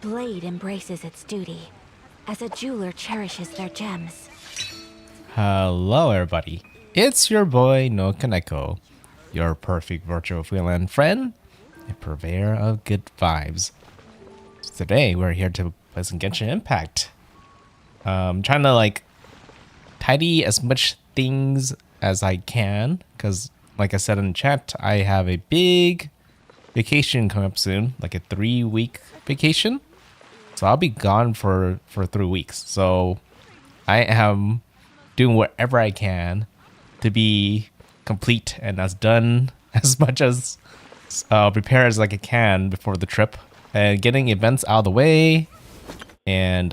blade embraces its duty, as a jeweler cherishes their gems. Hello everybody, it's your boy NoukonNeko, your perfect virtual freelance friend, a purveyor of good vibes. So today we're here to play some Genshin Impact. I'm trying to tidy as much things as I can, because like I said in the chat, I have a big vacation coming up soon, like a 3-week vacation. So I'll be gone for 3 weeks. So I am doing whatever I can to be complete and as done as much as prepared as I can before the trip, and getting events out of the way, and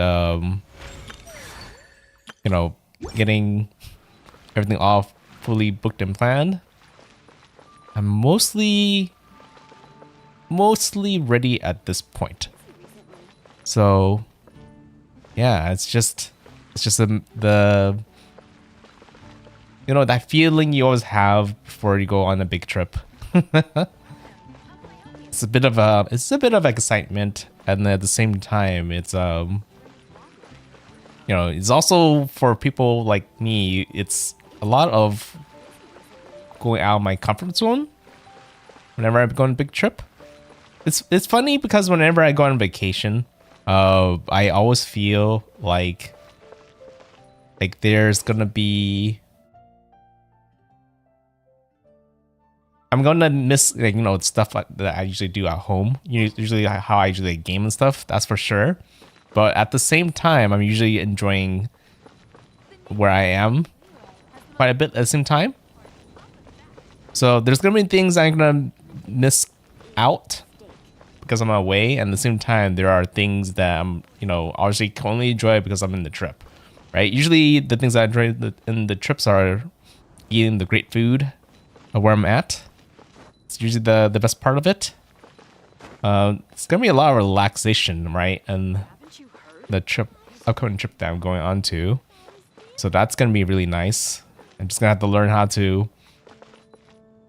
getting everything all fully booked and planned. I'm mostly ready at this point. So yeah, it's just the that feeling you always have before you go on a big trip. It's a bit of excitement, and at the same time it's it's also, for people like me, it's a lot of going out of my comfort zone whenever I go on a big trip. It's funny because whenever I go on vacation, I always feel like there's gonna be, I'm gonna miss stuff that I usually do at home. Usually how I usually game and stuff. That's for sure. But at the same time, I'm usually enjoying where I am quite a bit at the same time. So there's gonna be things I'm gonna miss out because I'm away, and at the same time there are things that I'm obviously can only enjoy because I'm in the trip, right? Usually the things I enjoy in the trips are eating the great food of where I'm at. It's usually the best part of it. It's gonna be a lot of relaxation, right? And the upcoming trip that I'm going on to, so that's gonna be really nice. I'm just gonna have to learn how to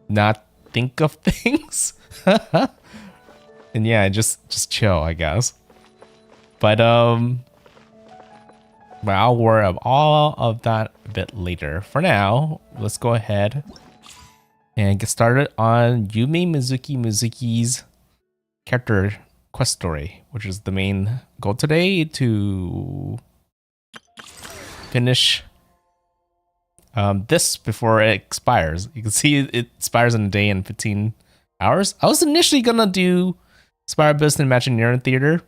not think of things. And yeah, just chill, I guess. But I'll worry about all of that a bit later. For now, let's go ahead and get started on Yumemizuki Mizuki's character quest story, which is the main goal today, to finish this before it expires. You can see it expires in a day and 15 hours. I was initially gonna do Spire Business Imagineering Theater.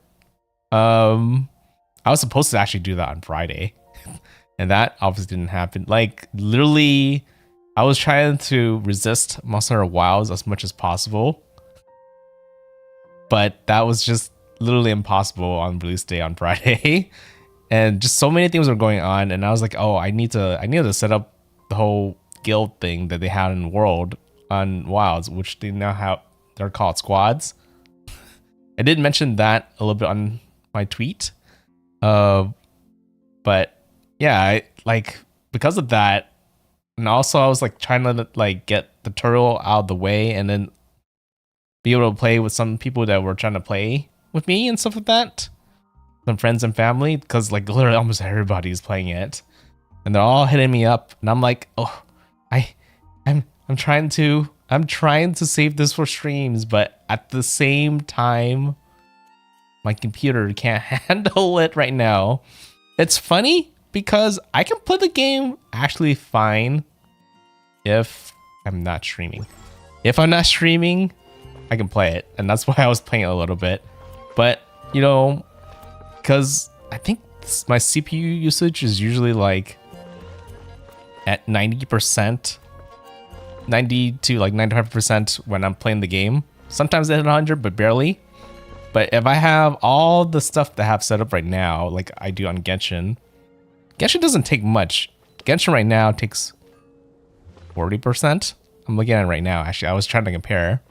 I was supposed to actually do that on Friday, and that obviously didn't happen. Like, literally, I was trying to resist Monster Hunter Wilds as much as possible, but that was just literally impossible on release day on Friday. And just so many things were going on, and I was like, oh, I need to set up the whole guild thing that they had in World on Wilds, which they now have. They're called squads. I did mention that a little bit on my tweet. But yeah, because of that, and also I was trying to get the turtle out of the way, and then be able to play with some people that were trying to play with me and stuff like that. Some friends and family, because literally almost everybody is playing it, and they're all hitting me up, and I'm like, oh, I'm trying to save this for streams, but at the same time, my computer can't handle it right now. It's funny because I can play the game actually fine if I'm not streaming. If I'm not streaming, I can play it, and that's why I was playing it a little bit. But because I think my CPU usage is usually at 90%, 90 to 95% when I'm playing the game. Sometimes I hit 100, but barely. But if I have all the stuff that I have set up right now, like I do on Genshin doesn't take much. Genshin right now takes 40%. I'm looking at it right now. Actually, I was trying to compare,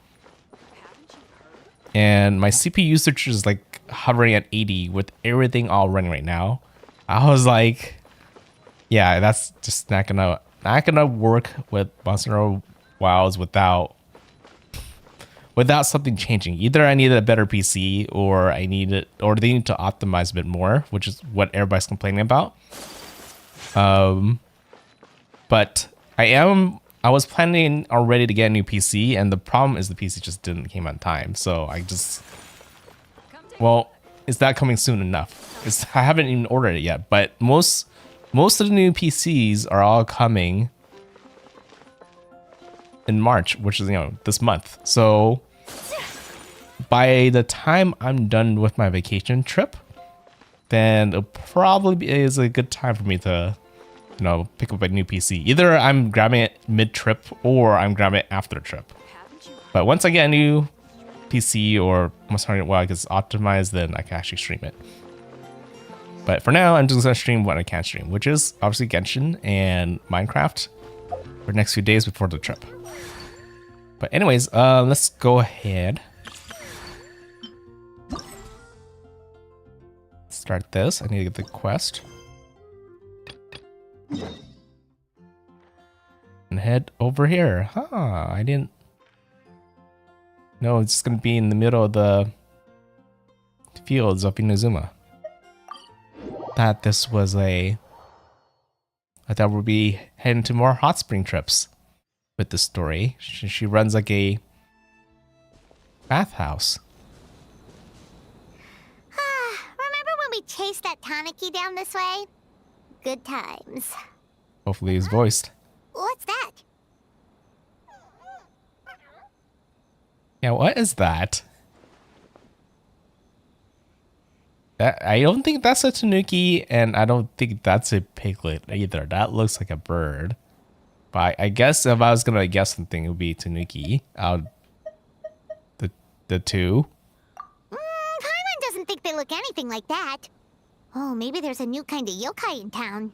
and my CPU usage is hovering at 80 with everything all running right now. I was like, yeah, that's just not gonna work with Monster Hunter Wilds without something changing. Either I needed a better PC or they need to optimize a bit more, which is what everybody's complaining about. But I was planning already to get a new PC, and the problem is the PC just didn't came on time. So well, is that coming soon enough? I haven't even ordered it yet, but most of the new PCs are all coming in March, which is, this month. So by the time I'm done with my vacation trip, then it probably is a good time for me to, pick up a new PC. Either I'm grabbing it mid-trip or I'm grabbing it after the trip. But once I get a new PC or most hardly, well, I guess optimized, then I can actually stream it. But for now, I'm just gonna stream what I can stream, which is obviously Genshin and Minecraft for the next few days before the trip. But anyways, let's go ahead. Start this. I need to get the quest. And head over here. Huh, I didn't... No, it's gonna be in the middle of the fields of Inazuma. That this was I thought we'd be heading to more hot spring trips with this story. She runs like a bathhouse. Remember when we chased that Tanuki down this way? Good times. Hopefully it's voiced. What's that? Yeah, what is that? I don't think that's a tanuki, and I don't think that's a piglet either. That looks like a bird. But I guess if I was gonna guess something, it would be tanuki. The two. Paimon doesn't think they look anything like that. Oh, maybe there's a new kind of yokai in town.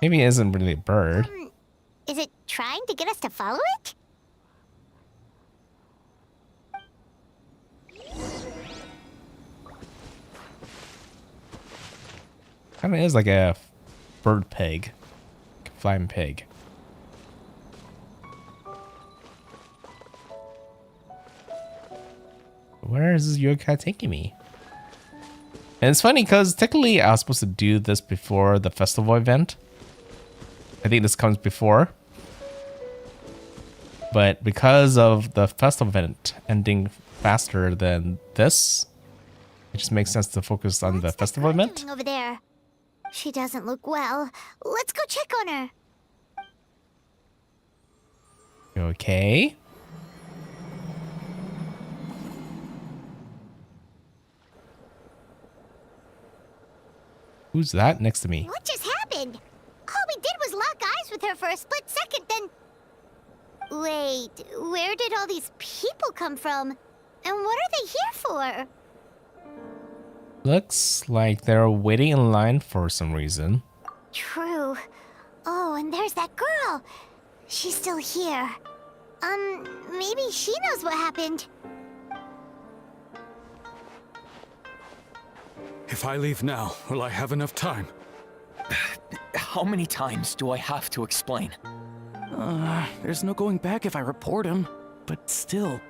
Maybe it isn't really a bird. Is it trying to get us to follow it? Kind of is like a bird pig, like a flying pig. Where is this yokai taking me? And it's funny because technically I was supposed to do this before the festival event. I think this comes before. But because of the festival event ending faster than this, it just makes sense to focus on the festival event. Over there. She doesn't look well. Let's go check on her. You okay? Who's that next to me? What just happened? All we did was lock eyes with her for a split second, then... Wait, where did all these people come from? And what are they here for? Looks like they're waiting in line for some reason. True. Oh, and there's that girl. She's still here. Maybe she knows what happened. If I leave now, will I have enough time? How many times do I have to explain? There's no going back if I report him, but still.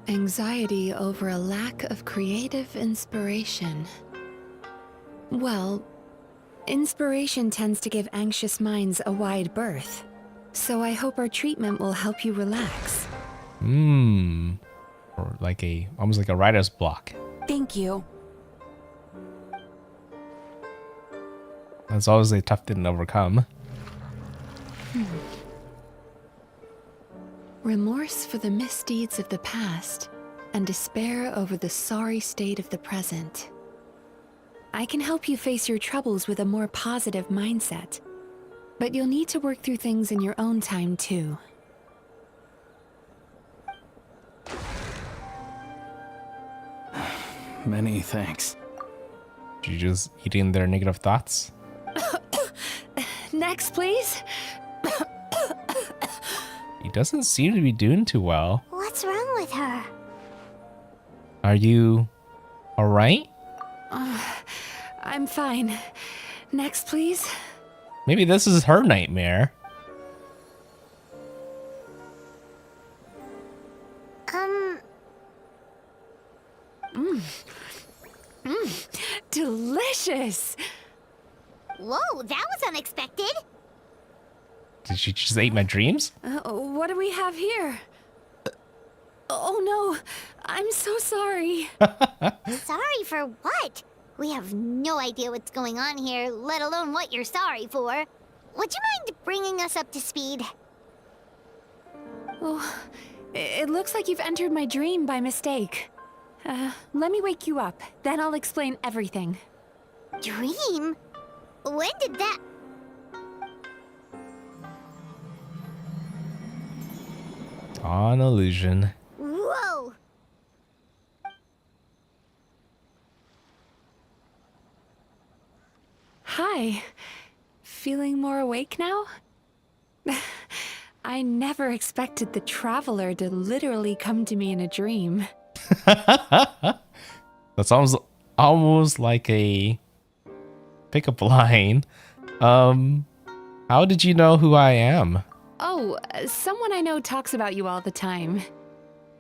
Anxiety over a lack of creative inspiration. Well, inspiration tends to give anxious minds a wide berth, so I hope our treatment will help you relax. Or like almost like a writer's block. Thank you. That's always a tough thing to overcome. Remorse for the misdeeds of the past, and despair over the sorry state of the present. I can help you face your troubles with a more positive mindset, but you'll need to work through things in your own time too. Many thanks. You just eating their negative thoughts? Next, please. He doesn't seem to be doing too well. What's wrong with her? Are you alright? I'm fine. Next, please. Maybe this is her nightmare. Delicious! Whoa, that was unexpected. Did she just eat my dreams? What do we have here? Oh no, I'm so sorry. Sorry for what? We have no idea what's going on here, let alone what you're sorry for. Would you mind bringing us up to speed? Oh, it looks like you've entered my dream by mistake. Let me wake you up, then I'll explain everything. Dream? When did that... An illusion. Whoa! Hi. Feeling more awake now? I never expected the Traveler to literally come to me in a dream. That's almost like a pickup line. How did you know who I am? Oh, someone I know talks about you all the time.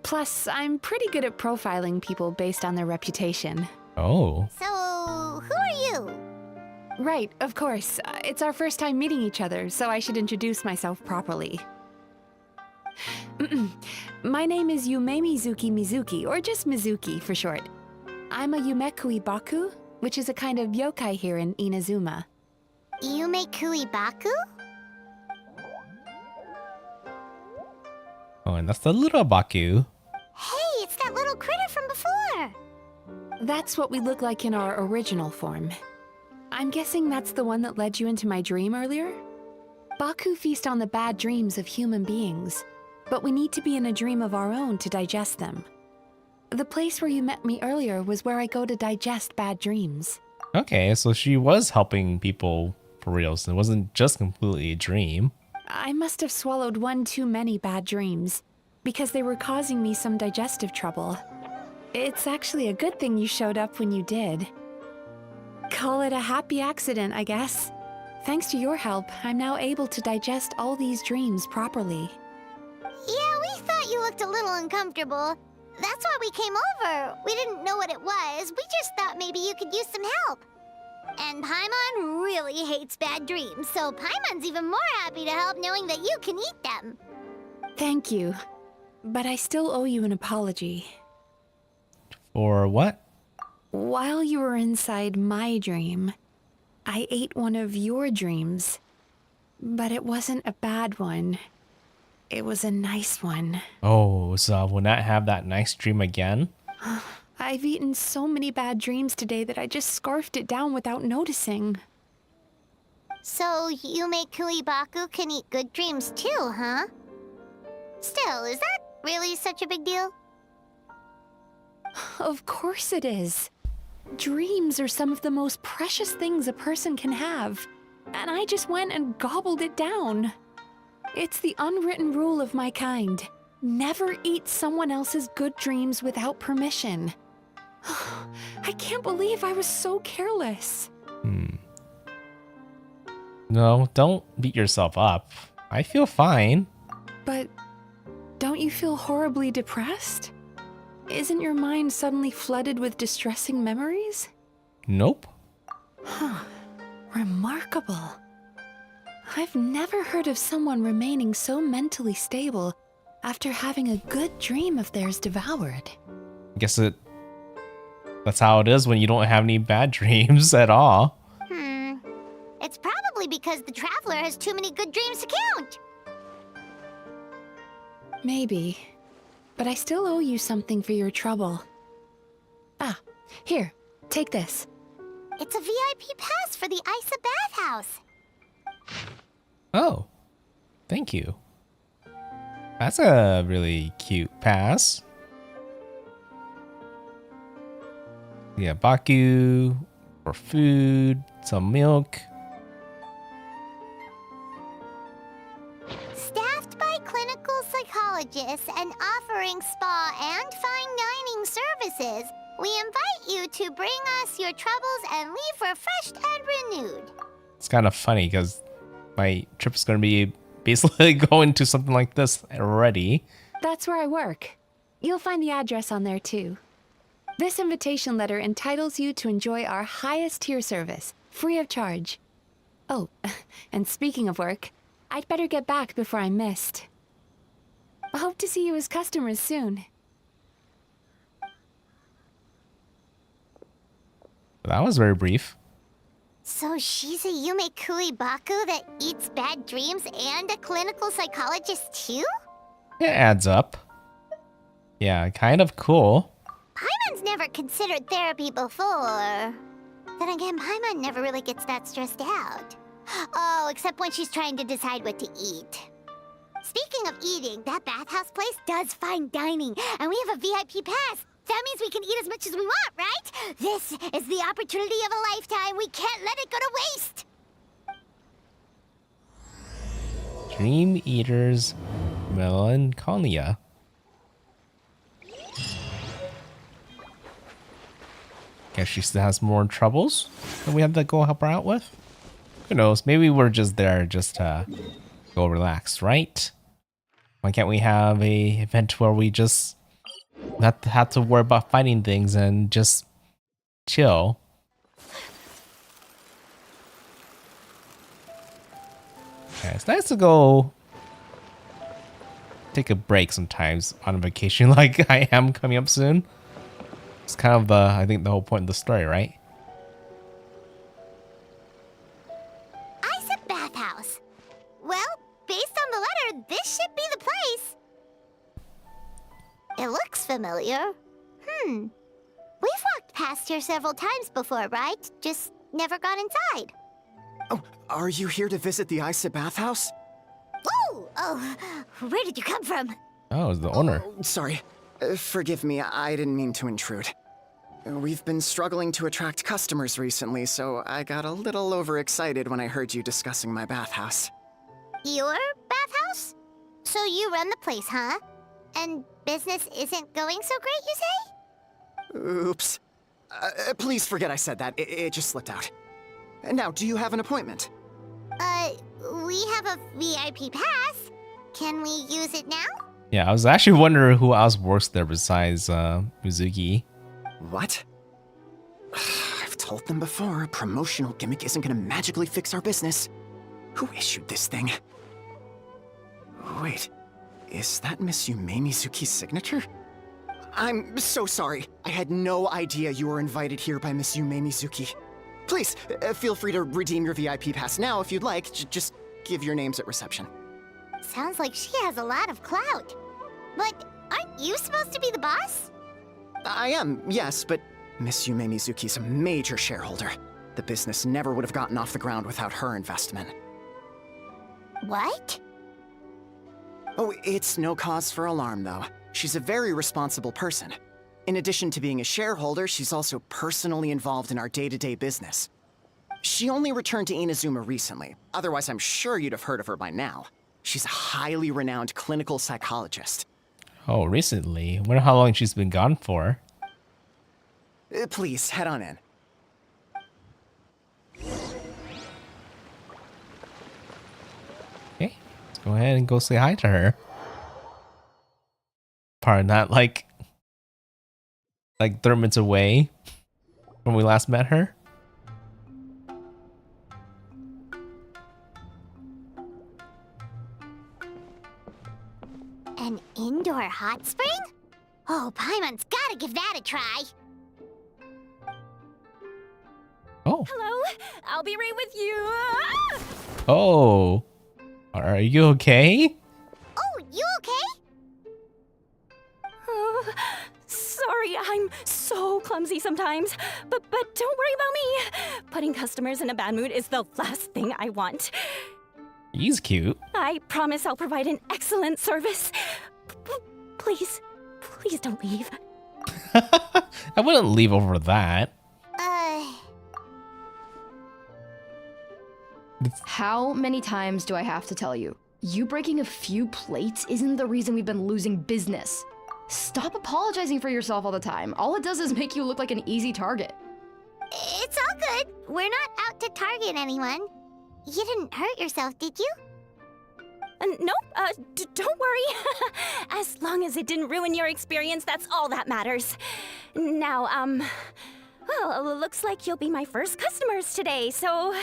Plus, I'm pretty good at profiling people based on their reputation. Oh. So, who are you? Right, of course. It's our first time meeting each other, so I should introduce myself properly. My name is Yumemizuki Mizuki, or just Mizuki for short. I'm a Yumekui Baku, which is a kind of yokai here in Inazuma. Yumekui Baku? Oh, and that's the little Baku. Hey, it's that little critter from before! That's what we look like in our original form. I'm guessing that's the one that led you into my dream earlier? Baku feast on the bad dreams of human beings, but we need to be in a dream of our own to digest them. The place where you met me earlier was where I go to digest bad dreams. Okay, so she was helping people for real, so it wasn't just completely a dream. I must have swallowed one too many bad dreams, because they were causing me some digestive trouble. It's actually a good thing you showed up when you did. Call it a happy accident, I guess. Thanks to your help, I'm now able to digest all these dreams properly. Yeah, we thought you looked a little uncomfortable. That's why we came over. We didn't know what it was. We just thought maybe you could use some help. And Paimon really hates bad dreams, so Paimon's even more happy to help knowing that you can eat them. Thank you. But I still owe you an apology. For what? While you were inside my dream, I ate one of your dreams. But it wasn't a bad one. It was a nice one. Oh, so I will not have that nice dream again? I've eaten so many bad dreams today that I just scarfed it down without noticing. So Yumekui Baku can eat good dreams too, huh? Still, is that really such a big deal? Of course it is. Dreams are some of the most precious things a person can have. And I just went and gobbled it down. It's the unwritten rule of my kind. Never eat someone else's good dreams without permission. I can't believe I was so careless. No, don't beat yourself up. I feel fine. But don't you feel horribly depressed? Isn't your mind suddenly flooded with distressing memories? Nope. Remarkable. I've never heard of someone remaining so mentally stable after having a good dream of theirs devoured. That's how it is when you don't have any bad dreams at all. It's probably because the Traveler has too many good dreams to count. Maybe. But I still owe you something for your trouble. Ah, here, take this. It's a VIP pass for the Isa bathhouse. Oh, thank you. That's a really cute pass. Yeah, Baku for food, some milk. Staffed by clinical psychologists and offering spa and fine dining services. We invite you to bring us your troubles and leave refreshed and renewed. It's kind of funny because my trip's going to be basically going to something like this already. That's where I work. You'll find the address on there too. This invitation letter entitles you to enjoy our highest tier service, free of charge. Oh, and speaking of work, I'd better get back before I'm missed. I hope to see you as customers soon. That was very brief. So she's a Yumemizuki Baku that eats bad dreams and a clinical psychologist too? It adds up. Yeah, kind of cool. Paimon's never considered therapy before. Then again, Paimon never really gets that stressed out. Oh, except when she's trying to decide what to eat. Speaking of eating, that bathhouse place does fine dining, and we have a VIP pass. That means we can eat as much as we want, right? This is the opportunity of a lifetime. We can't let it go to waste. Dream Eater's Melancholia. Guess she still has more troubles that we have to go help her out with. Who knows? Maybe we're just there just to go relax, right? Why can't we have a event where we just not have to worry about fighting things and just chill? Yeah, it's nice to go take a break sometimes on a vacation like I am coming up soon. It's kind of I think the whole point of the story, right? Ice bathhouse. Well, based on the letter, this should be the place. It looks familiar. We've walked past here several times before, right? Just never got inside. Oh, are you here to visit the Ice bathhouse? Ooh! Oh, where did you come from? Oh, it's the owner. Oh, sorry. Forgive me, I didn't mean to intrude. We've been struggling to attract customers recently, so I got a little overexcited when I heard you discussing my bathhouse. Your bathhouse? So you run the place, huh? And business isn't going so great, you say? Oops. Please forget I said that. It just slipped out. Now, do you have an appointment? We have a VIP pass. Can we use it now? Yeah, I was actually wondering who else works there besides Mizuki. What? I've told them before, a promotional gimmick isn't gonna magically fix our business. Who issued this thing? Wait, is that Miss Yumemizuki's signature? I'm so sorry. I had no idea you were invited here by Miss Yumemizuki. Please, feel free to redeem your VIP pass now if you'd like. Just give your names at reception. Sounds like she has a lot of clout. But aren't you supposed to be the boss? I am, yes, but Miss Yumemizuki's a major shareholder. The business never would have gotten off the ground without her investment. What? Oh, it's no cause for alarm, though. She's a very responsible person. In addition to being a shareholder, she's also personally involved in our day-to-day business. She only returned to Inazuma recently. Otherwise, I'm sure you'd have heard of her by now. She's a highly renowned clinical psychologist. Oh, recently? I wonder how long she's been gone for. Please, head on in. Okay, let's go ahead and go say hi to her. Pardon that, like 30 minutes away from when we last met her. An indoor hot spring? Oh, Paimon's gotta give that a try. Oh. Hello, I'll be right with you. Ah! Oh. Are you okay? Oh, you okay? Oh, sorry, I'm so clumsy sometimes. But don't worry about me. Putting customers in a bad mood is the last thing I want. He's cute. I promise I'll provide an excellent service. Please don't leave. I wouldn't leave over that. How many times do I have to tell you? You breaking a few plates isn't the reason we've been losing business. Stop apologizing for yourself all the time. All it does is make you look like an easy target. It's all good. We're not out to target anyone. You didn't hurt yourself, did you? Nope, don't worry. As long as it didn't ruin your experience, that's all that matters. Now, well, looks like you'll be my first customers today, so,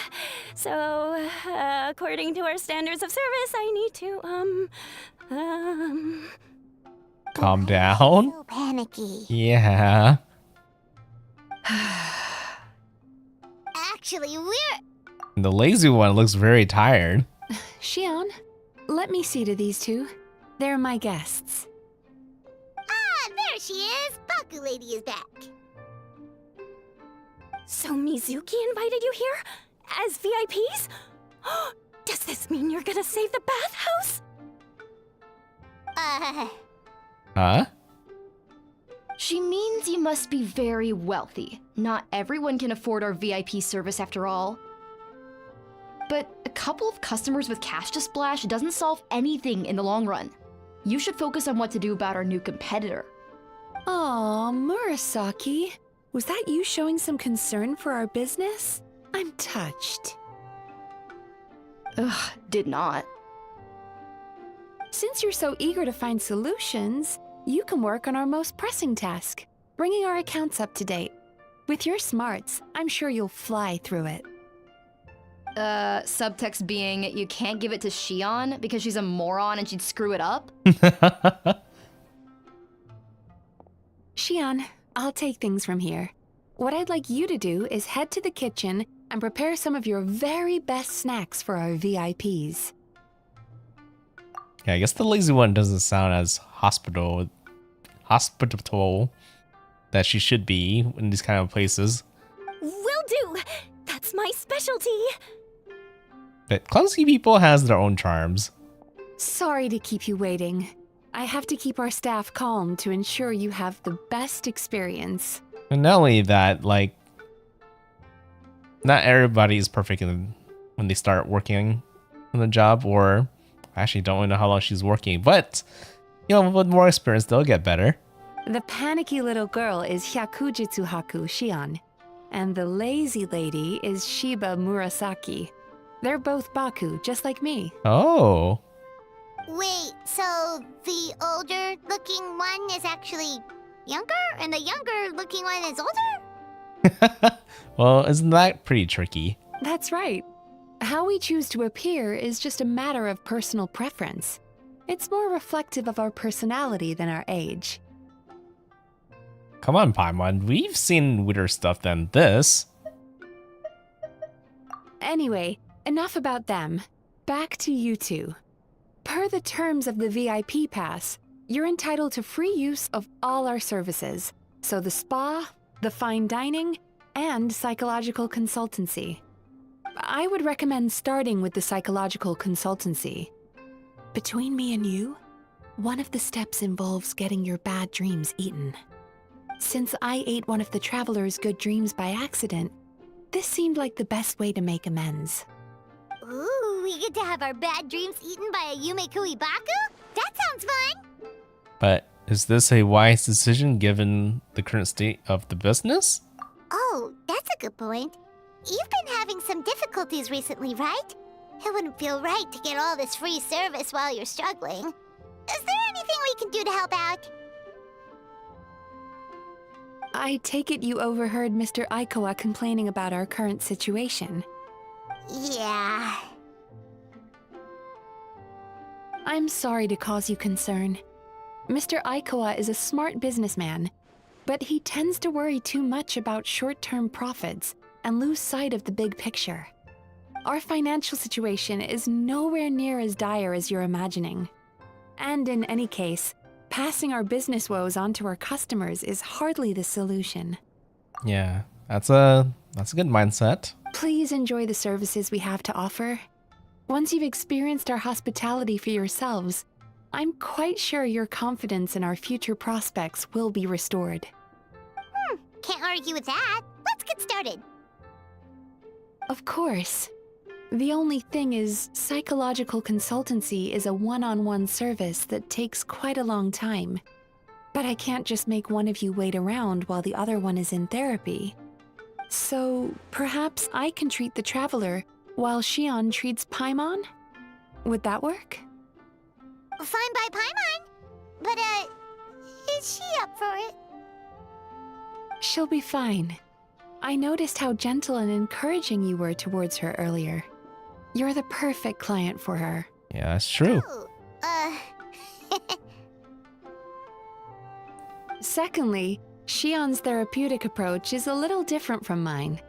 according to our standards of service, I need to, Calm down. So panicky. Yeah. Actually, The lazy one looks very tired. Shion, let me see to these two. They're my guests. Ah, there she is. Baku Lady is back. So Mizuki invited you here? As VIPs? Does this mean you're gonna save the bathhouse? Huh? She means you must be very wealthy. Not everyone can afford our VIP service after all. But a couple of customers with cash to splash doesn't solve anything in the long run. You should focus on what to do about our new competitor. Aw, Murasaki. Was that you showing some concern for our business? I'm touched. Ugh, did not. Since you're so eager to find solutions, you can work on our most pressing task, bringing our accounts up to date. With your smarts, I'm sure you'll fly through it. Subtext being, you can't give it to Shion because she's a moron and she'd screw it up? Shion, I'll take things from here. What I'd like you to do is head to the kitchen and prepare some of your very best snacks for our VIPs. Yeah, I guess the lazy one doesn't sound as hospitable that she should be in these kind of places. Will do! That's my specialty! But clumsy people has their own charms. Sorry to keep you waiting. I have to keep our staff calm to ensure you have the best experience. And not only that, like, not everybody is perfect when they start working on the job, or I actually don't really know how long she's working, but, you know, with more experience, they'll get better. The panicky little girl is Hyakujitsu Haku Shion, and the lazy lady is Shiba Murasaki. They're both Baku, just like me. Oh. Wait, so the older-looking one is actually younger, and the younger-looking one is older? Well, isn't that pretty tricky? That's right. How we choose to appear is just a matter of personal preference. It's more reflective of our personality than our age. Come on, Paimon, we've seen weirder stuff than this. Anyway, enough about them. Back to you two. Per the terms of the VIP pass, you're entitled to free use of all our services. So the spa, the fine dining, and psychological consultancy. I would recommend starting with the psychological consultancy. Between me and you, one of the steps involves getting your bad dreams eaten. Since I ate one of the traveler's good dreams by accident, this seemed like the best way to make amends. Ooh, we get to have our bad dreams eaten by a Yumemizuki Baku? That sounds fun! But is this a wise decision given the current state of the business? Oh, that's a good point. You've been having some difficulties recently, right? It wouldn't feel right to get all this free service while you're struggling. Is there anything we can do to help out? I take it you overheard Mr. Aikawa complaining about our current situation. Yeah. I'm sorry to cause you concern. Mr. Aikawa is a smart businessman, but he tends to worry too much about short-term profits and lose sight of the big picture. Our financial situation is nowhere near as dire as you're imagining. And in any case, passing our business woes on to our customers is hardly the solution. Yeah, that's a good mindset. Please enjoy the services we have to offer. Once you've experienced our hospitality for yourselves, I'm quite sure your confidence in our future prospects will be restored. Can't argue with that. Let's get started. Of course. The only thing is, psychological consultancy is a one-on-one service that takes quite a long time. But I can't just make one of you wait around while the other one is in therapy. So perhaps I can treat the traveler while Xion treats Paimon? Would that work? Fine by Paimon. But, is she up for it? She'll be fine. I noticed how gentle and encouraging you were towards her earlier. You're the perfect client for her. Yeah, that's true. Ooh, Secondly, Xion's therapeutic approach is a little different from mine.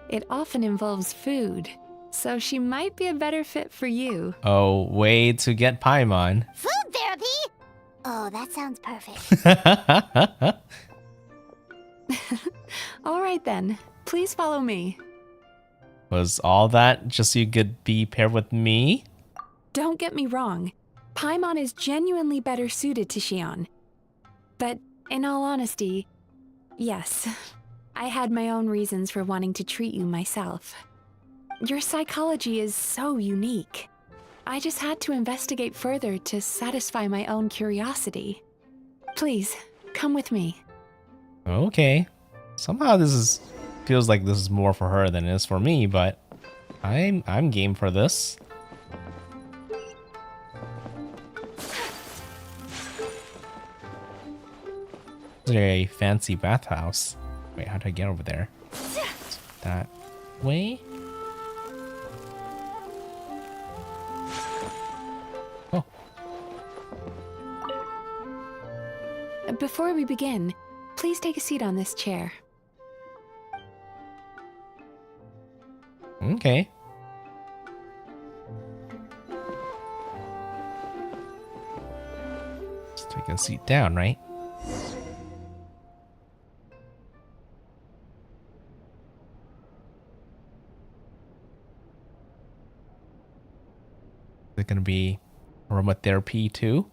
It often involves food, so she might be a better fit for you. Oh, way to get Paimon. food therapy? Oh, that sounds perfect. All right then, please follow me. Was all that just so you could be paired with me? Don't get me wrong, Paimon is genuinely better suited to Xion. But in all honesty, yes, I had my own reasons for wanting to treat you myself. Your psychology is so unique. I just had to investigate further to satisfy my own curiosity. Please, come with me. Okay. Somehow feels like this is more for her than it is for me, but I'm game for this. Is there a fancy bathhouse? Wait, how do I get over there? That way? Oh. Before we begin, please take a seat on this chair. Okay. Let's take a seat down, right? Is it gonna be aromatherapy too?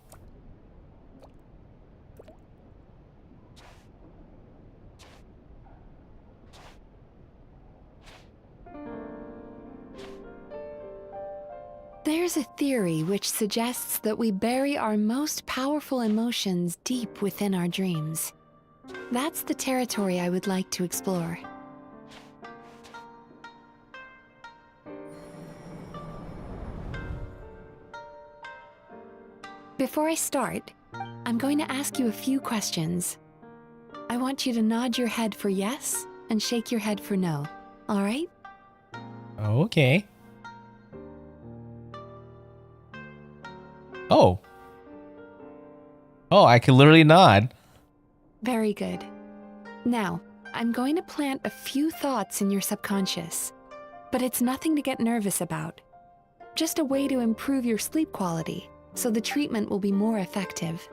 There's a theory which suggests that we bury our most powerful emotions deep within our dreams. That's the territory I would like to explore. Before I start, I'm going to ask you a few questions. I want you to nod your head for yes and shake your head for no, all right? Okay. Oh. Oh, I can literally nod. Very good. Now, I'm going to plant a few thoughts in your subconscious, but it's nothing to get nervous about. Just a way to improve your sleep quality, so the treatment will be more effective.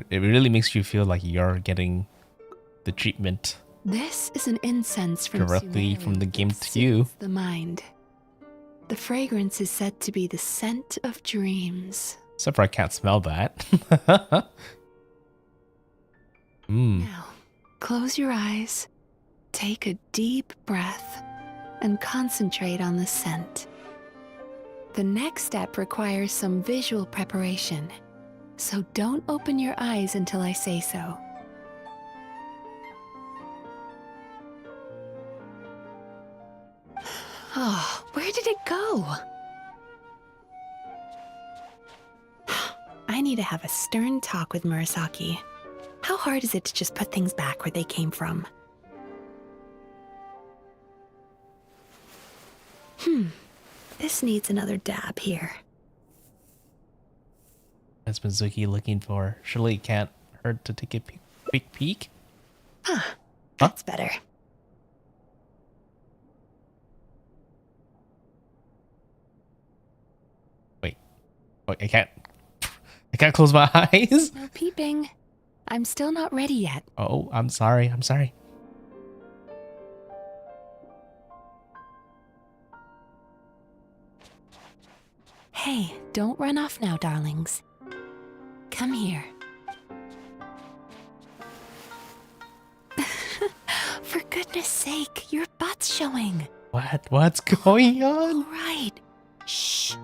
It really makes you feel like you're getting the treatment This is an incense from directly Sumeri from the game that to you. soothes the mind. The fragrance is said to be the scent of dreams. Except for I can't smell that. Now, close your eyes, take a deep breath, and concentrate on the scent. The next step requires some visual preparation, so don't open your eyes until I say so. Oh, where did it go? I need to have a stern talk with Murasaki. How hard is it to just put things back where they came from? This needs another dab here. That's Mizuki looking for. Surely it can't hurt to take a quick peek. That's better. Wait, I can't close my eyes. No peeping. I'm still not ready yet. Oh, I'm sorry. Hey, don't run off now, darlings. Come here. For goodness sake, your butt's showing. What's going on? All right. Shh.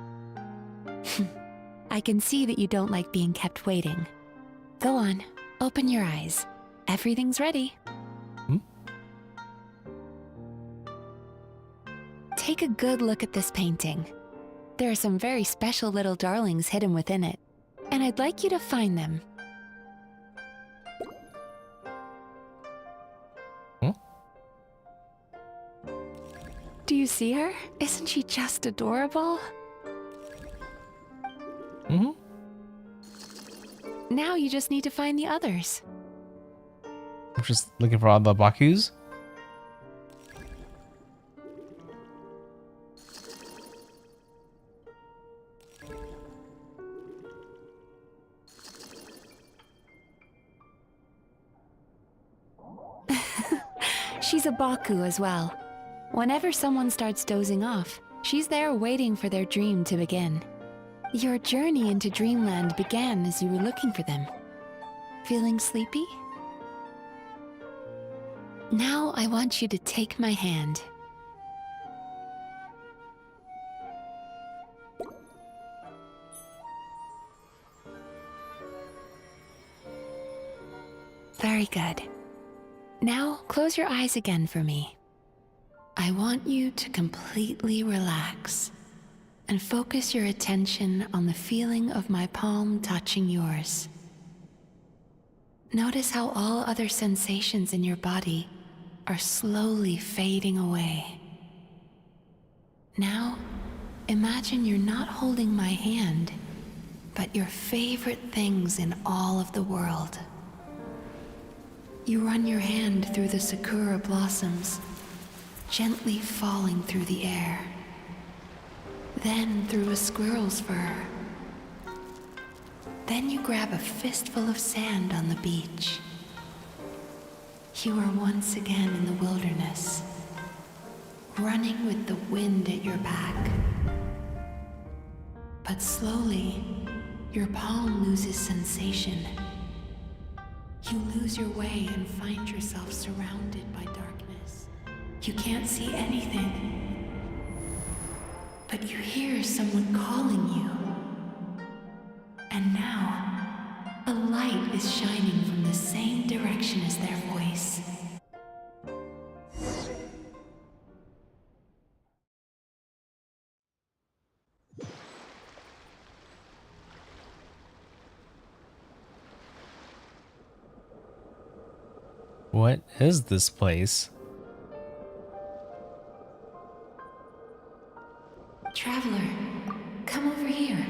I can see that you don't like being kept waiting. Go on, open your eyes. Everything's ready. Hmm? Take a good look at this painting. There are some very special little darlings hidden within it, and I'd like you to find them. Hmm? Do you see her? Isn't she just adorable? Mm-hmm. Now you just need to find the others. I'm just looking for all the Bakus. She's a Baku as well. Whenever someone starts dozing off, she's there waiting for their dream to begin. Your journey into Dreamland began as you were looking for them. Feeling sleepy? Now I want you to take my hand. Very good. Now close your eyes again for me. I want you to completely relax and focus your attention on the feeling of my palm touching yours. Notice how all other sensations in your body are slowly fading away. Now, imagine you're not holding my hand, but your favorite things in all of the world. You run your hand through the sakura blossoms, gently falling through the air. Then through a squirrel's fur. Then you grab a fistful of sand on the beach. You are once again in the wilderness, running with the wind at your back. But slowly, your palm loses sensation. You lose your way and find yourself surrounded by darkness. You can't see anything, but you hear someone calling you. And now, a light is shining from the same direction as their voice. What is this place? Traveler, come over here.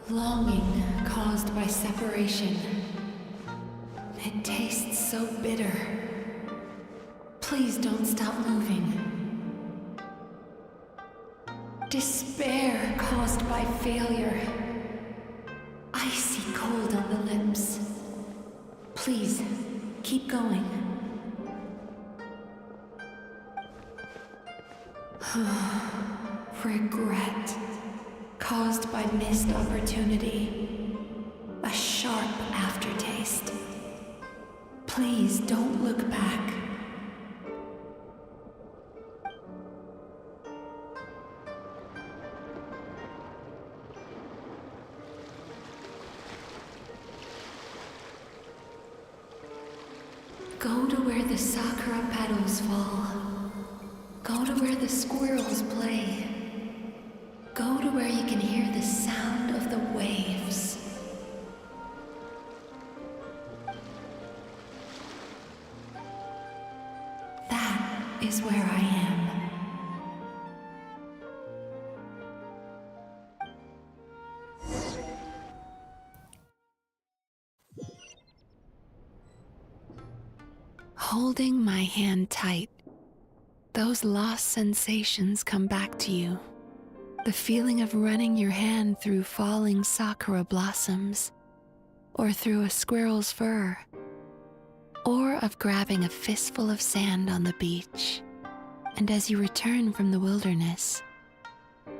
Longing caused by separation. It tastes so bitter. Please don't stop moving. Despair caused by failure. Icy cold on the lips. Please, keep going. Regret caused by missed opportunity. A sharp aftertaste. Please don't look back. Go to where the sakura petals fall. Go to where the squirrels play. Go to where you can hear the sound of the waves. That is where I am. Holding my hand tight, those lost sensations come back to you. The feeling of running your hand through falling sakura blossoms, or through a squirrel's fur, or of grabbing a fistful of sand on the beach. And as you return from the wilderness,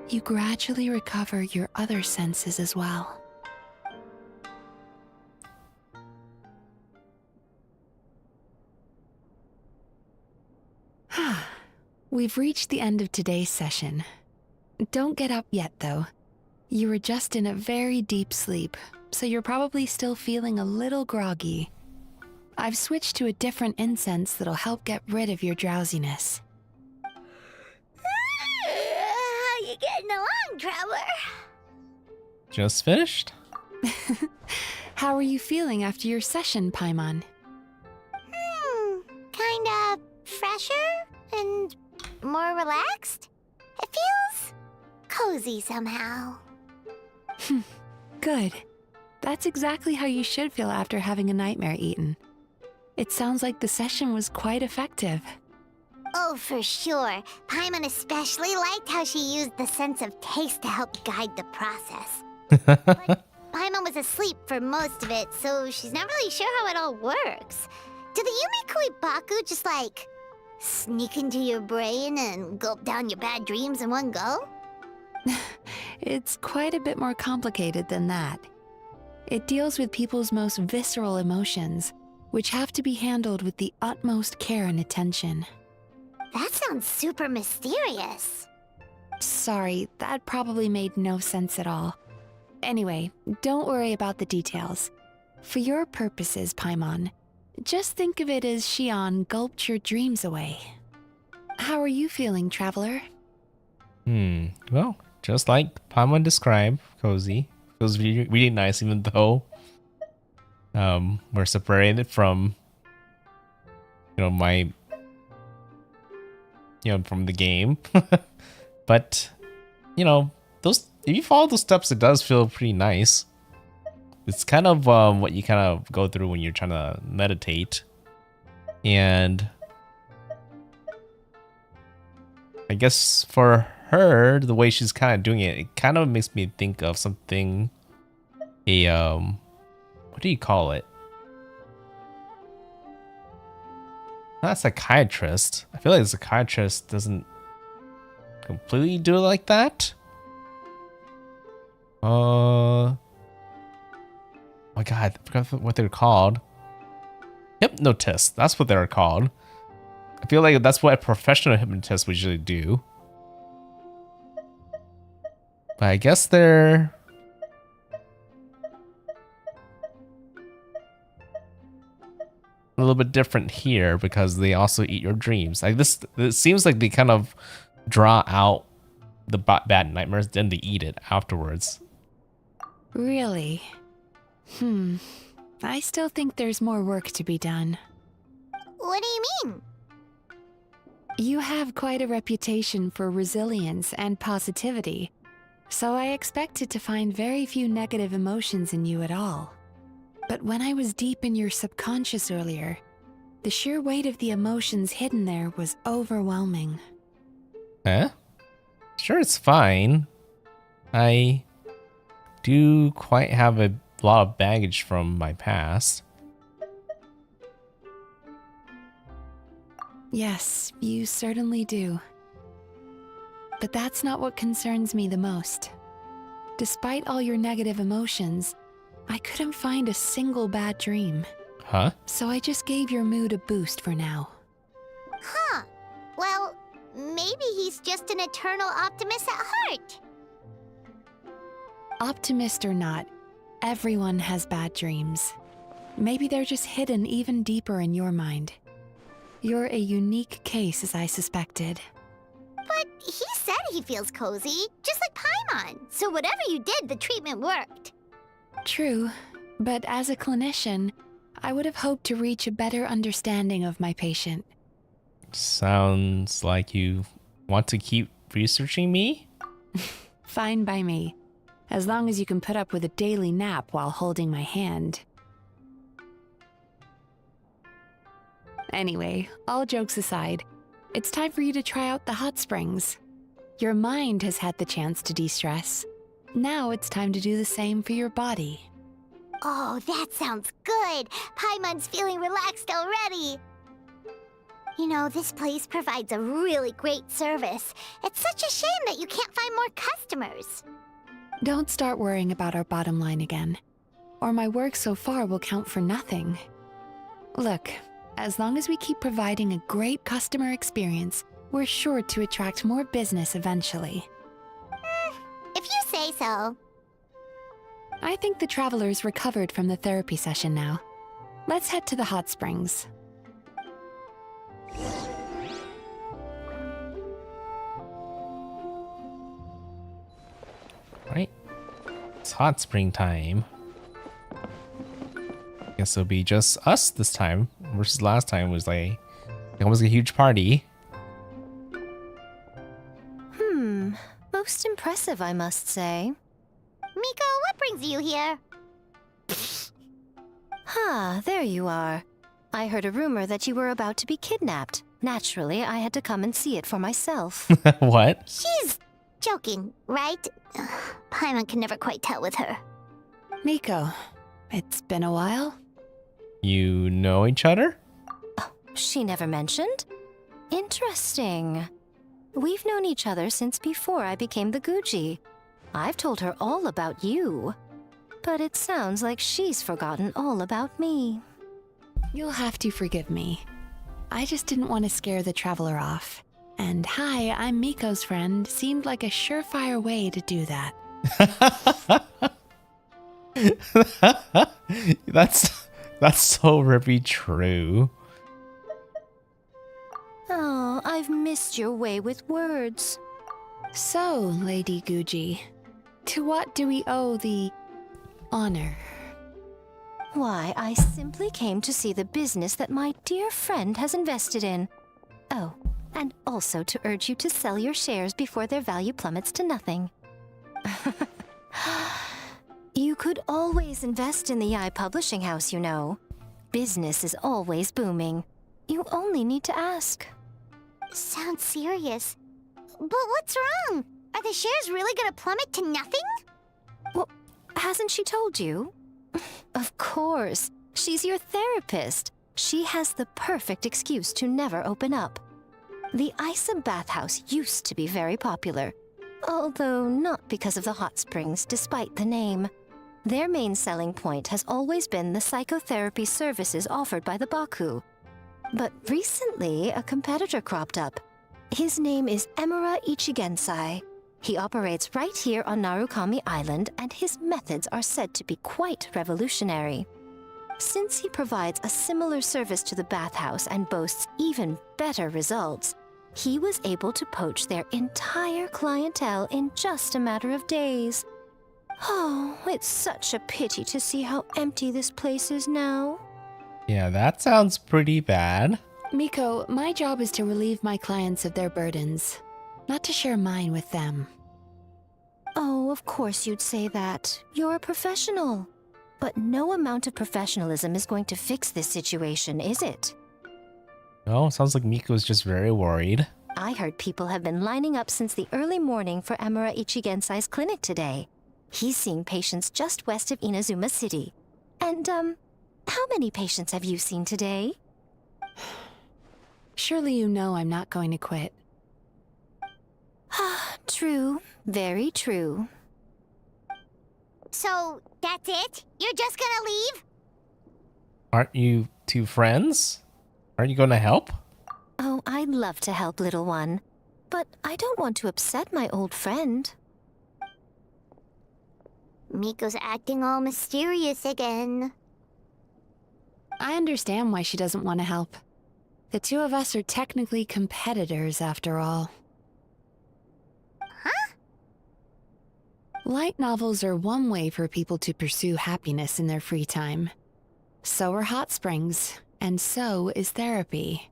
you gradually recover your other senses as well. We've reached the end of today's session. Don't get up yet, though. You were just in a very deep sleep, so you're probably still feeling a little groggy. I've switched to a different incense that'll help get rid of your drowsiness. How you getting along, Traveler? Just finished? How are you feeling after your session, Paimon? Kinda fresher and more relaxed. It feels cozy somehow. Good. That's exactly how you should feel after having a nightmare eaten. It sounds like the session was quite effective. Oh, for sure. Paimon especially liked how she used the sense of taste to help guide the process. But Paimon was asleep for most of it, so she's not really sure how it all works. Do the Yumikui Baku just like sneak into your brain and gulp down your bad dreams in one go? It's quite a bit more complicated than that. It deals with people's most visceral emotions, which have to be handled with the utmost care and attention. That sounds super mysterious. Sorry, that probably made no sense at all. Anyway, don't worry about the details. For your purposes, Paimon, just think of it as Xion gulped your dreams away. How are you feeling, Traveler? Well, just like Paimon described, cozy. Feels really, really nice, even though we're separated from, my, from the game. But, those, if you follow those steps, it does feel pretty nice. It's kind of what you kind of go through when you're trying to meditate. And I guess for her, the way she's kind of doing it, it kind of makes me think of something, what do you call it? Not a psychiatrist. I feel like a psychiatrist doesn't completely do it like that. Oh my god, I forgot what they're called. Hypnotist, that's what they're called. I feel like that's what a professional hypnotist would usually do. But I guess they're a little bit different here because they also eat your dreams. Like this, it seems like they kind of draw out the bad nightmares, then they eat it afterwards. Really? I still think there's more work to be done. What do you mean? You have quite a reputation for resilience and positivity, so I expected to find very few negative emotions in you at all. But when I was deep in your subconscious earlier, the sheer weight of the emotions hidden there was overwhelming. Huh? Sure, it's fine. I do quite have a lot of baggage from my past. Yes, you certainly do. But that's not what concerns me the most. Despite all your negative emotions, I couldn't find a single bad dream. Huh? So I just gave your mood a boost for now. Huh. Well, maybe he's just an eternal optimist at heart. Optimist or not, everyone has bad dreams. Maybe they're just hidden even deeper in your mind. You're a unique case, as I suspected. But he said he feels cozy, just like Paimon. So whatever you did, the treatment worked. True, but as a clinician, I would have hoped to reach a better understanding of my patient. Sounds like you want to keep researching me? Fine by me, as long as you can put up with a daily nap while holding my hand. Anyway, all jokes aside, it's time for you to try out the hot springs. Your mind has had the chance to de-stress. Now it's time to do the same for your body. Oh, that sounds good. Paimon's feeling relaxed already. You know, this place provides a really great service. It's such a shame that you can't find more customers. Don't start worrying about our bottom line again, or my work so far will count for nothing. Look, as long as we keep providing a great customer experience, we're sure to attract more business eventually. If you say so. I think the travelers recovered from the therapy session now. Let's head to the hot springs. Right? It's hot spring time. Guess it'll be just us this time versus last time was like it was a huge party. Most impressive, I must say. Miko, what brings you here? There you are. I heard a rumor that you were about to be kidnapped. Naturally, I had to come and see it for myself. What? She's joking, right? Paimon can never quite tell with her. Miko, it's been a while. You know each other? She never mentioned? Interesting. We've known each other since before I became the Guji. I've told her all about you. But it sounds like she's forgotten all about me. You'll have to forgive me. I just didn't want to scare the traveler off. And hi, I'm Miko's friend seemed like a surefire way to do that. That's so very true. Oh, I've missed your way with words. So, Lady Guji, to what do we owe the honor? Why, I simply came to see the business that my dear friend has invested in. Oh, and also to urge you to sell your shares before their value plummets to nothing. You could always invest in the Eye Publishing House, you know. Business is always booming. You only need to ask. Sounds serious. But what's wrong? Are the shares really gonna plummet to nothing? Well, hasn't she told you? Of course. She's your therapist. She has the perfect excuse to never open up. The Isa bathhouse used to be very popular, although not because of the hot springs, despite the name. Their main selling point has always been the psychotherapy services offered by the Baku. But recently, a competitor cropped up. His name is Emura Ichigensai. He operates right here on Narukami Island, and his methods are said to be quite revolutionary. Since he provides a similar service to the bathhouse and boasts even better results, he was able to poach their entire clientele in just a matter of days. Oh, it's such a pity to see how empty this place is now. Yeah, that sounds pretty bad. Miko, my job is to relieve my clients of their burdens, not to share mine with them. Oh, of course you'd say that. You're a professional. But no amount of professionalism is going to fix this situation, is it? Oh, sounds like Miko's just very worried. I heard people have been lining up since the early morning for Emura Ichigensai's clinic today. He's seeing patients just west of Inazuma City. And, how many patients have you seen today? Surely you know I'm not going to quit. True. Very true. So, that's it? You're just gonna leave? Aren't you two friends? Aren't you going to help? Oh, I'd love to help, little one. But I don't want to upset my old friend. Miko's acting all mysterious again. I understand why she doesn't want to help. The two of us are technically competitors, after all. Huh? Light novels are one way for people to pursue happiness in their free time. So are hot springs, and so is therapy.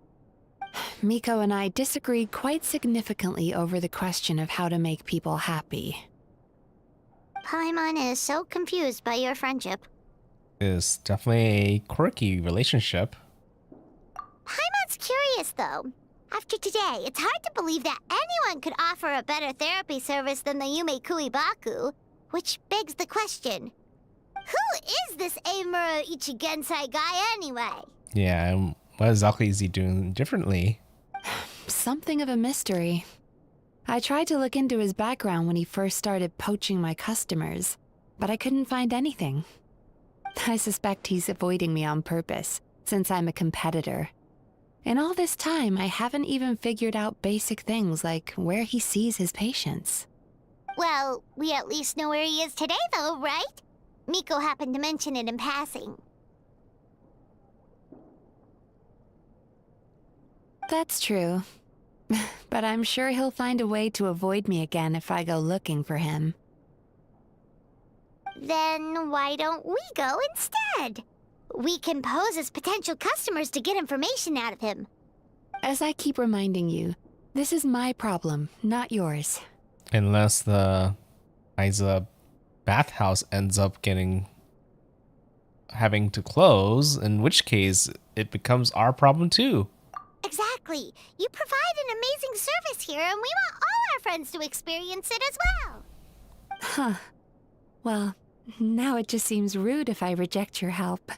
Miko and I disagreed quite significantly over the question of how to make people happy. Paimon is so confused by your friendship. It's definitely a quirky relationship. Paimon's curious, though. After today, it's hard to believe that anyone could offer a better therapy service than the Yumei Baku, which begs the question, who is this Emura Ichigensai guy anyway? Yeah, and what exactly is he doing differently? Something of a mystery. I tried to look into his background when he first started poaching my customers, but I couldn't find anything. I suspect he's avoiding me on purpose, since I'm a competitor. In all this time, I haven't even figured out basic things like where he sees his patients. Well, we at least know where he is today, though, right? Miko happened to mention it in passing. That's true. But I'm sure he'll find a way to avoid me again if I go looking for him. Then why don't we go instead? We can pose as potential customers to get information out of him. As I keep reminding you, this is my problem, not yours. Unless the Isa bathhouse ends up having to close, in which case it becomes our problem too. Exactly. You provide an amazing service here, and we want all our friends to experience it as well. Huh. Well, now it just seems rude if I reject your help.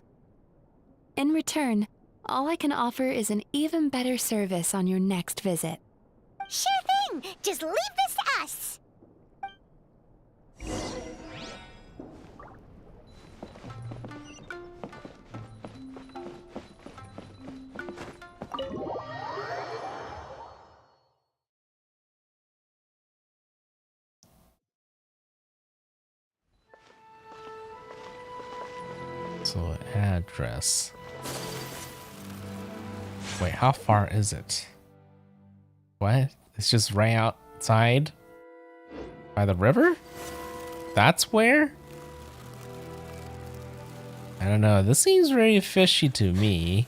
In return, all I can offer is an even better service on your next visit. Sure thing. Just leave this to us. So address. Wait, how far is it? What? It's just right outside by the river? That's where? I don't know. This seems very fishy to me.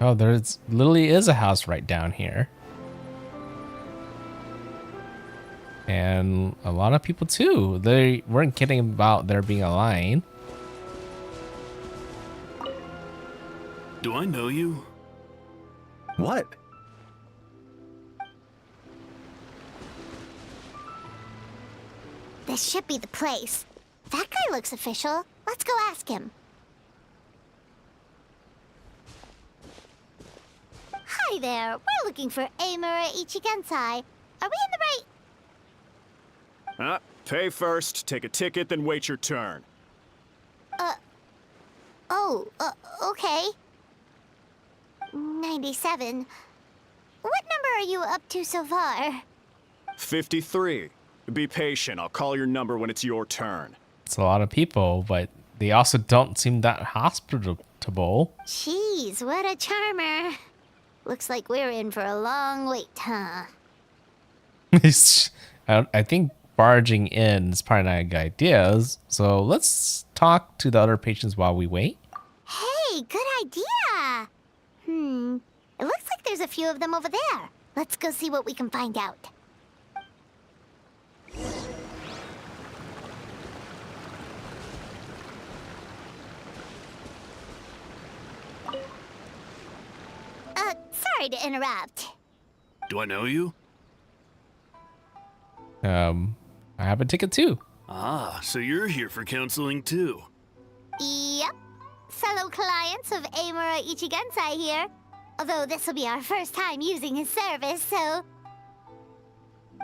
Oh, there's literally is a house right down here. And a lot of people too. They weren't kidding about there being a line. Do I know you? What? This should be the place. That guy looks official. Let's go ask him. Hi there. We're looking for Amura Ichigensai. Are we in the right... Pay first, take a ticket, then wait your turn. Okay. 97. What number are you up to so far? 53. Be patient, I'll call your number when it's your turn. It's a lot of people, but they also don't seem that hospitable. Jeez, what a charmer. Looks like we're in for a long wait, huh? I think barging in is probably not a good idea. So let's talk to the other patients while we wait. Hey, good idea. It looks like there's a few of them over there. Let's go see what we can find out. Sorry to interrupt. Do I know you? I have a ticket too. Ah, so you're here for counseling too. Yep. Fellow clients of Amura Ichigensai here. Although this will be our first time using his service, so...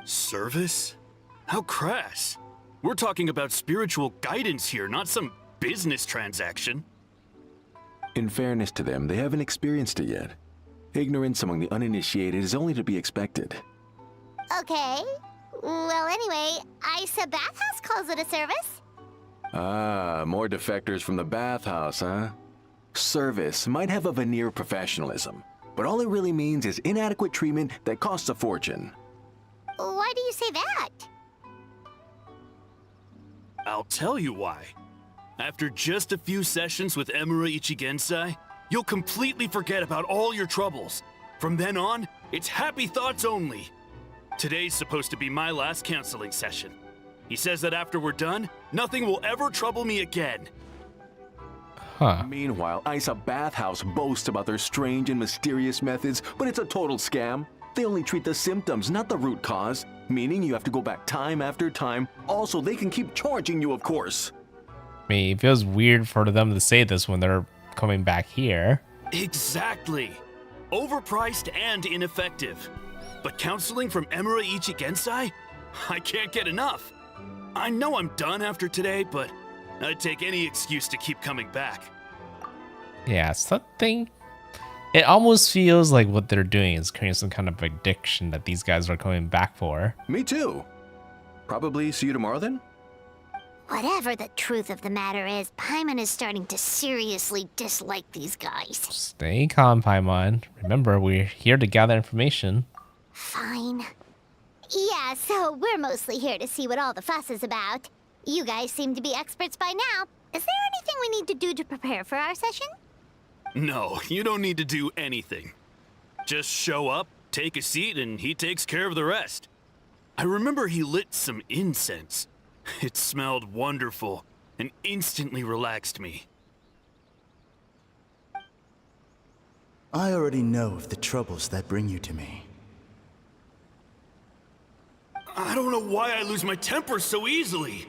Service? How crass. We're talking about spiritual guidance here, not some business transaction. In fairness to them, they haven't experienced it yet. Ignorance among the uninitiated is only to be expected. Okay. Well, anyway, Isa Bathhouse calls it a service. Ah, more defectors from the bathhouse, huh? Service might have a veneer of professionalism, but all it really means is inadequate treatment that costs a fortune. Why do you say that? I'll tell you why. After just a few sessions with Amura Ichigensai, you'll completely forget about all your troubles. From then on, it's happy thoughts only. Today's supposed to be my last counseling session. He says that after we're done, nothing will ever trouble me again. Huh. Meanwhile, Isa Bathhouse boasts about their strange and mysterious methods, but it's a total scam. They only treat the symptoms, not the root cause, meaning you have to go back time after time. Also, they can keep charging you, of course. I mean, it feels weird for them to say this when they're coming back here. Exactly. Overpriced and ineffective. But counseling from Amura Ichigensai? I can't get enough. I know I'm done after today, but I'd take any excuse to keep coming back. Yeah, something. It almost feels like what they're doing is creating some kind of addiction that these guys are coming back for. Me too. Probably see you tomorrow then? Whatever the truth of the matter is, Paimon is starting to seriously dislike these guys. Stay calm, Paimon. Remember, we're here to gather information. Fine. Yeah, so we're mostly here to see what all the fuss is about. You guys seem to be experts by now. Is there anything we need to do to prepare for our session? No, you don't need to do anything. Just show up, take a seat, and he takes care of the rest. I remember he lit some incense. It smelled wonderful and instantly relaxed me. I already know of the troubles that bring you to me. I don't know why I lose my temper so easily.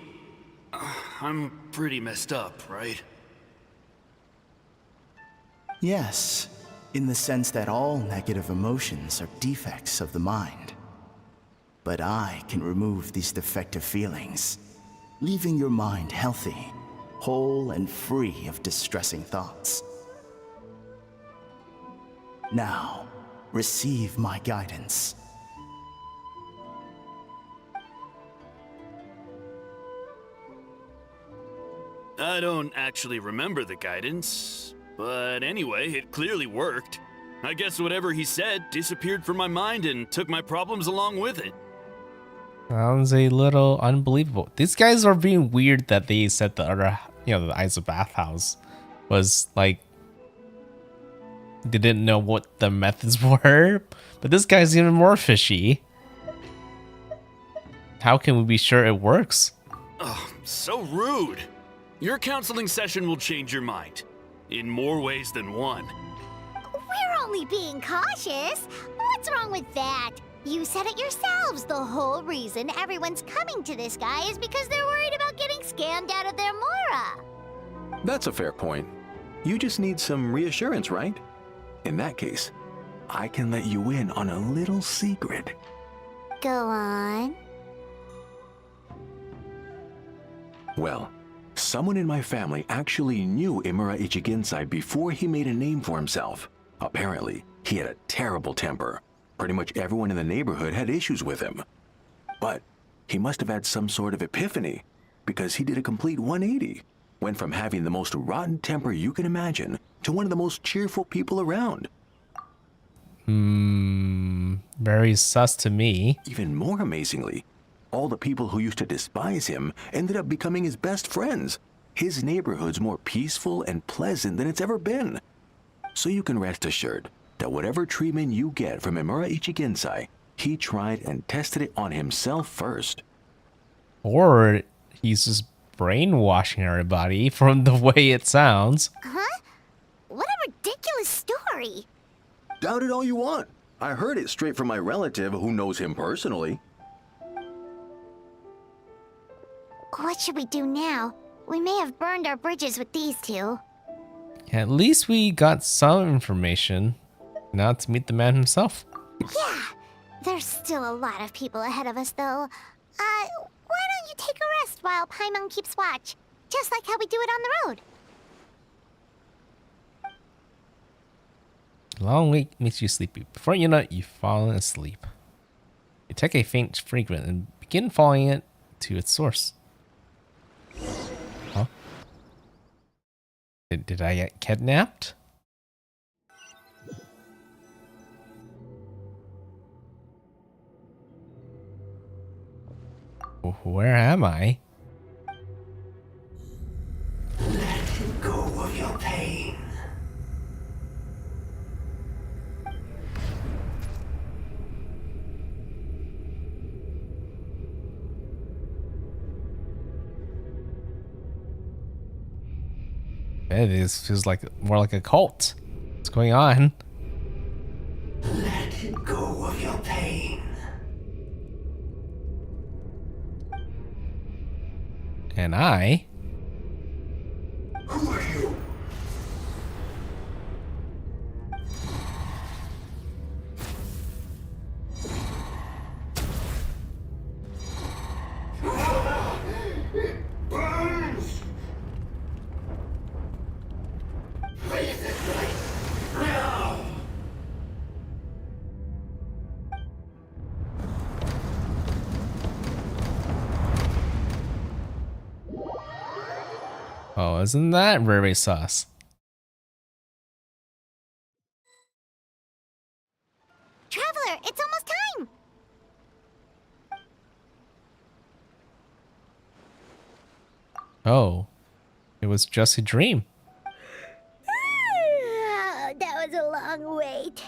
I'm pretty messed up, right? Yes, in the sense that all negative emotions are defects of the mind. But I can remove these defective feelings, leaving your mind healthy, whole and free of distressing thoughts. Now, receive my guidance. I don't actually remember the guidance, but anyway, it clearly worked. I guess whatever he said disappeared from my mind and took my problems along with it. Sounds a little unbelievable. These guys are being weird that they said the other, the Ice of Bathhouse was like, they didn't know what the methods were, but this guy's even more fishy. How can we be sure it works? Oh, so rude. Your counseling session will change your mind, in more ways than one. We're only being cautious. What's wrong with that? You said it yourselves. The whole reason everyone's coming to this guy is because they're worried about getting scammed out of their Mora. That's a fair point. You just need some reassurance, right? In that case, I can let you in on a little secret. Go on. Well, someone in my family actually knew Imura Ichigensai before he made a name for himself. Apparently, he had a terrible temper. Pretty much everyone in the neighborhood had issues with him. But he must have had some sort of epiphany, because he did a complete 180. Went from having the most rotten temper you can imagine to one of the most cheerful people around. Very sus to me. Even more amazingly, all the people who used to despise him ended up becoming his best friends. His neighborhood's more peaceful and pleasant than it's ever been. So you can rest assured that whatever treatment you get from Imura Ichigensai, he tried and tested it on himself first. Or he's just brainwashing everybody from the way it sounds. Huh? What a ridiculous story. Doubt it all you want. I heard it straight from my relative who knows him personally. What should we do now? We may have burned our bridges with these two. At least we got some information. Now to meet the man himself. Yeah, there's still a lot of people ahead of us, though. Why don't you take a rest while Paimon keeps watch? Just like how we do it on the road. Long wait makes you sleepy. Before you know it, you've fallen asleep. You take a faint fragment and begin following it to its source. Huh? Did I get kidnapped? Where am I? Let go of your pain. This feels like more like a cult. What's going on? Let go of your pain. And I? Who are you? Oh, isn't that very sus? Traveler, it's almost time! Oh, it was just a dream. That was a long wait.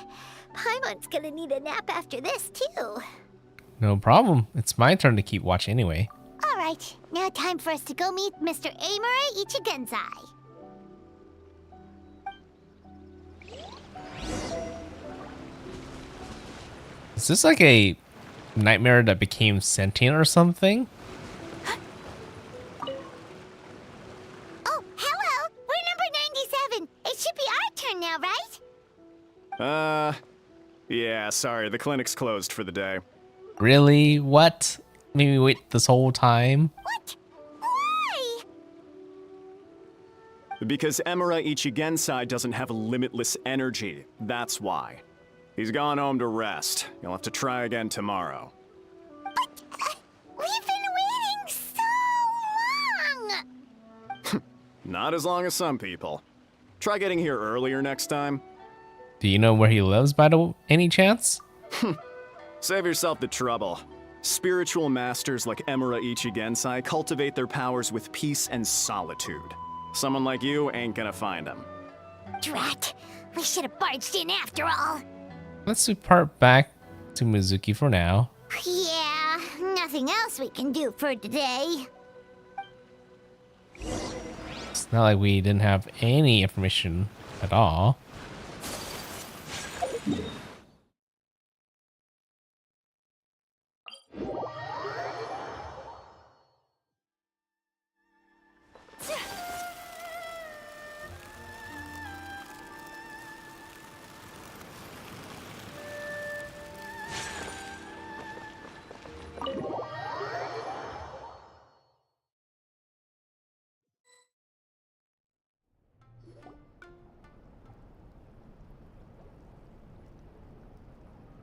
Paimon's gonna need a nap after this, too. No problem. It's my turn to keep watch anyway. Alright, now time for us to go meet Mr. Amura Ichigenzai. Is this like a nightmare that became sentient or something? Oh, hello! We're number 97! It should be our turn now, right? Yeah, sorry, the clinic's closed for the day. Really? What? Made me wait this whole time? What? Why? Because Emura Ichigensai doesn't have limitless energy, that's why. He's gone home to rest. You'll have to try again tomorrow. But, we've been waiting so long! Not as long as some people. Try getting here earlier next time. Do you know where he lives by any chance? Save yourself the trouble. Spiritual masters like Emura Ichigensai cultivate their powers with peace and solitude. Someone like you ain't gonna find them. Drat! We should have barged in after all. Let's depart back to Mizuki for now. Yeah, nothing else we can do for today. It's not like we didn't have any information at all.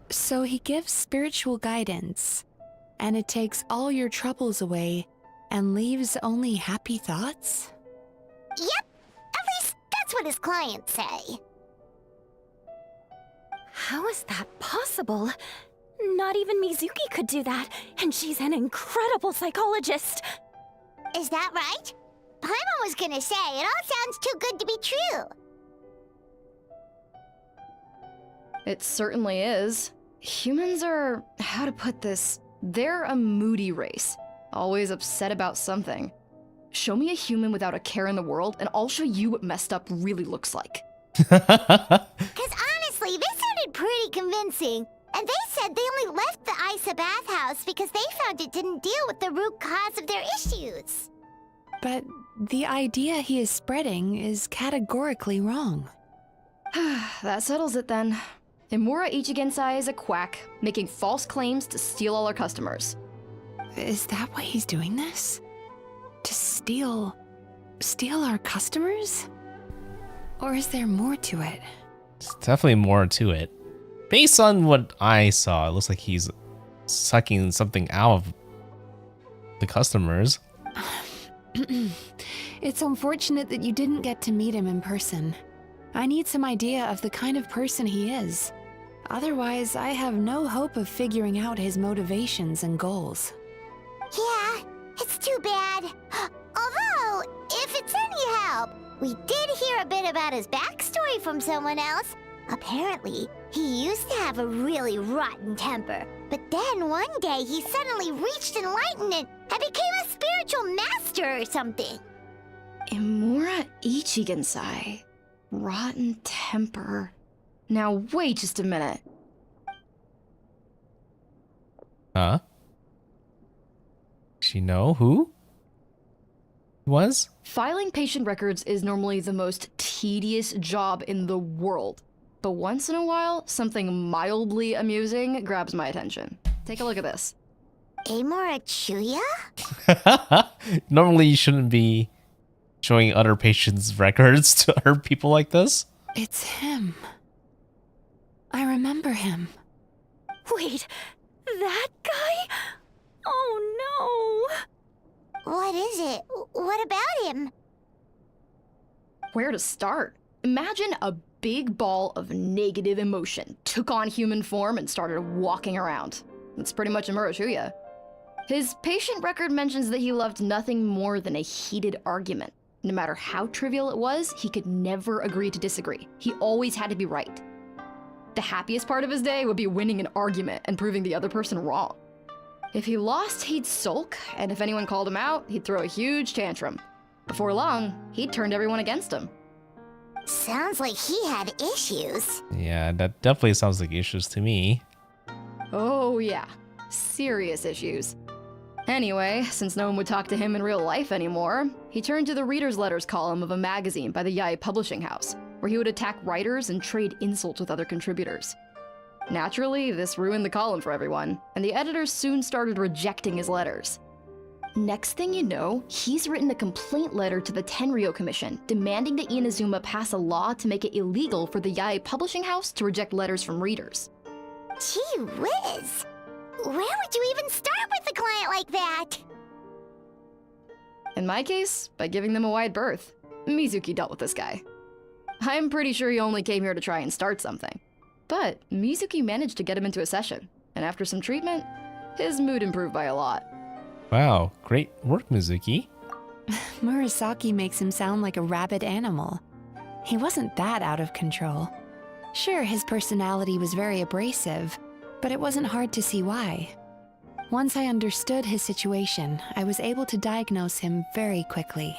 So he gives spiritual guidance, and it takes all your troubles away and leaves only happy thoughts? Yep, at least that's what his clients say. How is that possible? Not even Mizuki could do that, and she's an incredible psychologist. Is that right? Paimon was gonna say, it all sounds too good to be true. It certainly is. Humans are, how to put this, they're a moody race. Always upset about something. Show me a human without a care in the world, and I'll show you what messed up really looks like. Cause honestly, this sounded pretty convincing. And they said they only left the Isa bathhouse because they found it didn't deal with the root cause of their issues. But the idea he is spreading is categorically wrong. That settles it then. Emura Ichigensai is a quack, making false claims to steal all our customers. Is that why he's doing this? To steal our customers? Or is there more to it? There's definitely more to it. Based on what I saw, it looks like he's sucking something out of the customers. It's unfortunate that you didn't get to meet him in person. I need some idea of the kind of person he is. Otherwise, I have no hope of figuring out his motivations and goals. Yeah, it's too bad. Although, if it's any help, we did hear a bit about his backstory from someone else. Apparently, he used to have a really rotten temper, but then one day he suddenly reached enlightenment and became a spiritual master or something. Emura Ichigensai. Rotten temper. Now wait just a minute. Huh? She know who he was? Filing patient records is normally the most tedious job in the world. But once in a while, something mildly amusing grabs my attention. Take a look at this. Amura Chuya? Normally you shouldn't be showing other patients' records to other people like this. It's him. I remember him. Wait, that guy? Oh no! What is it? What about him? where to start. Imagine a big ball of negative emotion took on human form and started walking around. That's pretty much Imura. His patient record mentions that he loved nothing more than a heated argument. No matter how trivial it was, he could never agree to disagree. He always had to be right. The happiest part of his day would be winning an argument and proving the other person wrong. If he lost, he'd sulk, and if anyone called him out, he'd throw a huge tantrum. Before long, he'd turned everyone against him. Sounds like he had issues. Yeah, that definitely sounds like issues to me. Oh yeah, serious issues. Anyway, since no one would talk to him in real life anymore, he turned to the reader's letters column of a magazine by the Yae publishing house, where he would attack writers and trade insults with other contributors. Naturally, this ruined the column for everyone, and the editors soon started rejecting his letters. Next thing you know, he's written a complaint letter to the Tenryou Commission, demanding that Inazuma pass a law to make it illegal for the Yae publishing house to reject letters from readers. Gee whiz! Where would you even start with a client like that? In my case, by giving them a wide berth. Mizuki dealt with this guy. I'm pretty sure he only came here to try and start something. But Mizuki managed to get him into a session, and after some treatment, his mood improved by a lot. Wow, great work, Mizuki. Murasaki makes him sound like a rabid animal. He wasn't that out of control. Sure, his personality was very abrasive, but it wasn't hard to see why. Once I understood his situation, I was able to diagnose him very quickly.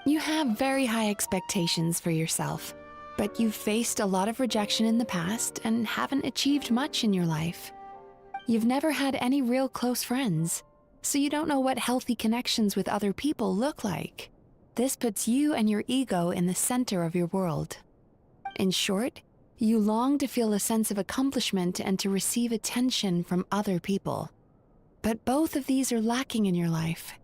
You have very high expectations for yourself, but you've faced a lot of rejection in the past and haven't achieved much in your life. You've never had any real close friends, so you don't know what healthy connections with other people look like. This puts you and your ego in the center of your world. In short, you long to feel a sense of accomplishment and to receive attention from other people. But both of these are lacking in your life.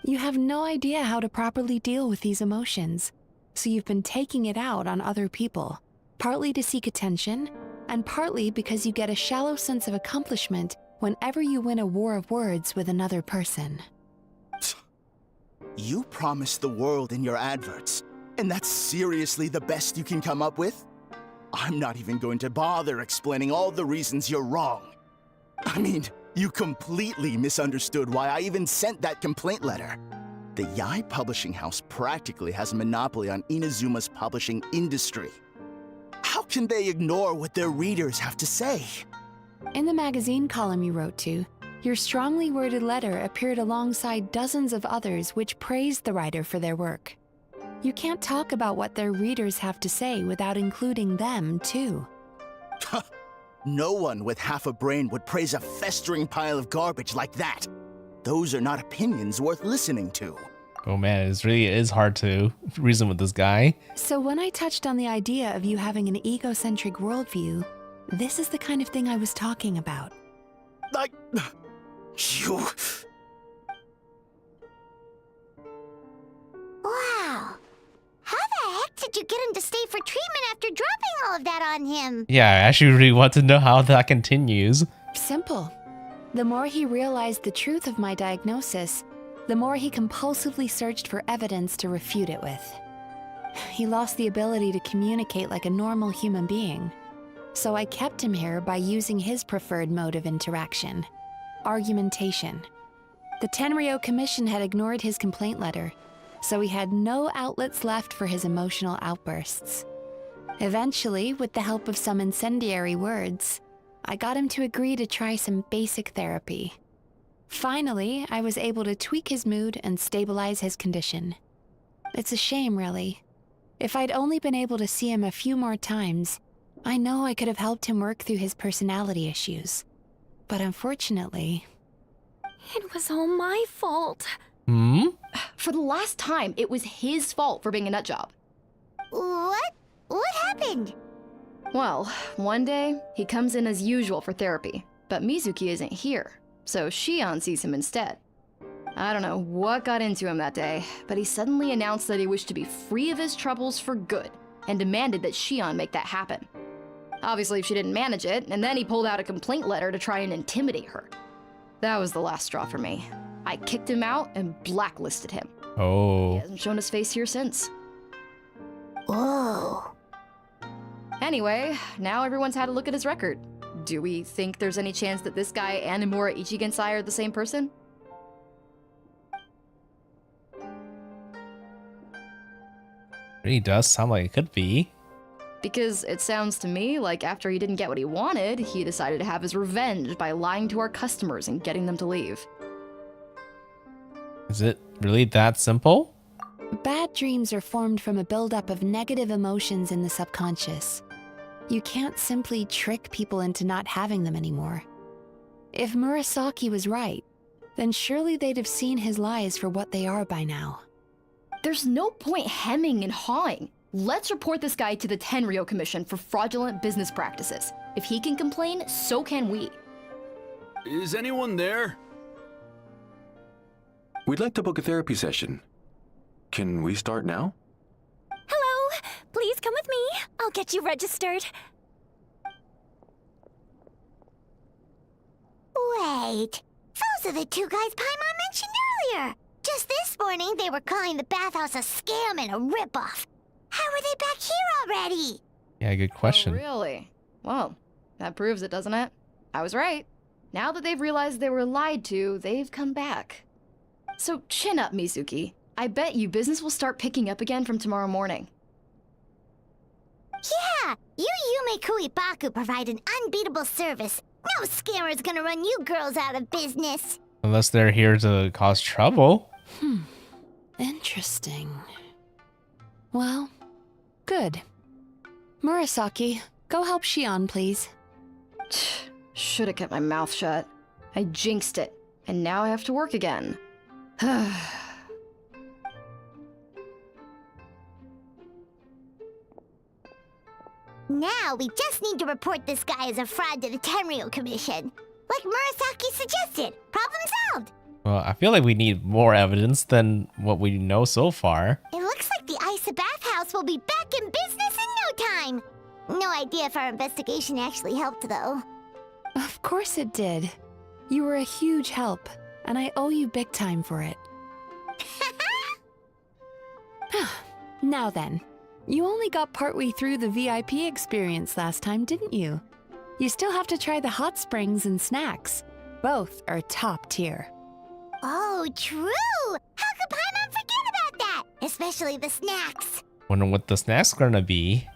You have no idea how to properly deal with these emotions, so you've been taking it out on other people, partly to seek attention, and partly because you get a shallow sense of accomplishment whenever you win a war of words with another person. You promised the world in your adverts, and that's seriously the best you can come up with? I'm not even going to bother explaining all the reasons you're wrong. I mean, you completely misunderstood why I even sent that complaint letter. The Yae publishing house practically has a monopoly on Inazuma's publishing industry. How can they ignore what their readers have to say? In the magazine column you wrote to, your strongly worded letter appeared alongside dozens of others which praised the writer for their work. You can't talk about what their readers have to say without including them, too. No one with half a brain would praise a festering pile of garbage like that. Those are not opinions worth listening to. Oh man, it is hard to reason with this guy. So when I touched on the idea of you having an egocentric worldview, this is the kind of thing I was talking about. You... Wow. How the heck did you get him to stay for treatment after dropping all of that on him? Yeah, I actually really want to know how that continues. Simple. The more he realized the truth of my diagnosis, the more he compulsively searched for evidence to refute it with. He lost the ability to communicate like a normal human being. So I kept him here by using his preferred mode of interaction, argumentation. The Tenryou Commission had ignored his complaint letter, so he had no outlets left for his emotional outbursts. Eventually, with the help of some incendiary words, I got him to agree to try some basic therapy. Finally, I was able to tweak his mood and stabilize his condition. It's a shame, really. If I'd only been able to see him a few more times, I know I could have helped him work through his personality issues. But unfortunately... It was all my fault. Hmm? For the last time, it was his fault for being a nutjob. What? What happened? Well, one day, he comes in as usual for therapy, but Mizuki isn't here, so Shion sees him instead. I don't know what got into him that day, but he suddenly announced that he wished to be free of his troubles for good, and demanded that Shion make that happen. Obviously, she didn't manage it, and then he pulled out a complaint letter to try and intimidate her. That was the last straw for me. I kicked him out and blacklisted him. Oh. He hasn't shown his face here since. Whoa. Anyway, now everyone's had a look at his record. Do we think there's any chance that this guy and Imura Ichigensai are the same person? Really does sound like it could be. Because it sounds to me like after he didn't get what he wanted, he decided to have his revenge by lying to our customers and getting them to leave. Is it really that simple? Bad dreams are formed from a buildup of negative emotions in the subconscious. You can't simply trick people into not having them anymore. If Murasaki was right, then surely they'd have seen his lies for what they are by now. There's no point hemming and hawing. Let's report this guy to the Tenryo Commission for fraudulent business practices. If he can complain, so can we. Is anyone there? We'd like to book a therapy session. Can we start now? Hello! Please come with me. I'll get you registered. Wait. Those are the two guys Paimon mentioned earlier. Just this morning, they were calling the bathhouse a scam and a ripoff. How are they back here already? Yeah, good question. Oh, really? Well, that proves it, doesn't it? I was right. Now that they've realized they were lied to, they've come back. So chin up, Mizuki. I bet you business will start picking up again from tomorrow morning. Yeah, you Yume Kuibaku provide an unbeatable service. No scammer's gonna run you girls out of business. Unless they're here to cause trouble. Interesting. Well, good. Murasaki, go help Shion, please. Should have kept my mouth shut. I jinxed it, and now I have to work again. Now we just need to report this guy as a fraud to the Tenryo Commission. Like Murasaki suggested. Problem solved. Well, I feel like we need more evidence than what we know so far. It looks like the Isa bathhouse will be back in business in no time. No idea if our investigation actually helped, though. Of course it did. You were a huge help, and I owe you big time for it. Now then, you only got partway through the VIP experience last time, didn't you? You still have to try the hot springs and snacks. Both are top tier. Oh, true! How could Paimon forget about that? Especially the snacks. Wonder what the snack's gonna be.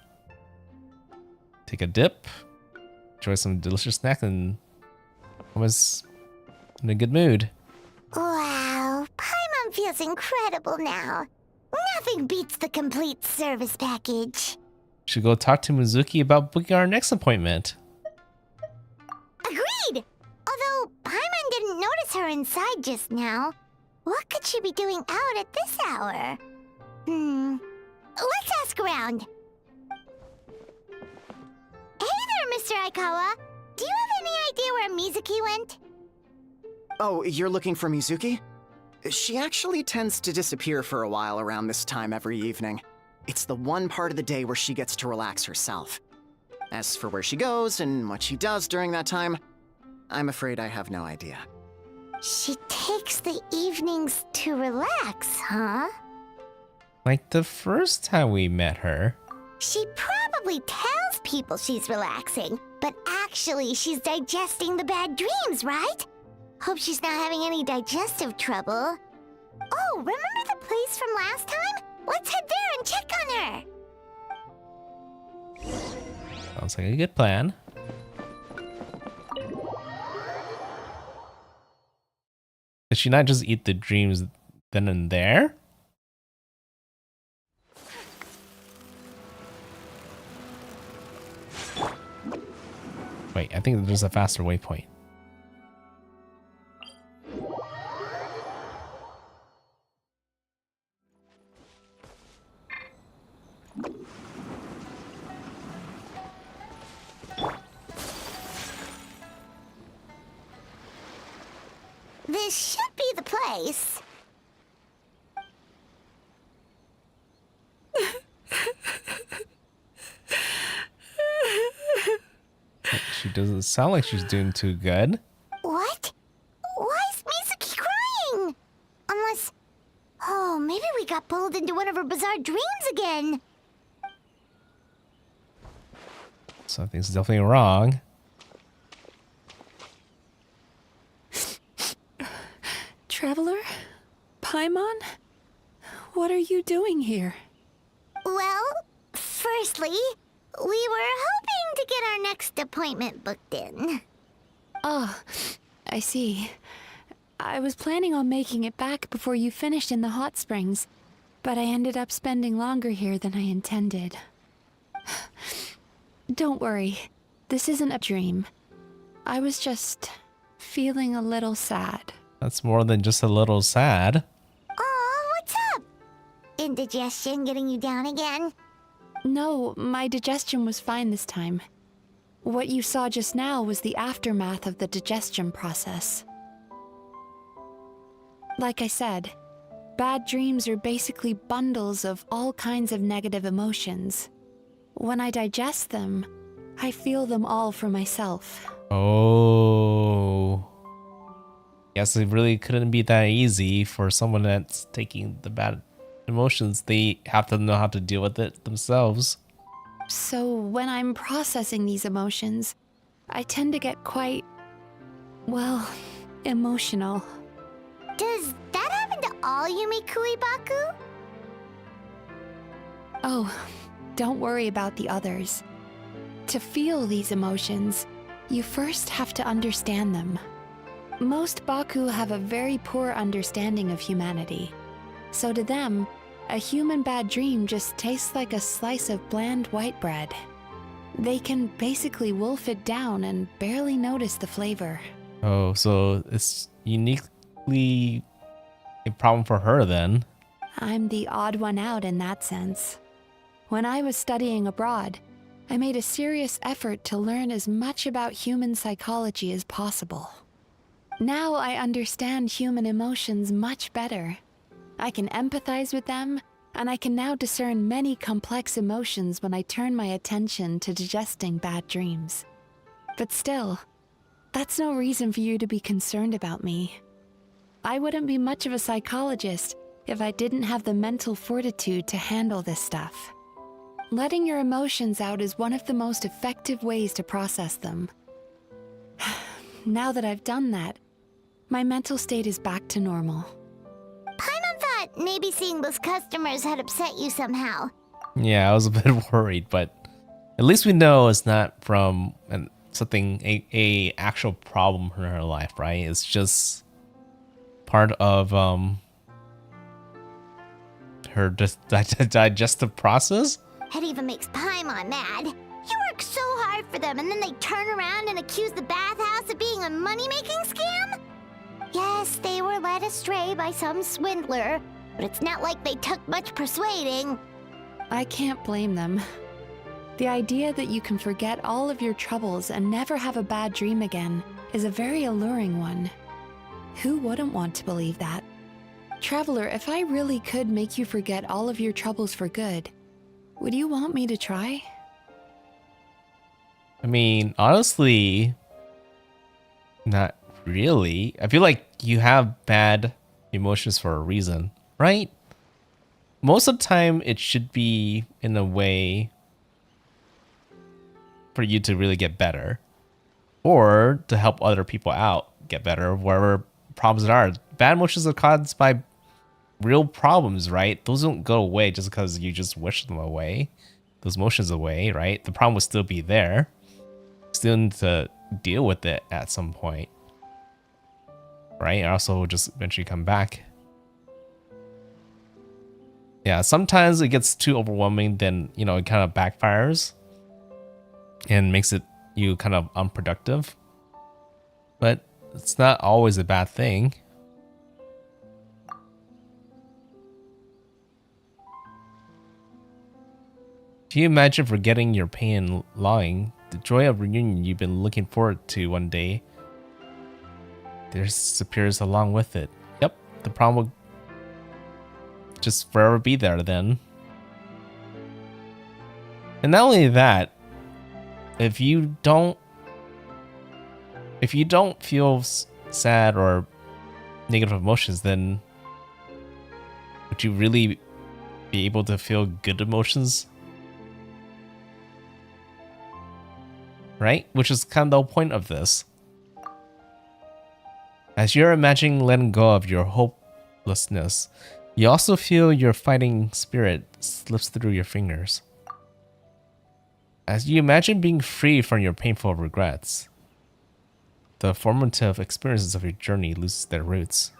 Take a dip, enjoy some delicious snack, and I was in a good mood. Wow, Paimon feels incredible now. Nothing beats the complete service package. Should go talk to Mizuki about booking our next appointment. Agreed! Although Paimon didn't notice her inside just now. What could she be doing out at this hour? Let's ask around. Hey there, Mr. Aikawa. Do you have any idea where Mizuki went? Oh, you're looking for Mizuki? She actually tends to disappear for a while around this time every evening. It's the one part of the day where she gets to relax herself. As for where she goes and what she does during that time, I'm afraid I have no idea. She takes the evenings to relax, huh? Like the first time we met her. She probably tells people she's relaxing, but actually she's digesting the bad dreams, right? Hope she's not having any digestive trouble. Oh, remember the place from last time? Let's head there and check on her. Sounds like a good plan. Did she not just eat the dreams then and there? Wait, I think there's a faster waypoint. This should be the place. She doesn't sound like she's doing too good. What? Why is Mizuki crying? Unless... Oh, maybe we got pulled into one of her bizarre dreams again. Something's definitely wrong. Traveler? Paimon? What are you doing here? Well, firstly, we were hoping to get our next appointment booked in. Oh, I see. I was planning on making it back before you finished in the hot springs, but I ended up spending longer here than I intended. Don't worry, this isn't a dream. I was just feeling a little sad. That's more than just a little sad. Aw, what's up? Indigestion getting you down again? No, my digestion was fine this time. What you saw just now was the aftermath of the digestion process. Like I said, bad dreams are basically bundles of all kinds of negative emotions. When I digest them, I feel them all for myself. Oh. Guess it really couldn't be that easy for someone that's taking the bad emotions. They have to know how to deal with it themselves. So when I'm processing these emotions, I tend to get quite, well, emotional. Does that happen to all Yumikui Baku? Oh, don't worry about the others. To feel these emotions, you first have to understand them. Most Baku have a very poor understanding of humanity. So to them, a human bad dream just tastes like a slice of bland white bread. They can basically wolf it down and barely notice the flavor. Oh, so it's uniquely a problem for her then. I'm the odd one out in that sense. When I was studying abroad, I made a serious effort to learn as much about human psychology as possible. Now I understand human emotions much better. I can empathize with them, and I can now discern many complex emotions when I turn my attention to digesting bad dreams. But still, that's no reason for you to be concerned about me. I wouldn't be much of a psychologist if I didn't have the mental fortitude to handle this stuff. Letting your emotions out is one of the most effective ways to process them. Now that I've done that, my mental state is back to normal. Paimon thought maybe seeing those customers had upset you somehow. Yeah, I was a bit worried, but at least we know it's not from something, a actual problem in her life, right? It's just part of her digestive process. It even makes Paimon mad. You work so hard for them and then they turn around and accuse the bathhouse of being a money-making scam? Yes, they were led astray by some swindler, but it's not like they took much persuading. I can't blame them. The idea that you can forget all of your troubles and never have a bad dream again is a very alluring one. Who wouldn't want to believe that? Traveler, if I really could make you forget all of your troubles for good, would you want me to try? I mean, honestly, not really. I feel like you have bad emotions for a reason, right? Most of the time, it should be in a way for you to really get better, or to help other people out get better, wherever problems are. Bad emotions are caused by real problems, right? Those don't go away just because you just wish them away, those emotions away, right? The problem will still be there. Still need to deal with it at some point, right? And also will just eventually come back. Yeah, sometimes it gets too overwhelming, then, you know, it kind of backfires and makes it you kind of unproductive. But it's not always a bad thing. Can you imagine forgetting your pain and longing, the joy of reunion you've been looking forward to one day disappears along with it? Yep, the problem will just forever be there then. And not only that, if you don't feel sad or negative emotions, then would you really be able to feel good emotions? right? Which is kind of the whole point of this. As you're imagining letting go of your hopelessness, you also feel your fighting spirit slips through your fingers. As you imagine being free from your painful regrets, the formative experiences of your journey lose their roots.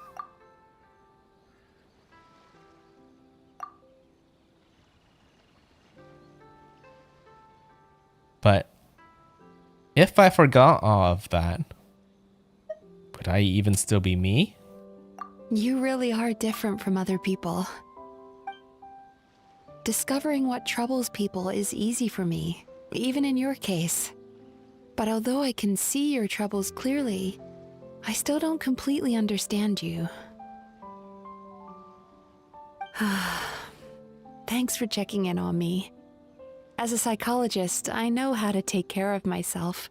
But if I forgot all of that, would I even still be me? You really are different from other people. Discovering what troubles people is easy for me, even in your case. But although I can see your troubles clearly, I still don't completely understand you. Thanks for checking in on me. As a psychologist, I know how to take care of myself,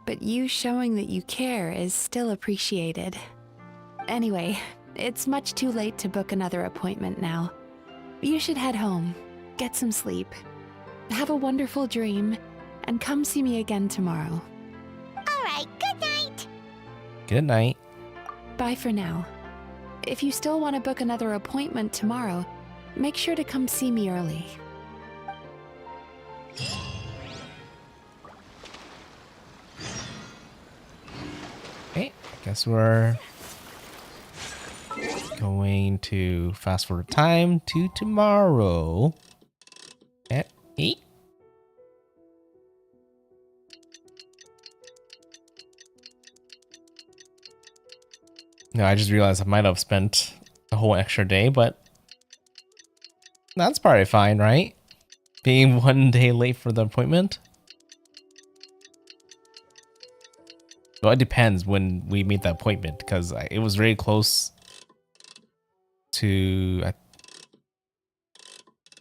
but you showing that you care is still appreciated. Anyway, it's much too late to book another appointment now. You should head home, get some sleep, have a wonderful dream, and come see me again tomorrow. All right, good night. Good night. Bye for now. If you still want to book another appointment tomorrow, make sure to come see me early. Okay, I guess we're going to fast forward time to tomorrow at 8. No, I just realized I might have spent a whole extra day, but that's probably fine, right? Being 1 day late for the appointment. Well, it depends when we made the appointment, because it was very close to...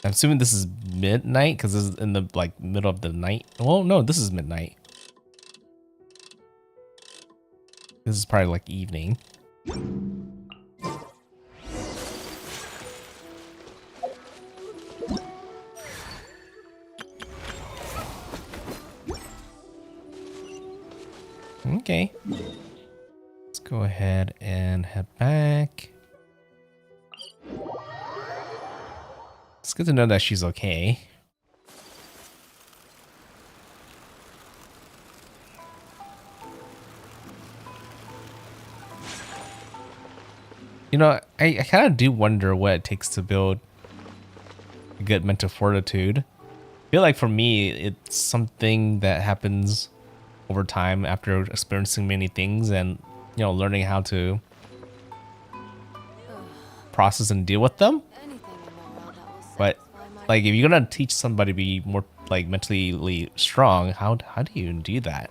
I'm assuming this is midnight, because this is in the middle of the night. Well, no, this is midnight. This is probably like evening. Okay. Let's go ahead and head back. It's good to know that she's okay. You know, I kind of do wonder what it takes to build a good mental fortitude. I feel like for me, it's something that happens over time after experiencing many things and, you know, learning how to process and deal with them. But like, if you're gonna teach somebody to be more like mentally strong, how do you do that?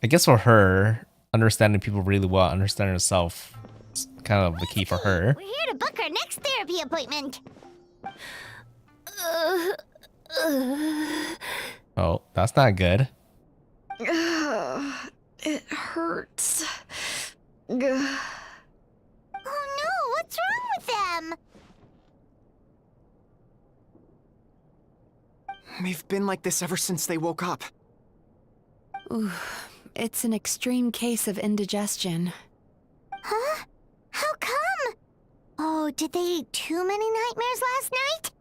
I guess for her, understanding people really well, understanding herself, is kind of the key for her. We're here to book our next therapy appointment. Oh, that's not good. It hurts. Oh no, what's wrong with them? They've been like this ever since they woke up. Ooh, it's an extreme case of indigestion. Huh? How come? Oh, did they eat too many nightmares last night?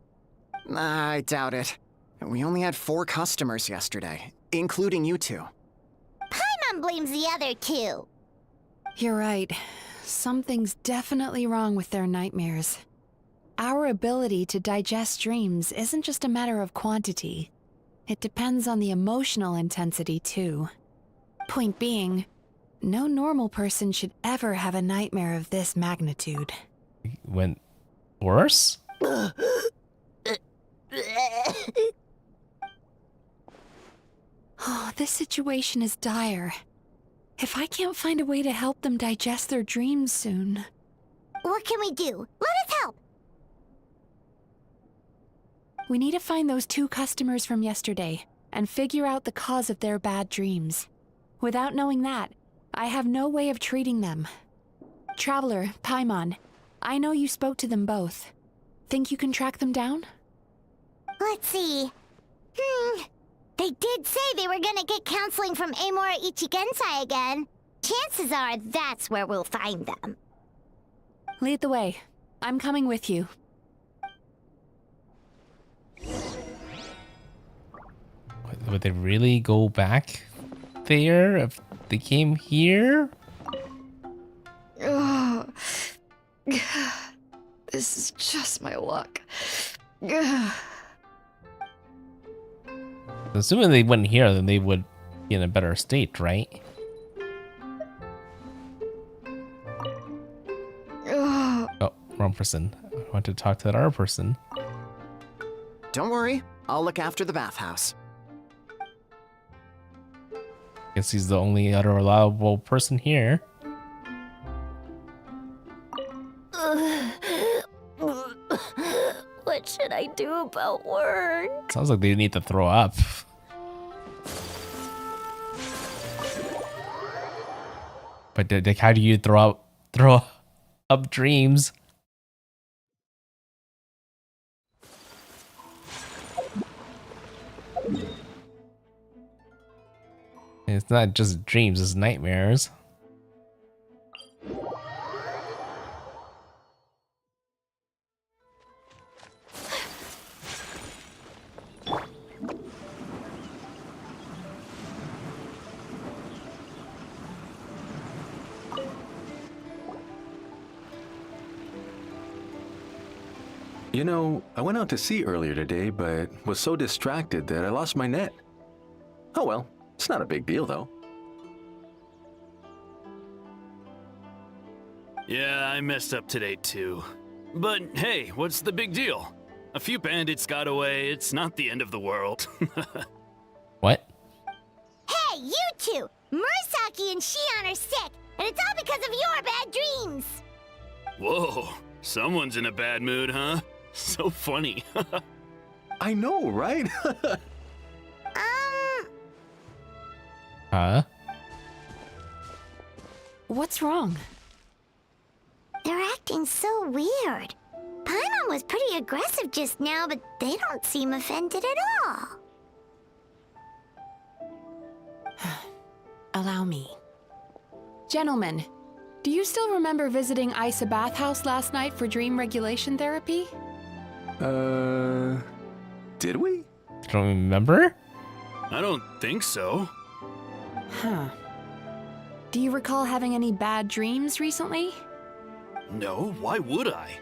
I doubt it. We only had 4 customers yesterday, including you two. Paimon blames the other 2. You're right. Something's definitely wrong with their nightmares. Our ability to digest dreams isn't just a matter of quantity. It depends on the emotional intensity, too. Point being, no normal person should ever have a nightmare of this magnitude. Went worse? Oh, this situation is dire. If I can't find a way to help them digest their dreams soon... What can we do? Let us help! We need to find those 2 customers from yesterday and figure out the cause of their bad dreams. Without knowing that, I have no way of treating them. Traveler, Paimon, I know you spoke to them both. Think you can track them down? Let's see. They did say they were gonna get counseling from Amora Ichigensai again. Chances are that's where we'll find them. Lead the way. I'm coming with you. Would they really go back there if they came here? Ugh. This is just my luck. Ugh. Assuming they went here, then they would be in a better state, right? Ugh. Oh, wrong person. I want to talk to that other person. Don't worry, I'll look after the bathhouse. Guess he's the only other reliable person here. What should I do about work? Sounds like they need to throw up. But like, how do you throw up dreams? It's not just dreams, it's nightmares. You know, I went out to sea earlier today, but was so distracted that I lost my net. Oh well, it's not a big deal though. Yeah, I messed up today too. But hey, what's the big deal? A few bandits got away, it's not the end of the world. What? Hey, you two! Murasaki and Shion are sick, and it's all because of your bad dreams! Whoa, someone's in a bad mood, huh? So funny. I know, right? Huh? What's wrong? They're acting so weird. Paimon was pretty aggressive just now, but they don't seem offended at all. Allow me. Gentlemen, do you still remember visiting Isa Bathhouse last night for dream regulation therapy? Did we? Don't remember? I don't think so. Huh. Do you recall having any bad dreams recently? No, why would I?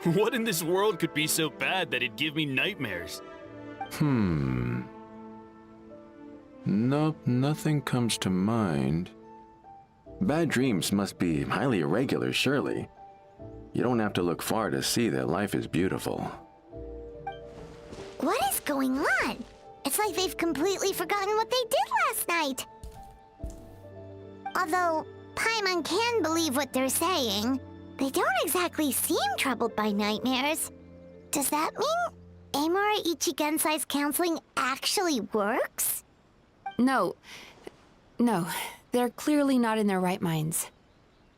What in this world could be so bad that it'd give me nightmares? Nope, nothing comes to mind. Bad dreams must be highly irregular, surely. You don't have to look far to see that life is beautiful. What is going on? It's like they've completely forgotten what they did last night. Although Paimon can believe what they're saying, they don't exactly seem troubled by nightmares. Does that mean Amora Ichigensai's counseling actually works? No. No, they're clearly not in their right minds.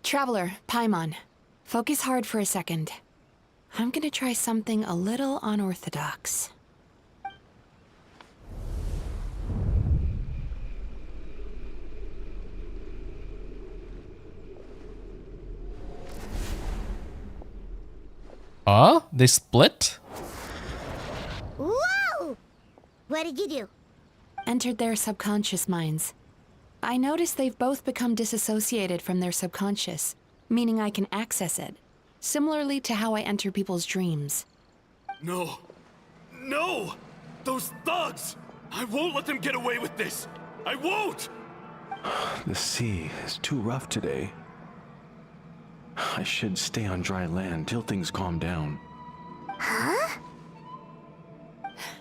Traveler, Paimon, focus hard for a second. I'm gonna try something a little unorthodox. Huh? They split? Whoa! What did you do? Entered their subconscious minds. I noticed they've both become disassociated from their subconscious, meaning I can access it, similarly to how I enter people's dreams. No. No! Those thugs! I won't let them get away with this! I won't! The sea is too rough today. I should stay on dry land till things calm down. Huh?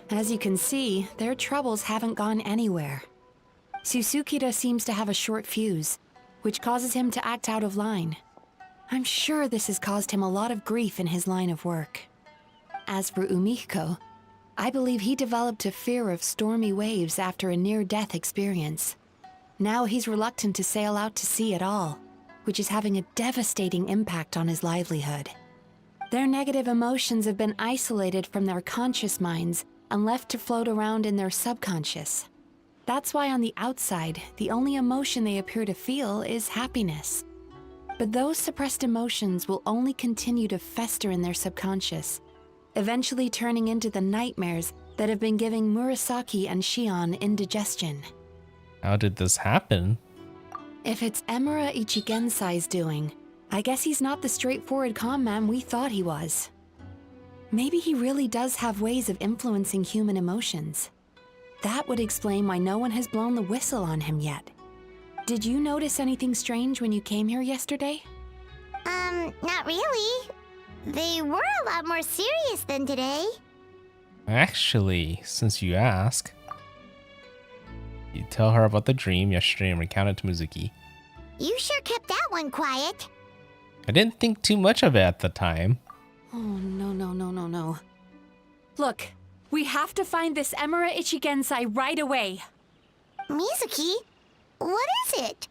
As you can see, their troubles haven't gone anywhere. Susukida seems to have a short fuse, which causes him to act out of line. I'm sure this has caused him a lot of grief in his line of work. As for Umiko, I believe he developed a fear of stormy waves after a near-death experience. Now he's reluctant to sail out to sea at all, which is having a devastating impact on his livelihood. Their negative emotions have been isolated from their conscious minds and left to float around in their subconscious. That's why on the outside, the only emotion they appear to feel is happiness. But those suppressed emotions will only continue to fester in their subconscious, eventually turning into the nightmares that have been giving Murasaki and Shion indigestion. How did this happen? If it's Emura Ichigensai's doing, I guess he's not the straightforward calm man we thought he was. Maybe he really does have ways of influencing human emotions. That would explain why no one has blown the whistle on him yet. Did you notice anything strange when you came here yesterday? Not really. They were a lot more serious than today. Actually, since you ask, you tell her about the dream yesterday and recount it to Mizuki. You sure kept that one quiet. I didn't think too much of it at the time. Oh, no. Look, we have to find this Emura Ichigensai right away. Mizuki, what is it?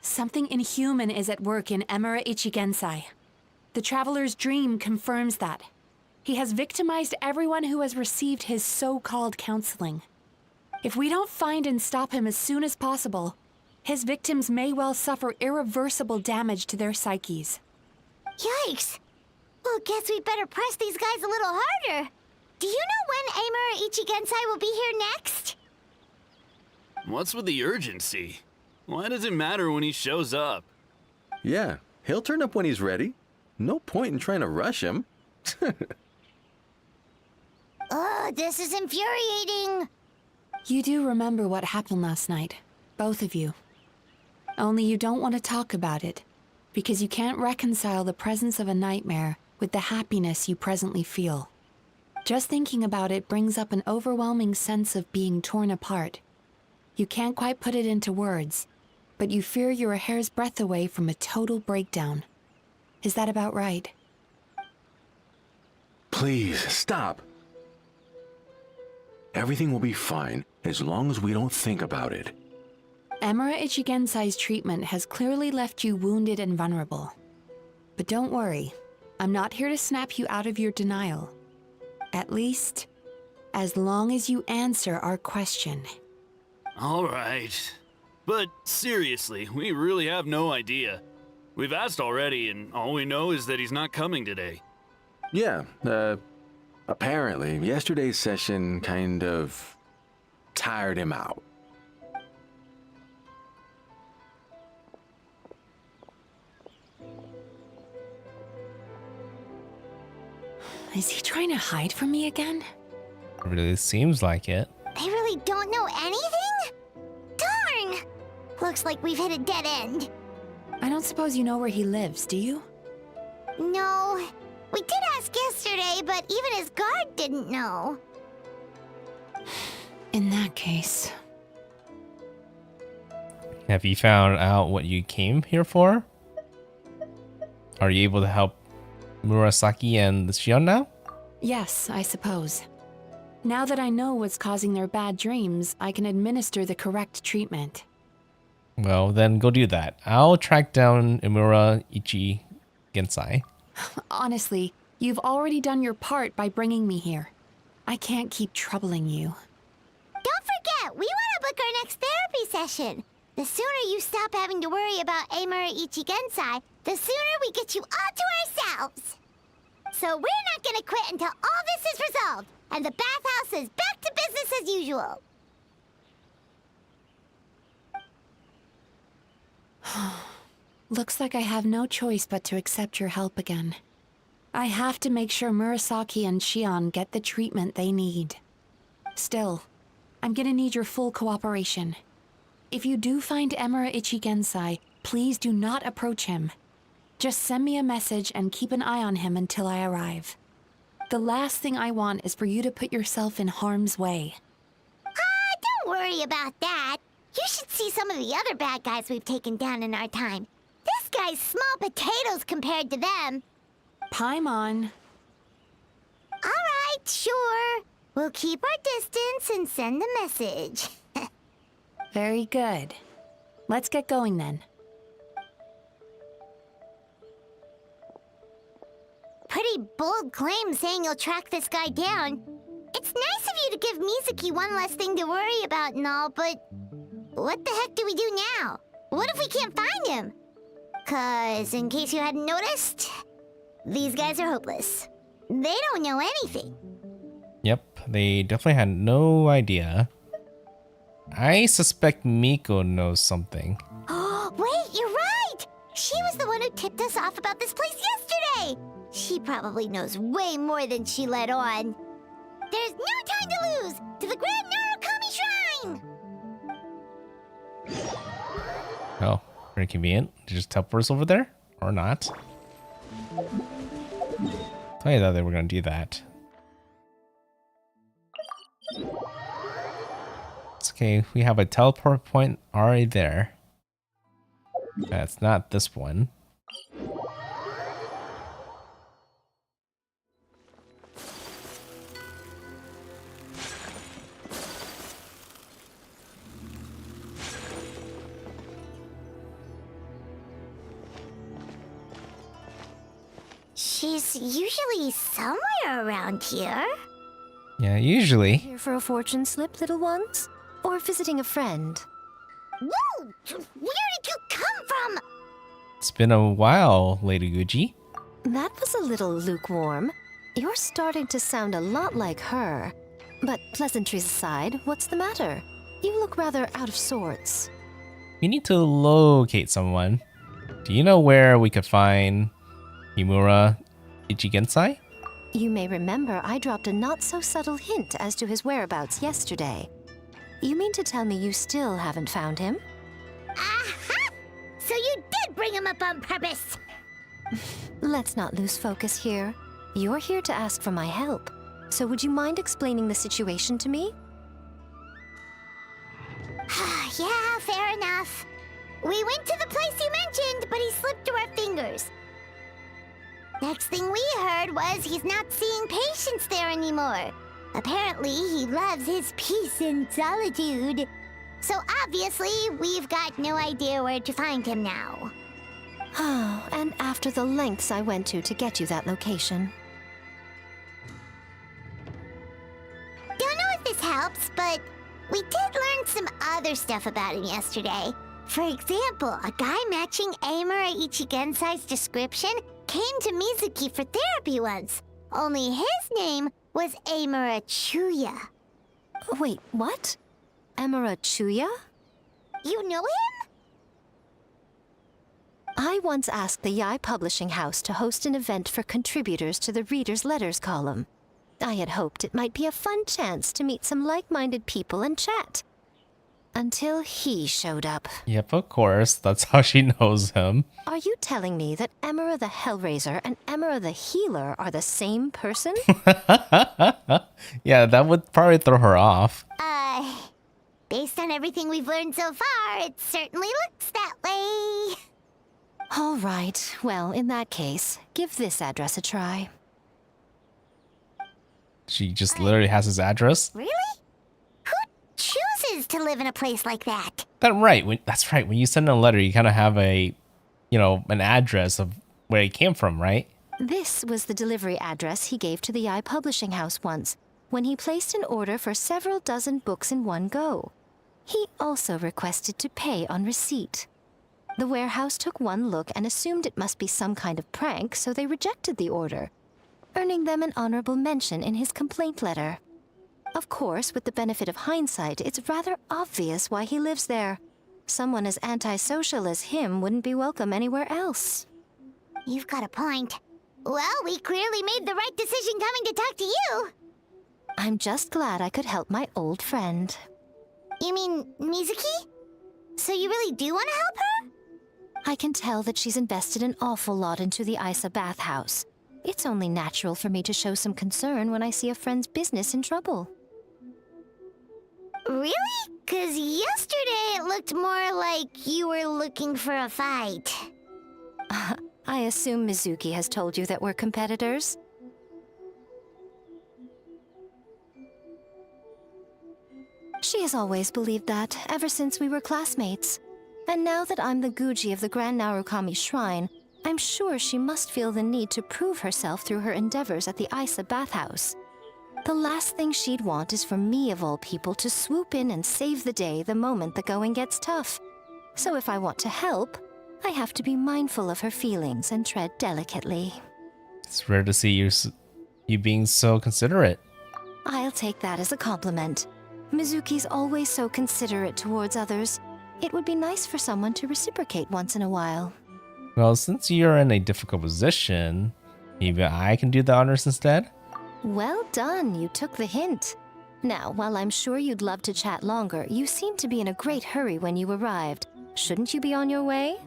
Something inhuman is at work in Emura Ichigensai. The Traveler's dream confirms that. He has victimized everyone who has received his so-called counseling. If we don't find and stop him as soon as possible, his victims may well suffer irreversible damage to their psyches. Yikes! Well, guess we better press these guys a little harder. Do you know when Emura Ichigensai will be here next? What's with the urgency? Why does it matter when he shows up? Yeah, he'll turn up when he's ready. No point in trying to rush him. This is infuriating. You do remember what happened last night, both of you. Only you don't want to talk about it, because you can't reconcile the presence of a nightmare with the happiness you presently feel. Just thinking about it brings up an overwhelming sense of being torn apart. You can't quite put it into words, but you fear you're a hair's breadth away from a total breakdown. Is that about right? Please, stop. Everything will be fine as long as we don't think about it. Emura Ichigensai's treatment has clearly left you wounded and vulnerable. But don't worry, I'm not here to snap you out of your denial. At least, as long as you answer our question. All right. But seriously, we really have no idea. We've asked already, and all we know is that he's not coming today. Yeah, apparently, yesterday's session kind of tired him out. Is he trying to hide from me again? It really seems like it. They really don't know anything? Darn! Looks like we've hit a dead end. I don't suppose you know where he lives, do you? No. We did ask yesterday, but even his guard didn't know. In that case... Have you found out what you came here for? Are you able to help Murasaki and the Shion now? Yes, I suppose. Now that I know what's causing their bad dreams, I can administer the correct treatment. Well, then go do that. I'll track down Emura Ichigensai. Honestly, you've already done your part by bringing me here. I can't keep troubling you. Don't forget, we want to book our next therapy session. The sooner you stop having to worry about Emura Ichigensai, the sooner we get you all to ourselves. So we're not gonna quit until all this is resolved, and the bathhouse is back to business as usual. Looks like I have no choice but to accept your help again. I have to make sure Murasaki and Shion get the treatment they need. Still, I'm gonna need your full cooperation. If you do find Emura Ichigensai, please do not approach him. Just send me a message and keep an eye on him until I arrive. The last thing I want is for you to put yourself in harm's way. Don't worry about that. You should see some of the other bad guys we've taken down in our time. This guy's small potatoes compared to them. Paimon. All right, sure. We'll keep our distance and send the message. Very good. Let's get going then. pretty bold claim saying you'll track this guy down. It's nice of you to give Mizuki one less thing to worry about and all, but what the heck do we do now? What if we can't find him? 'Cause, in case you hadn't noticed, these guys are hopeless. They don't know anything. Yep, they definitely had no idea. I suspect Miko knows something. Oh, wait, you're right! She was the one who tipped us off about this place yesterday! She probably knows way more than she let on. There's no time to lose! To the Grand Narukami Shrine! Oh, very convenient. Did you just teleport us over there? Or not? I thought they were going to do that. It's okay, we have a teleport point already there. That's not this one. She's usually somewhere around here. Yeah, usually. Here for a fortune slip, little ones? Or visiting a friend? Whoa! Where did you come from? It's been a while, Lady Guji. That was a little lukewarm. You're starting to sound a lot like her. But pleasantries aside, what's the matter? You look rather out of sorts. We need to locate someone. Do you know where we could find Himura Ichigensai? You may remember I dropped a not-so-subtle hint as to his whereabouts yesterday. You mean to tell me you still haven't found him? Aha! So you did bring him up on purpose! Let's not lose focus here. You're here to ask for my help. So would you mind explaining the situation to me? Yeah, fair enough. We went to the place you mentioned, but he slipped through our fingers. Next thing we heard was he's not seeing patients there anymore. Apparently, he loves his peace and solitude. So obviously, we've got no idea where to find him now. Oh, and after the lengths I went to get you that location. Don't know if this helps, but we did learn some other stuff about him yesterday. For example, a guy matching Amura Ichigensai's description came to Mizuki for therapy once. Only his name was Amura Chuya. Wait, what? Amura Chuya? You know him? I once asked the Yai Publishing House to host an event for contributors to the Reader's Letters column. I had hoped it might be a fun chance to meet some like-minded people and chat. Until he showed up. Yep, of course. That's how she knows him. Are you telling me that Emera the Hellraiser and Emera the Healer are the same person? Yeah, that would probably throw her off. Based on everything we've learned so far, it certainly looks that way. All right. Well, in that case, give this address a try. She just literally has his address. Really? Who chooses to live in a place like that? That's right. When you send a letter, you kind of have an address of where it came from, right? This was the delivery address he gave to the Yai Publishing House once, when he placed an order for several dozen books in one go. He also requested to pay on receipt. The warehouse took one look and assumed it must be some kind of prank, so they rejected the order, earning them an honorable mention in his complaint letter. Of course, with the benefit of hindsight, it's rather obvious why he lives there. Someone as antisocial as him wouldn't be welcome anywhere else. You've got a point. Well, we clearly made the right decision coming to talk to you. I'm just glad I could help my old friend. You mean Mizuki? So you really do want to help her? I can tell that she's invested an awful lot into the Isa bathhouse. It's only natural for me to show some concern when I see a friend's business in trouble. Really? 'Cause yesterday it looked more like you were looking for a fight. I assume Mizuki has told you that we're competitors? She has always believed that, ever since we were classmates. And now that I'm the Guji of the Grand Narukami Shrine, I'm sure she must feel the need to prove herself through her endeavors at the Isa bathhouse. The last thing she'd want is for me, of all people, to swoop in and save the day the moment the going gets tough. So if I want to help, I have to be mindful of her feelings and tread delicately. It's rare to see you being so considerate. I'll take that as a compliment. Mizuki's always so considerate towards others. It would be nice for someone to reciprocate once in a while. Well, since you're in a difficult position, maybe I can do the honors instead? Well done, you took the hint. Now, while I'm sure you'd love to chat longer, you seemed to be in a great hurry when you arrived. Shouldn't you be on your way?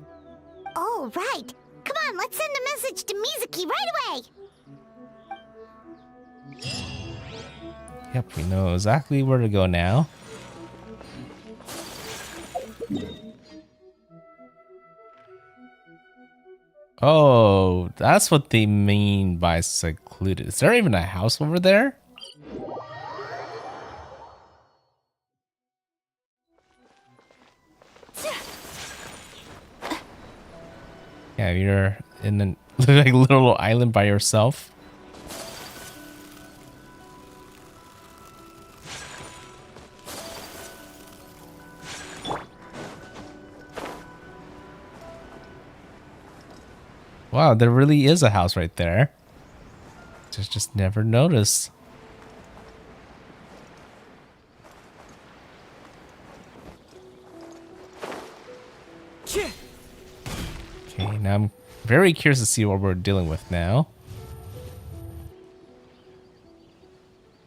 Oh, right. Come on, let's send a message to Mizuki right away. Yep, we know exactly where to go now. Oh, that's what they mean by secluded. Is there even a house over there? Yeah, you're in a like little island by yourself. Wow, there really is a house right there. Just never noticed. Okay, now I'm very curious to see what we're dealing with now.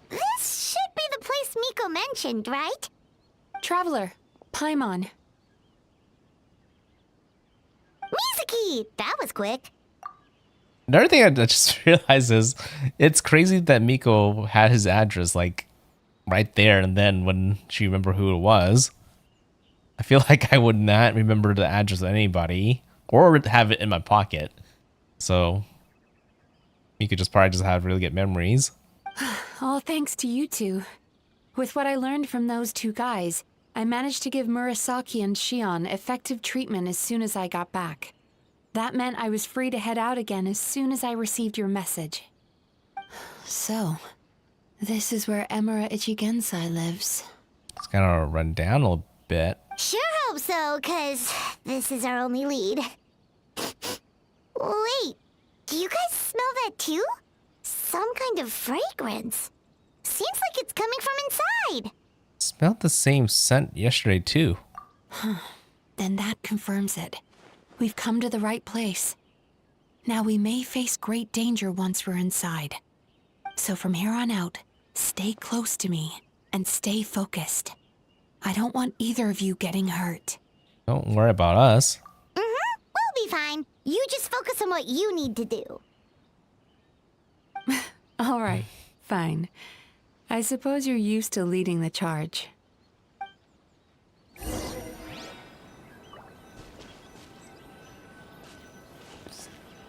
This should be the place Miko mentioned, right? Traveler, Paimon. Mizuki! That was quick. Another thing I just realized is it's crazy that Miko had his address like right there, and then when she remembered who it was, I feel like I would not remember the address of anybody or have it in my pocket. So Miko just probably just have really good memories. All thanks to you two. With what I learned from those two guys, I managed to give Murasaki and Shion effective treatment as soon as I got back. That meant I was free to head out again as soon as I received your message. So, this is where Emura Ichigensai lives. It's gonna run down a little bit. Sure hope so, 'cause this is our only lead. Wait, do you guys smell that too? Some kind of fragrance. Seems like it's coming from inside. Smelled the same scent yesterday too. Then that confirms it. We've come to the right place. Now we may face great danger once we're inside. So from here on out, stay close to me and stay focused. I don't want either of you getting hurt. Don't worry about us. Mm-hmm, we'll be fine. You just focus on what you need to do. All right, fine. I suppose you're used to leading the charge.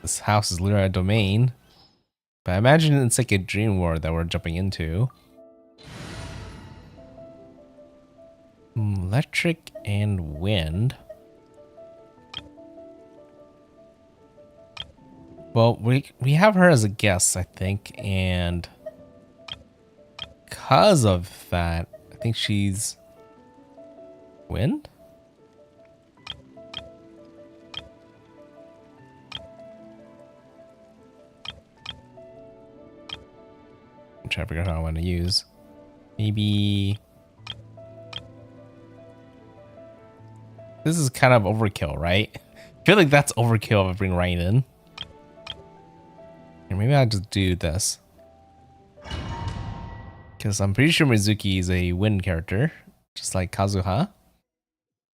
This house is literally a domain. But I imagine it's like a dream world that we're jumping into. Electric and wind. Well, we have her as a guest, I think, and because of that, I think she's wind? I'm trying to figure out how I want to use. Maybe this is kind of overkill, right? I feel like that's overkill if I bring Ryan in. Or maybe I'll just do this. Because I'm pretty sure Mizuki is a wind character, just like Kazuha.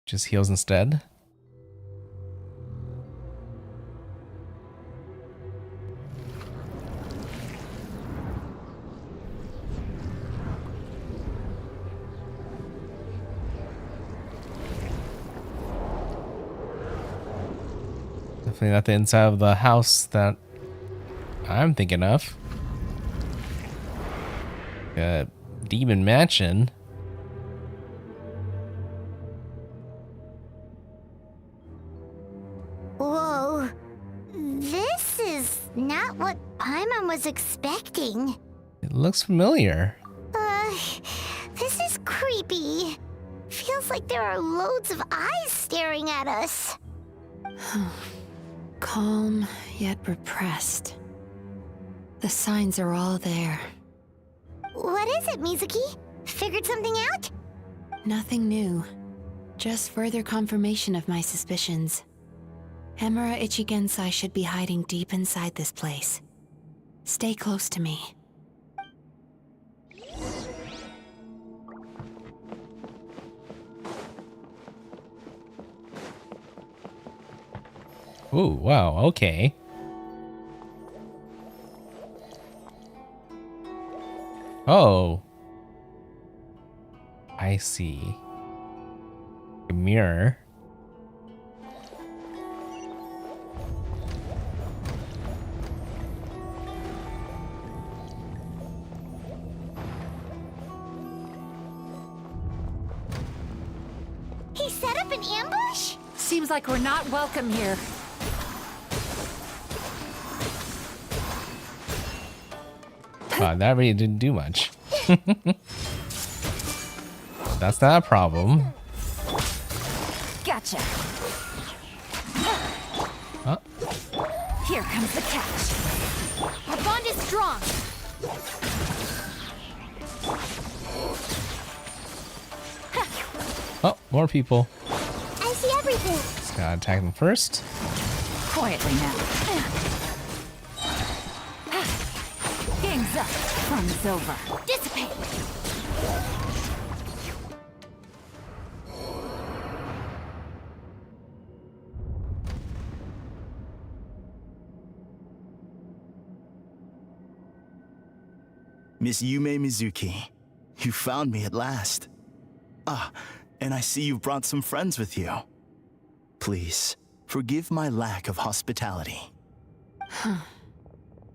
Just heals instead. Definitely not the inside of the house that I'm thinking of. A demon mansion. Whoa, not what Paimon was expecting. It looks familiar. This is creepy. Feels like there are loads of eyes staring at us. Calm, yet repressed. The signs are all there. What is it, Mizuki? Figured something out? Nothing new. Just further confirmation of my suspicions. Emura Ichigensai should be hiding deep inside this place. Stay close to me. Ooh, wow, okay. Oh. I see. A mirror. He set up an ambush? Seems like we're not welcome here. That really didn't do much. That's not a problem. Gotcha. Huh? Here comes the catch. Our bond is strong. Oh, more people. I see everything. Just gotta attack them first. Quietly now. Game's up. Fun's over. Dissipate. Miss Yumemizuki, you found me at last. Ah, and I see you've brought some friends with you. Please, forgive my lack of hospitality.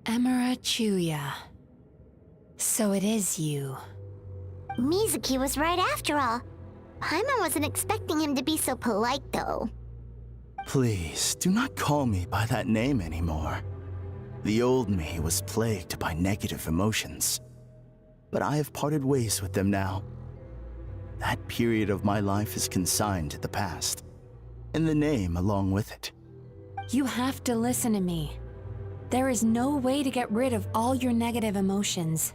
Emura Chuya. So it is you. Mizuki was right after all. Paimon wasn't expecting him to be so polite, though. Please, do not call me by that name anymore. The old me was plagued by negative emotions. But I have parted ways with them now. That period of my life is consigned to the past, and the name along with it. You have to listen to me. There is no way to get rid of all your negative emotions.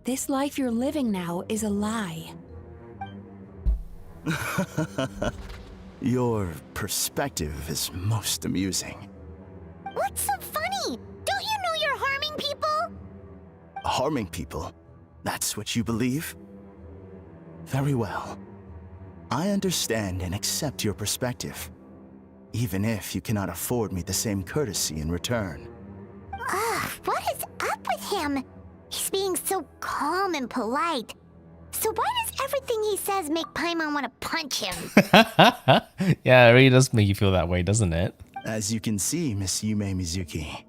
This life you're living now is a lie. Your perspective is most amusing. What's so funny? Don't you know you're harming people? Harming people? That's what you believe? Very well. I understand and accept your perspective, even if you cannot afford me the same courtesy in return. What is up with him? He's being so calm and polite. So why does everything he says make Paimon want to punch him? Yeah, it really does make you feel that way, doesn't it? As you can see, Miss Yumemizuki,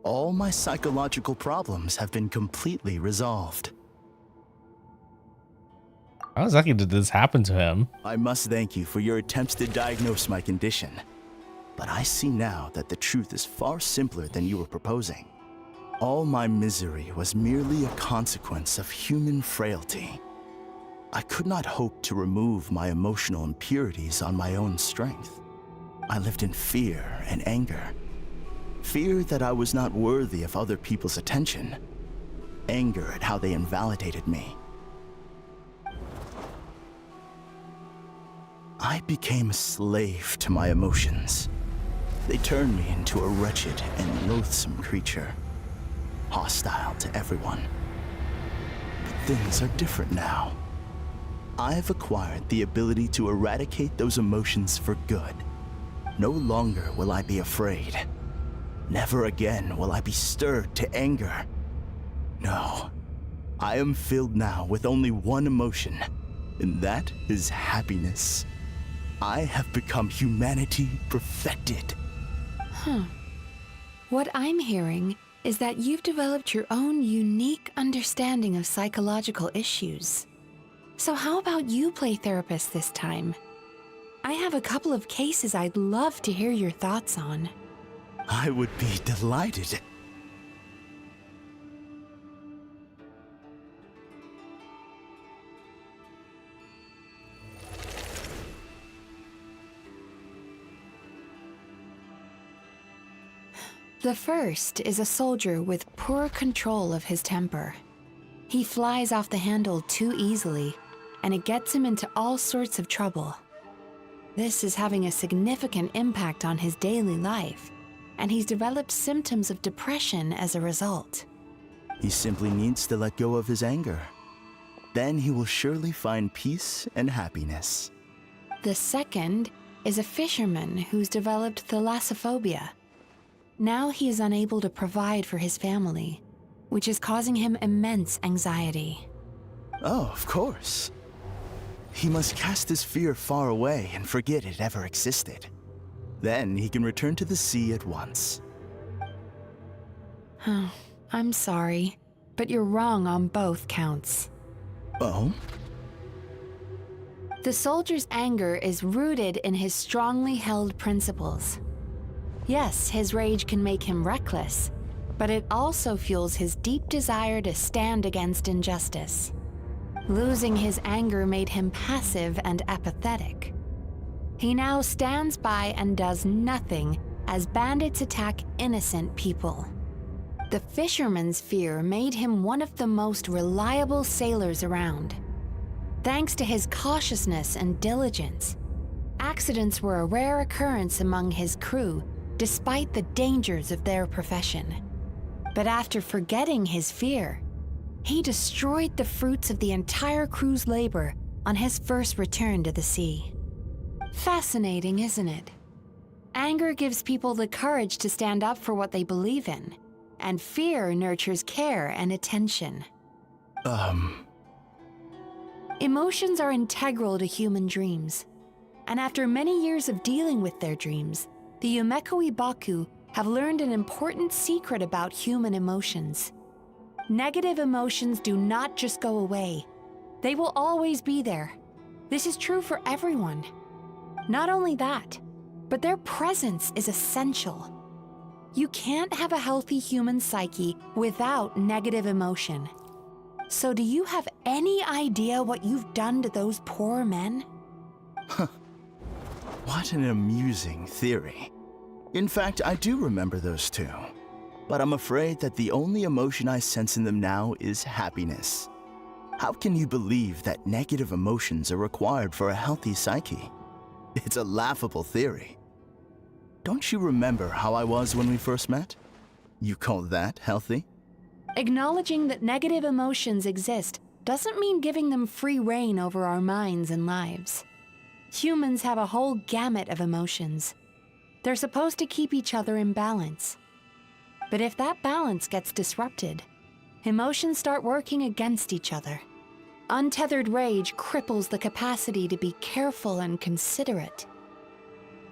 all my psychological problems have been completely resolved. How exactly did this happen to him? I must thank you for your attempts to diagnose my condition. But I see now that the truth is far simpler than you were proposing. All my misery was merely a consequence of human frailty. I could not hope to remove my emotional impurities on my own strength. I lived in fear and anger. Fear that I was not worthy of other people's attention. Anger at how they invalidated me. I became a slave to my emotions. They turned me into a wretched and loathsome creature, hostile to everyone. But things are different now. I have acquired the ability to eradicate those emotions for good. No longer will I be afraid. Never again will I be stirred to anger. No, I am filled now with only one emotion, and that is happiness. I have become humanity perfected. What I'm hearing is that you've developed your own unique understanding of psychological issues. So how about you play therapist this time? I have a couple of cases I'd love to hear your thoughts on. I would be delighted. The first is a soldier with poor control of his temper. He flies off the handle too easily, and it gets him into all sorts of trouble. This is having a significant impact on his daily life, and he's developed symptoms of depression as a result. He simply needs to let go of his anger. Then he will surely find peace and happiness. The second is a fisherman who's developed thalassophobia. Now he is unable to provide for his family, which is causing him immense anxiety. Oh, of course. He must cast his fear far away and forget it ever existed. Then he can return to the sea at once. I'm sorry, but you're wrong on both counts. Oh? The soldier's anger is rooted in his strongly held principles. Yes, his rage can make him reckless, but it also fuels his deep desire to stand against injustice. Losing his anger made him passive and apathetic. He now stands by and does nothing as bandits attack innocent people. The fisherman's fear made him one of the most reliable sailors around. Thanks to his cautiousness and diligence, accidents were a rare occurrence among his crew despite the dangers of their profession. But after forgetting his fear, he destroyed the fruits of the entire crew's labor on his first return to the sea. Fascinating, isn't it? Anger gives people the courage to stand up for what they believe in, and fear nurtures care and attention. Emotions are integral to human dreams, and after many years of dealing with their dreams, the Yumemizuki Mizuki have learned an important secret about human emotions. Negative emotions do not just go away. They will always be there. This is true for everyone. Not only that, but their presence is essential. You can't have a healthy human psyche without negative emotion. So do you have any idea what you've done to those poor men? What an amusing theory. In fact, I do remember those two. But I'm afraid that the only emotion I sense in them now is happiness. How can you believe that negative emotions are required for a healthy psyche? It's a laughable theory. Don't you remember how I was when we first met? You call that healthy? Acknowledging that negative emotions exist doesn't mean giving them free rein over our minds and lives. Humans have a whole gamut of emotions. They're supposed to keep each other in balance. But if that balance gets disrupted, emotions start working against each other. Untethered rage cripples the capacity to be careful and considerate.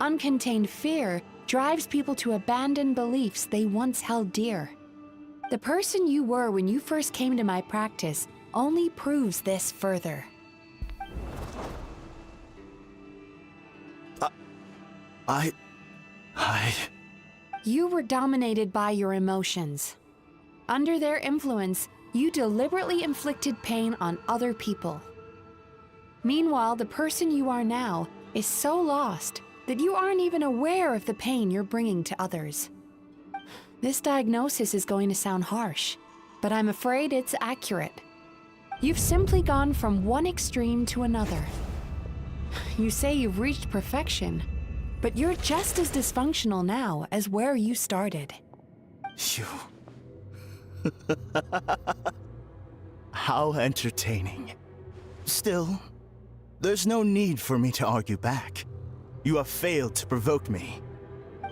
Uncontained fear drives people to abandon beliefs they once held dear. The person you were when you first came to my practice only proves this further. You were dominated by your emotions. Under their influence, you deliberately inflicted pain on other people. Meanwhile, the person you are now is so lost that you aren't even aware of the pain you're bringing to others. This diagnosis is going to sound harsh, but I'm afraid it's accurate. You've simply gone from one extreme to another. You say you've reached perfection, but you're just as dysfunctional now as where you started. You... How entertaining. Still, there's no need for me to argue back. You have failed to provoke me.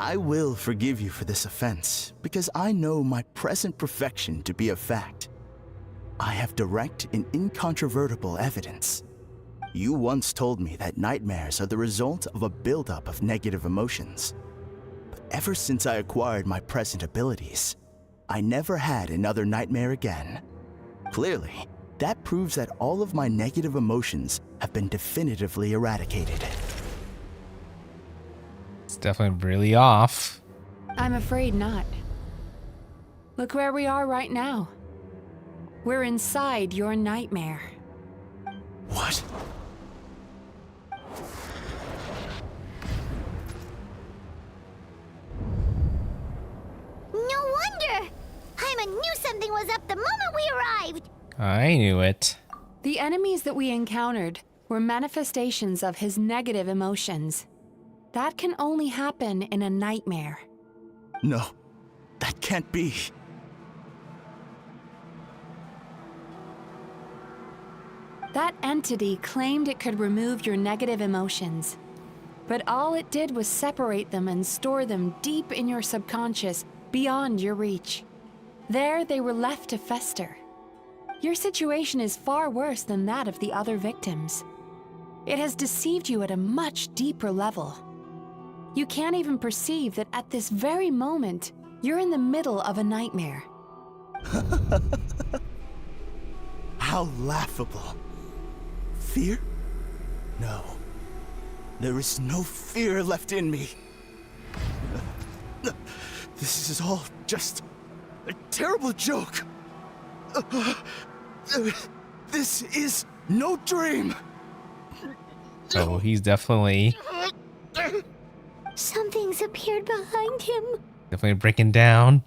I will forgive you for this offense, because I know my present perfection to be a fact. I have direct and incontrovertible evidence. You once told me that nightmares are the result of a buildup of negative emotions. But ever since I acquired my present abilities, I never had another nightmare again. Clearly, that proves that all of my negative emotions have been definitively eradicated. It's definitely really off. I'm afraid not. Look where we are right now. We're inside your nightmare. What? knew something was up the moment we arrived. I knew it. The enemies that we encountered were manifestations of his negative emotions. That can only happen in a nightmare. No, that can't be. That entity claimed it could remove your negative emotions. But all it did was separate them and store them deep in your subconscious, beyond your reach. There, they were left to fester. Your situation is far worse than that of the other victims. It has deceived you at a much deeper level. You can't even perceive that at this very moment, you're in the middle of a nightmare. How laughable. Fear? No. There is no fear left in me. This is all just a terrible joke. This is no dream. So he's definitely Something's appeared behind him. breaking down.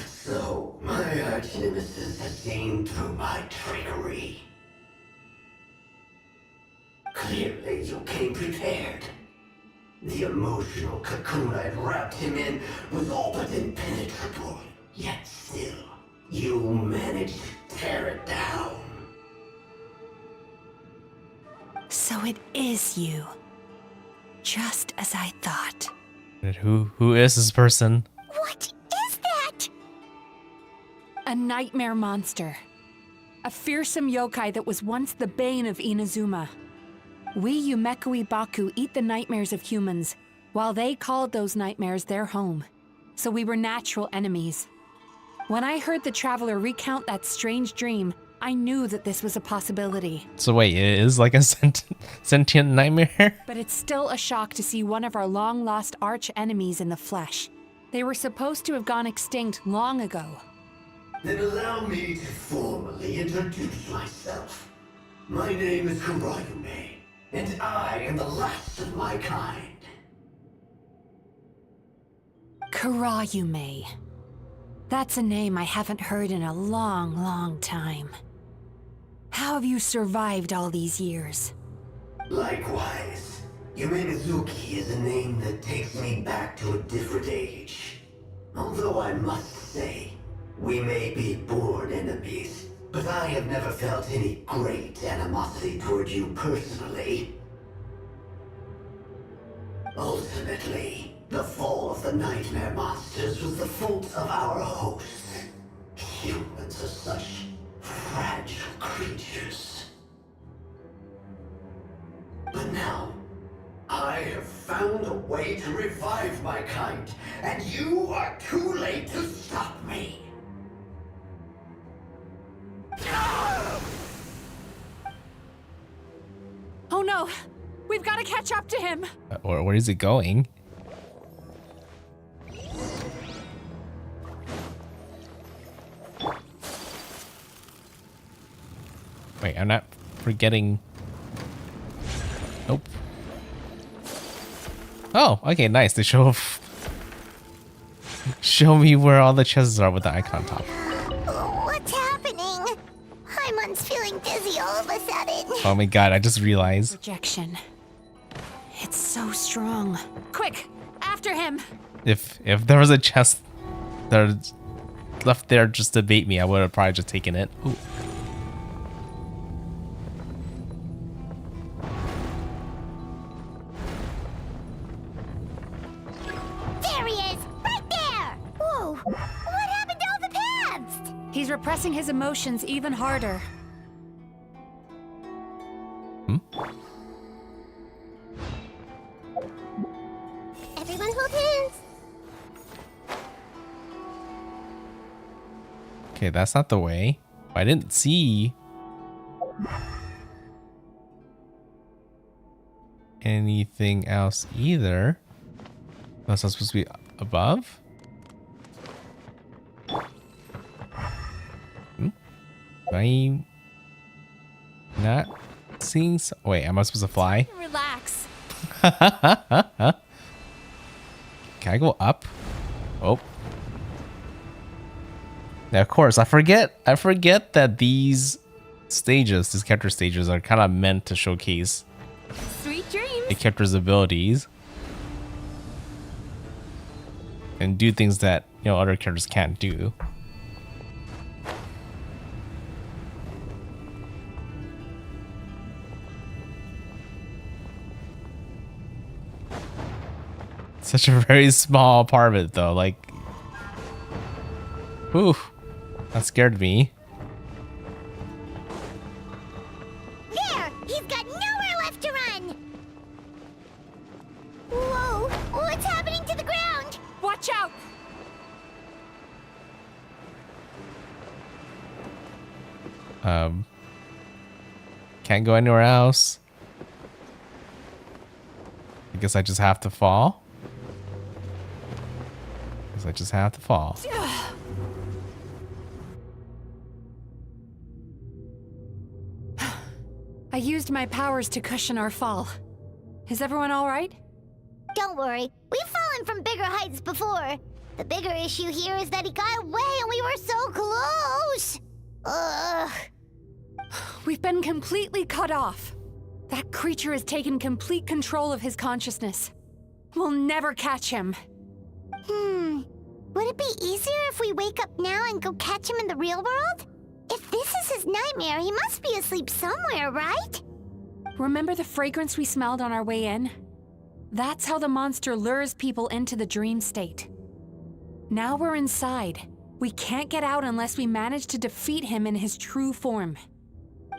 So, my arch-nemesis has seen through my trickery. Clearly, you came prepared. The emotional cocoon I'd wrapped him in was all but impenetrable. Yet still, you managed to tear it down. So it is you. Just as I thought. Who is this person? What is that? A nightmare monster. A fearsome yokai that was once the bane of Inazuma. We Yumekui Baku eat the nightmares of humans, while they called those nightmares their home. So we were natural enemies. When I heard the traveler recount that strange dream, I knew that this was a possibility. So wait, it is like a sentient nightmare? But it's still a shock to see one of our long-lost arch-enemies in the flesh. They were supposed to have gone extinct long ago. Then allow me to formally introduce myself. My name is Kurayume, and I am the last of my kind. Kurayume. That's a name I haven't heard in a long, long time. How have you survived all these years? Likewise, Yumemizuki is a name that takes me back to a different age. Although I must say, we may be born enemies, but I have never felt any great animosity toward you personally. Ultimately, the fall of the nightmare monsters was the fault of our hosts. Humans are such fragile creatures. But now, I have found a way to revive my kind, and you are too late to stop me. Oh no! We've got to catch up to him! Or where is it going? Wait, I'm not forgetting. Nope. Oh, okay, nice. They show me where all the chests are with the icon top. What's happening? Paimon's feeling dizzy all of a sudden. Oh my god, I just realized. Rejection. It's so strong. Quick, after him! If there was a chest that left there just to bait me, I would have probably just taken it. Ooh. There he is! Right there! Whoa! What happened to all the paths? He's repressing his emotions even harder. Everyone hold hands. Okay, that's not the way. I didn't see anything else either. That's not supposed to be above? Am I not seeing? Wait, am I supposed to fly? Relax. Can I go up? Oh. Now, of course, I forget that these character stages are kind of meant to showcase Sweet dreams. the character's abilities and do things that, you know, other characters can't do. Such a very small part of it, though. Like, whew, that scared me. There! He's got nowhere left to run! Whoa! What's happening to the ground? Watch out! Can't go anywhere else. I guess I just have to fall. I just have to fall. I used my powers to cushion our fall. Is everyone all right? Don't worry, we've fallen from bigger heights before. The bigger issue here is that he got away and we were so close! Ugh. We've been completely cut off. That creature has taken complete control of his consciousness. We'll never catch him. Would it be easier if we wake up now and go catch him in the real world? If this is his nightmare, he must be asleep somewhere, right? Remember the fragrance we smelled on our way in? That's how the monster lures people into the dream state. Now we're inside. We can't get out unless we manage to defeat him in his true form.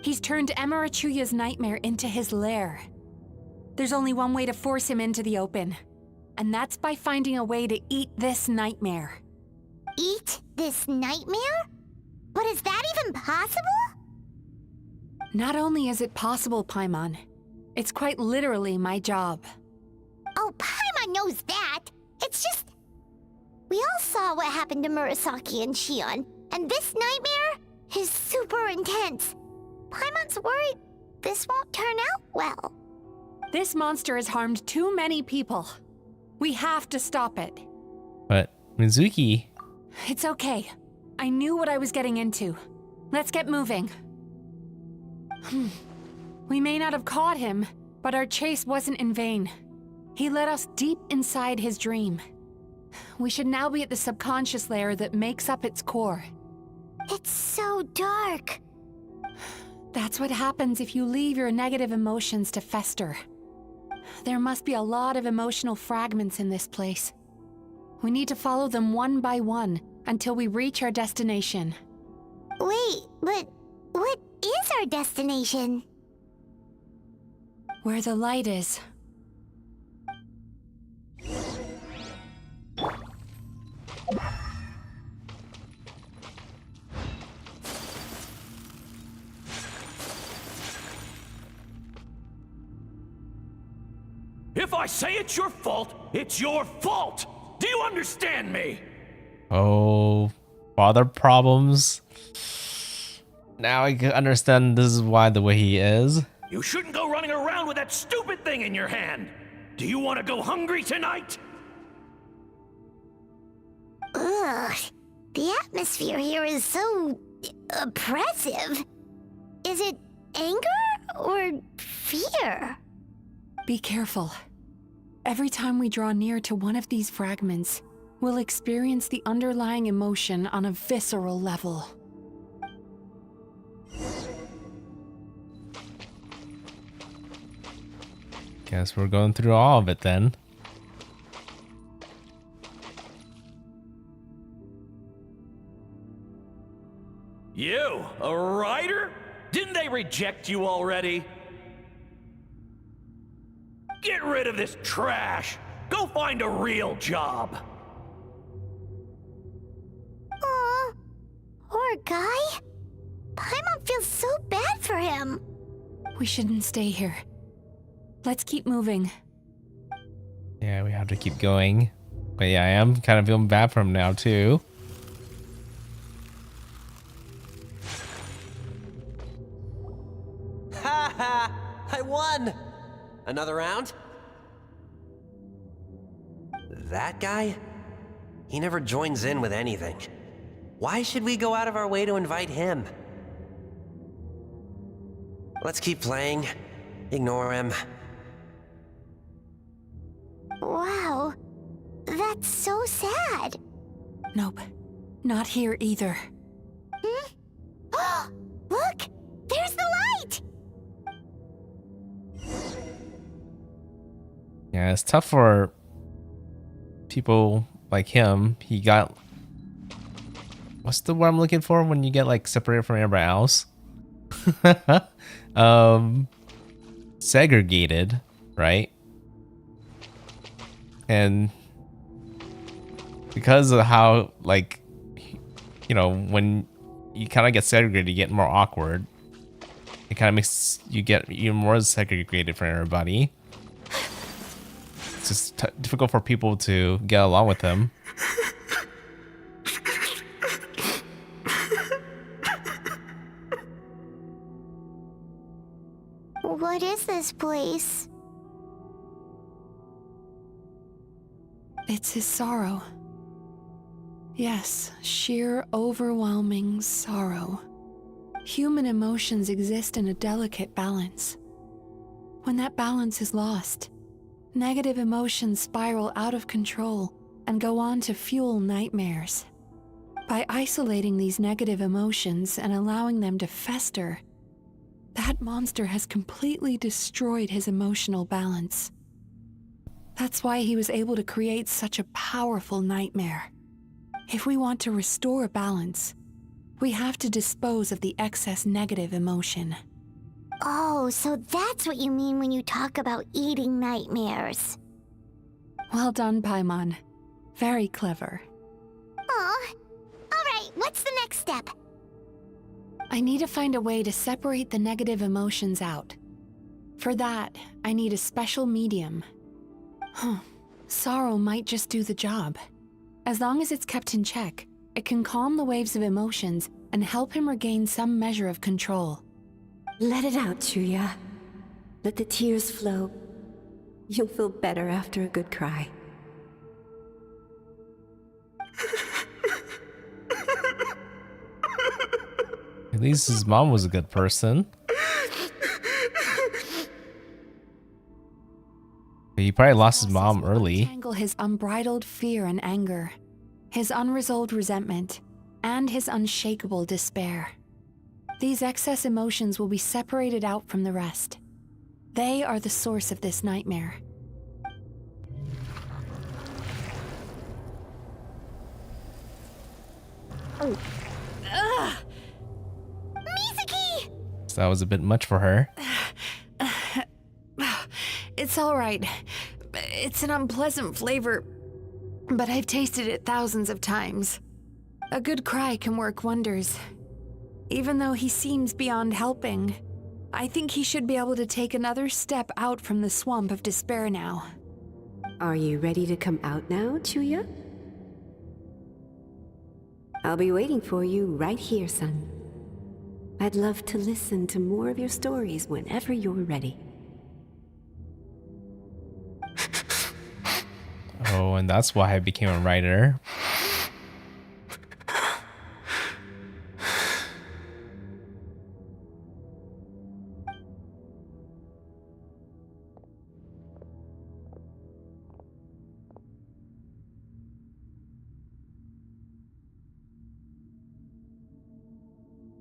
He's turned Emirachuya's nightmare into his lair. There's only one way to force him into the open. And that's by finding a way to eat this nightmare. Eat this nightmare? But is that even possible? Not only is it possible, Paimon, it's quite literally my job. Oh, Paimon knows that. It's just... We all saw what happened to Murasaki and Shion, and this nightmare is super intense. Paimon's worried this won't turn out well. This monster has harmed too many people. We have to stop it. But Mizuki... It's okay. I knew what I was getting into. Let's get moving. We may not have caught him, but our chase wasn't in vain. He led us deep inside his dream. We should now be at the subconscious layer that makes up its core. It's so dark. That's what happens if you leave your negative emotions to fester. There must be a lot of emotional fragments in this place. We need to follow them one by one until we reach our destination. Wait, but what is our destination? Where the light is. If I say it's your fault, it's your fault! Do you understand me? Oh, father problems. Now I can understand this is why the way he is. You shouldn't go running around with that stupid thing in your hand! Do you want to go hungry tonight? Ugh, the atmosphere here is so oppressive. Is it anger or fear? Be careful. Every time we draw near to one of these fragments, we'll experience the underlying emotion on a visceral level. Guess we're going through all of it then. You, a writer? Didn't they reject you already? Get rid of this trash! Go find a real job! Aw, poor guy. Paimon feels so bad for him. We shouldn't stay here. Let's keep moving. Yeah, we have to keep going. But yeah, I am kind of feeling bad for him now too. Ha ha! I won! Another round? That guy? He never joins in with anything. Why should we go out of our way to invite him? Let's keep playing. Ignore him. Wow. That's so sad. Nope. Not here either. Hmm? Look! There's the light! Yeah, it's tough for people like him. He got... What's the word I'm looking for when you get like separated from everybody else? Segregated, right? And because of how, like, you know, when you kind of get segregated, you get more awkward. It kind of makes you get even more segregated from everybody. It's just difficult for people to get along with him. What is this place? It's his sorrow. Yes, sheer overwhelming sorrow. Human emotions exist in a delicate balance. When that balance is lost, negative emotions spiral out of control and go on to fuel nightmares. By isolating these negative emotions and allowing them to fester, that monster has completely destroyed his emotional balance. That's why he was able to create such a powerful nightmare. If we want to restore balance, we have to dispose of the excess negative emotion. Oh, so that's what you mean when you talk about eating nightmares. Well done, Paimon. Very clever. Aw. Alright, what's the next step? I need to find a way to separate the negative emotions out. For that, I need a special medium. Sorrow might just do the job. As long as it's kept in check, it can calm the waves of emotions and help him regain some measure of control. Let it out, Chuya. Let the tears flow. You'll feel better after a good cry. At least his mom was a good person. He probably lost his mom early. Untangle his unbridled fear and anger, his unresolved resentment, and his unshakable despair. These excess emotions will be separated out from the rest. They are the source of this nightmare. Oh. Ugh. Mizuki! So that was a bit much for her. It's all right. It's an unpleasant flavor, but I've tasted it thousands of times. A good cry can work wonders. Even though he seems beyond helping, I think he should be able to take another step out from the swamp of despair now. Are you ready to come out now, Chuya? I'll be waiting for you right here, son. I'd love to listen to more of your stories whenever you're ready. Oh, and that's why I became a writer.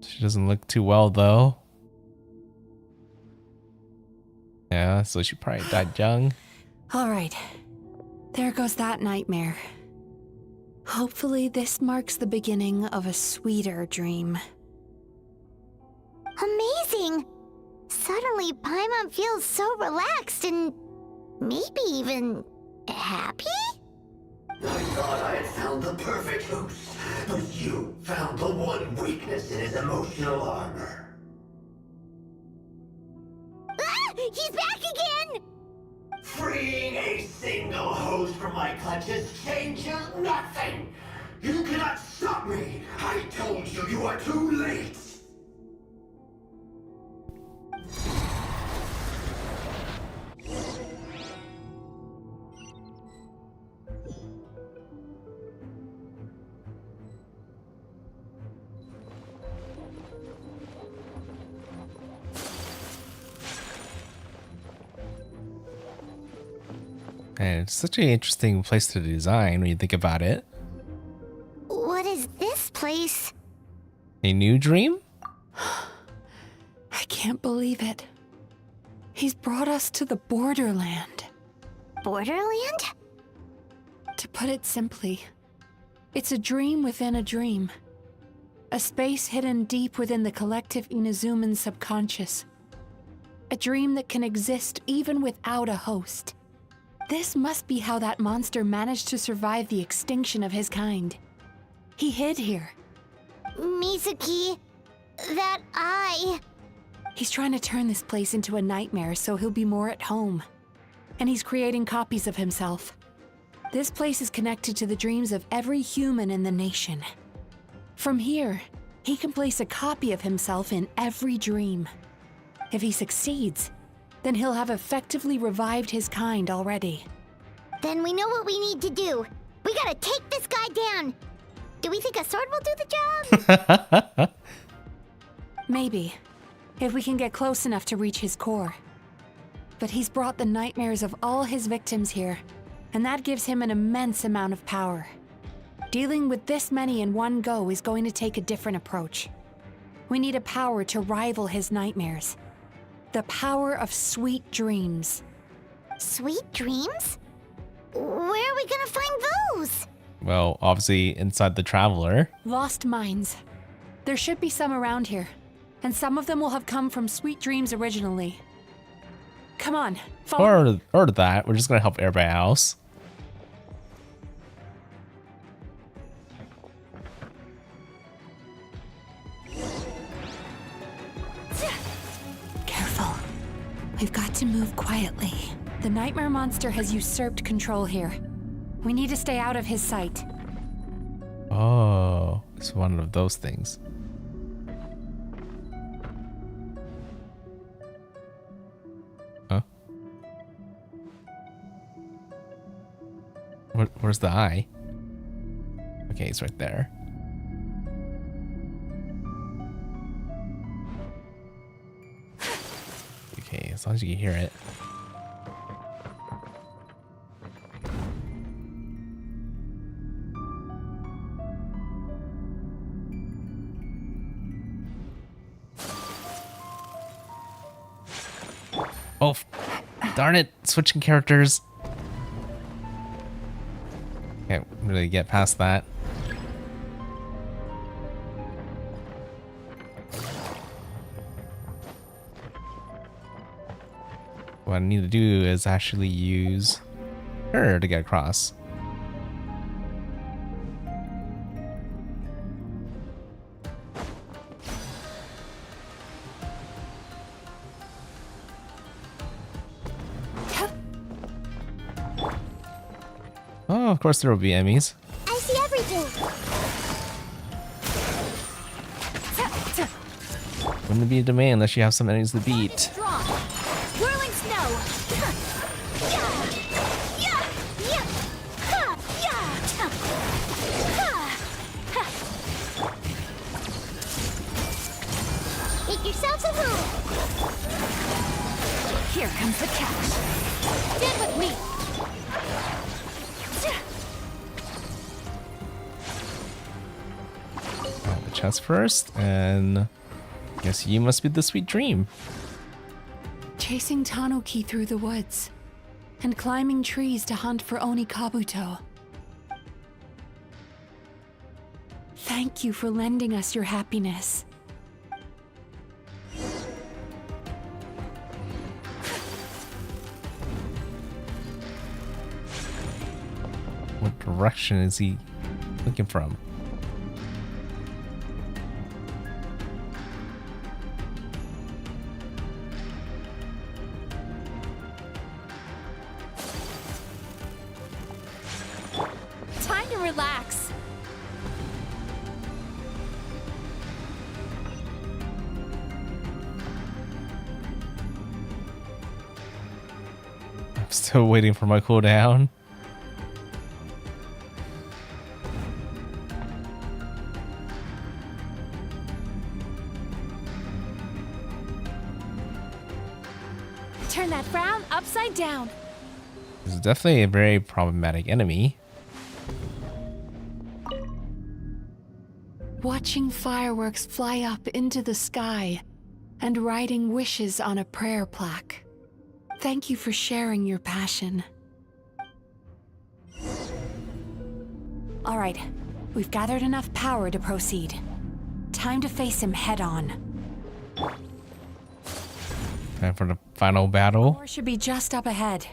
She doesn't look too well, though. Yeah, so she probably died young. All right. There goes that nightmare. Hopefully this marks the beginning of a sweeter dream. Amazing! Suddenly, Paimon feels so relaxed and maybe even happy? I thought I had found the perfect host, but you found the one weakness in his emotional armor. Ah! He's back again! Freeing a single host from my clutches changes nothing! You cannot stop me! I told you, you are too late! And it's such an interesting place to design when you think about it. What is this place? A new dream? I can't believe it. He's brought us to the borderland. Borderland? To put it simply, it's a dream within a dream. A space hidden deep within the collective Inazuman subconscious. A dream that can exist even without a host. This must be how that monster managed to survive the extinction of his kind. He hid here. Mizuki, that eye. He's trying to turn this place into a nightmare so he'll be more at home. And he's creating copies of himself. This place is connected to the dreams of every human in the nation. From here, he can place a copy of himself in every dream. If he succeeds, then he'll have effectively revived his kind already. Then we know what we need to do. We gotta take this guy down. Do we think a sword will do the job? Maybe, if we can get close enough to reach his core. But he's brought the nightmares of all his victims here, and that gives him an immense amount of power. Dealing with this many in one go is going to take a different approach. We need a power to rival his nightmares. The power of sweet dreams. Sweet dreams? Where are we gonna find those? Well, obviously inside the Traveler. Lost minds. There should be some around here, and some of them will have come from sweet dreams originally. Come on, follow. Or that. We're just gonna help everybody else. Careful. We've got to move quietly. The nightmare monster has usurped control here. We need to stay out of his sight. Oh, it's one of those things. Huh? Where's the eye? Okay, it's right there. Okay, as long as you can hear it. Oh, darn it. Switching characters. Can't really get past that. What I need to do is actually use her to get across. Oh, of course there will be enemies. I see everything. Wouldn't be a demand unless you have some enemies to beat. Strong. Whirling snow. Make yourselves a move. Here comes the catch. Stand with me. The chest first, and guess you must be the sweet dream. Chasing Tanuki through the woods, and climbing trees to hunt for Oni Kabuto. Thank you for lending us your happiness. What direction is he looking from? Time to relax. I'm still waiting for my cooldown. Turn that frown upside down. It's definitely a very problematic enemy. Watching fireworks fly up into the sky and writing wishes on a prayer plaque. Thank you for sharing your passion. All right, we've gathered enough power to proceed. Time to face him head on. Time for the final battle. War should be just up ahead.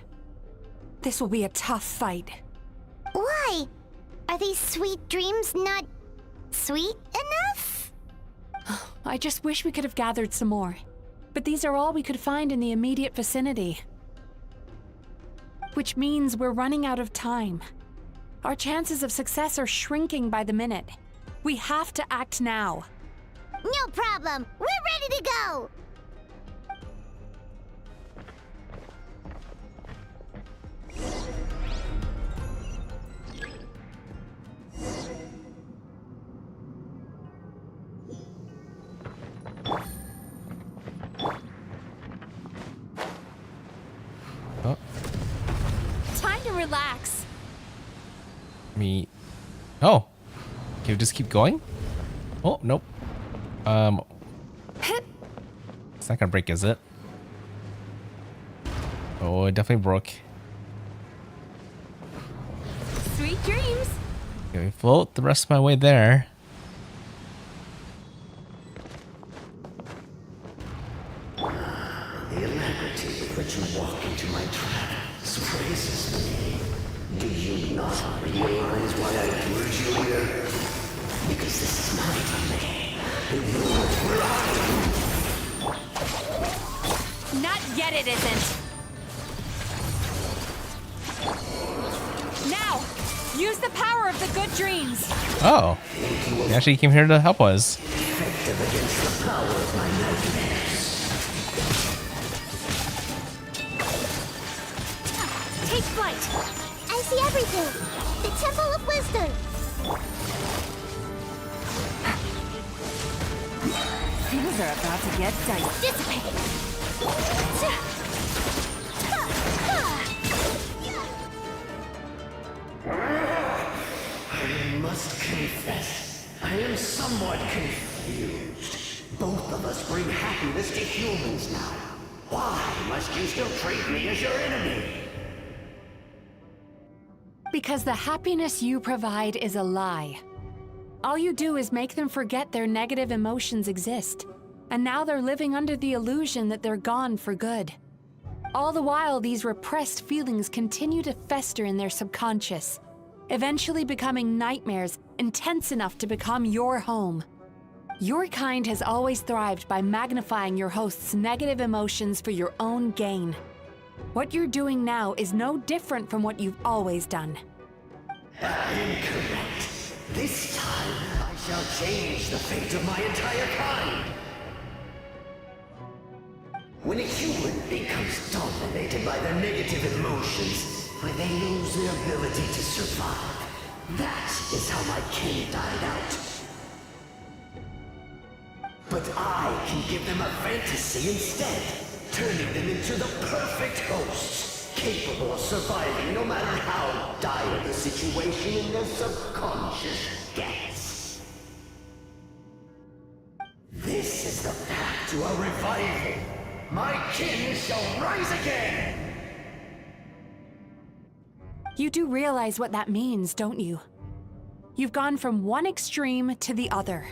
This will be a tough fight. Why? Are these sweet dreams not sweet enough? I just wish we could have gathered some more. But these are all we could find in the immediate vicinity. Which means we're running out of time. Our chances of success are shrinking by the minute. We have to act now. No problem. We're ready to go. Oh, Time to relax. me. Oh, can we just keep going? Oh, nope. It's not gonna break, is it? Oh, it definitely broke. Sweet dreams. Can we float the rest of my way there? The alacrity with which you walk into my trap surprises me. Do you not realize why I lured you here? Because this is my domain. The world where I Not yet it isn't. Now, use the power of the good dreams. Oh, he actually came here to help us. effective against the power of my nightmares. Take flight. I see everything. The Temple of Wisdom. Things are about to get dicey. Dissipate. I must confess, I am somewhat confused. Both of us bring happiness to humans now. Why must you still treat me as your enemy? Because the happiness you provide is a lie. All you do is make them forget their negative emotions exist. And now they're living under the illusion that they're gone for good. All the while, these repressed feelings continue to fester in their subconscious, eventually becoming nightmares intense enough to become your home. Your kind has always thrived by magnifying your host's negative emotions for your own gain. What you're doing now is no different from what you've always done. Incorrect. This time, I shall change the fate of my entire kind. When a human becomes dominated by their negative emotions, when they lose their ability to survive, that is how my kin died out. But I can give them a fantasy instead, turning them into the perfect hosts, capable of surviving no matter how dire the situation in their subconscious gets. This is the path to a revival. My kin shall rise again! You do realize what that means, don't you? You've gone from one extreme to the other.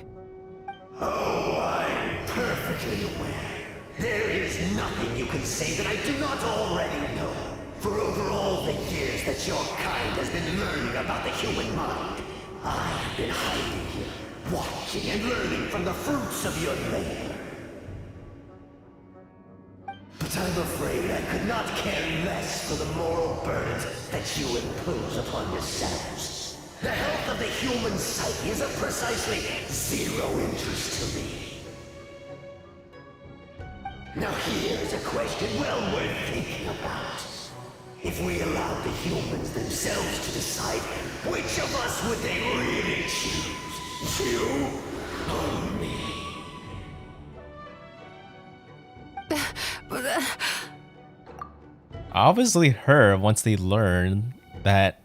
Oh, I'm perfectly aware. There is nothing you can say that I do not already know. For over all the years that your kind has been learning about the human mind, I have been hiding here, watching and learning from the fruits of your labor. But I'm afraid I could not care less for the moral burdens that you impose upon yourselves. The health of the human psyche is of precisely zero interest to me. Now here's a question well worth thinking about. If we allowed the humans themselves to decide, which of us would they really choose? You or me? obviously her once they learn that